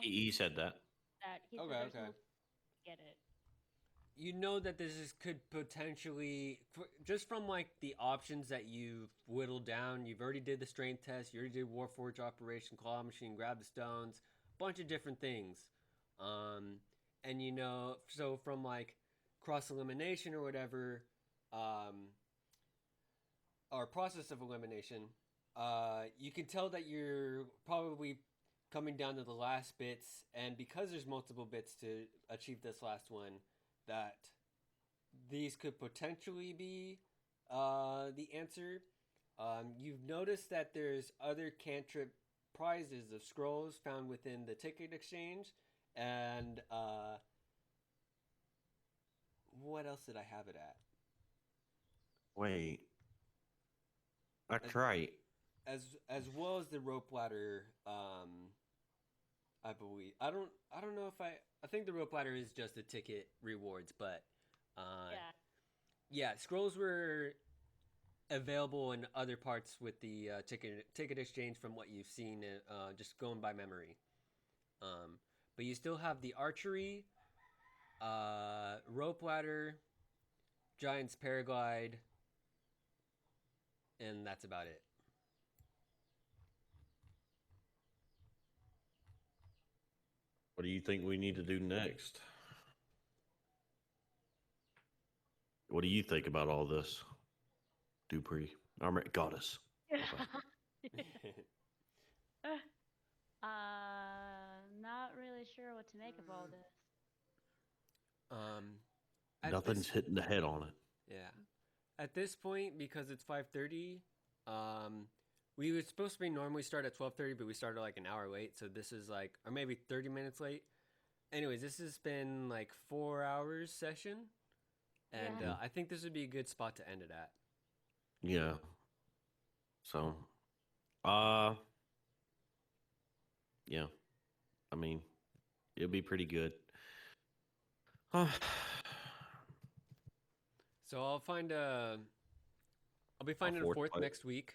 He said that. That he Okay, said there's okay. no get it. That could potentially, just from like the options that you've whittled down, you've already did the strength test, you already did Warforge Operation, Claw Machine, Grab the Stones, bunch of different things. And so from like cross elimination or whatever, or process of elimination, you can tell that you're probably coming down to the last bits, and because there's multiple bits to achieve this last one, that these could potentially be the answer. You've noticed that there's other cantrip prizes of scrolls found within the ticket exchange, and what else did I have it at? Wait, that's As, right. as well as the rope ladder. I believe I don't know if I think the rope ladder is just the ticket rewards, but Yeah. yeah, scrolls were available in other parts with the ticket exchange from what you've seen, just going by memory. But you still have the archery, rope ladder, giant's paraglide, and that's about it. What do you think we need to do next? What do you think about all this, Dupree? Goddess. Not really sure what to make of all this. At Nothing's this, hitting the head on it. yeah. At this point, because it's 5:30, we were supposed to be normally start at 12:30, but we started like an hour late, so this is like, or maybe 30 minutes late. Anyways, this has been like 4 hours session, and Yeah. I think this would be a good spot to end it at. Yeah. So, yeah. I mean, it'll be pretty good. So I'll be finding a fourth fourth player. next week.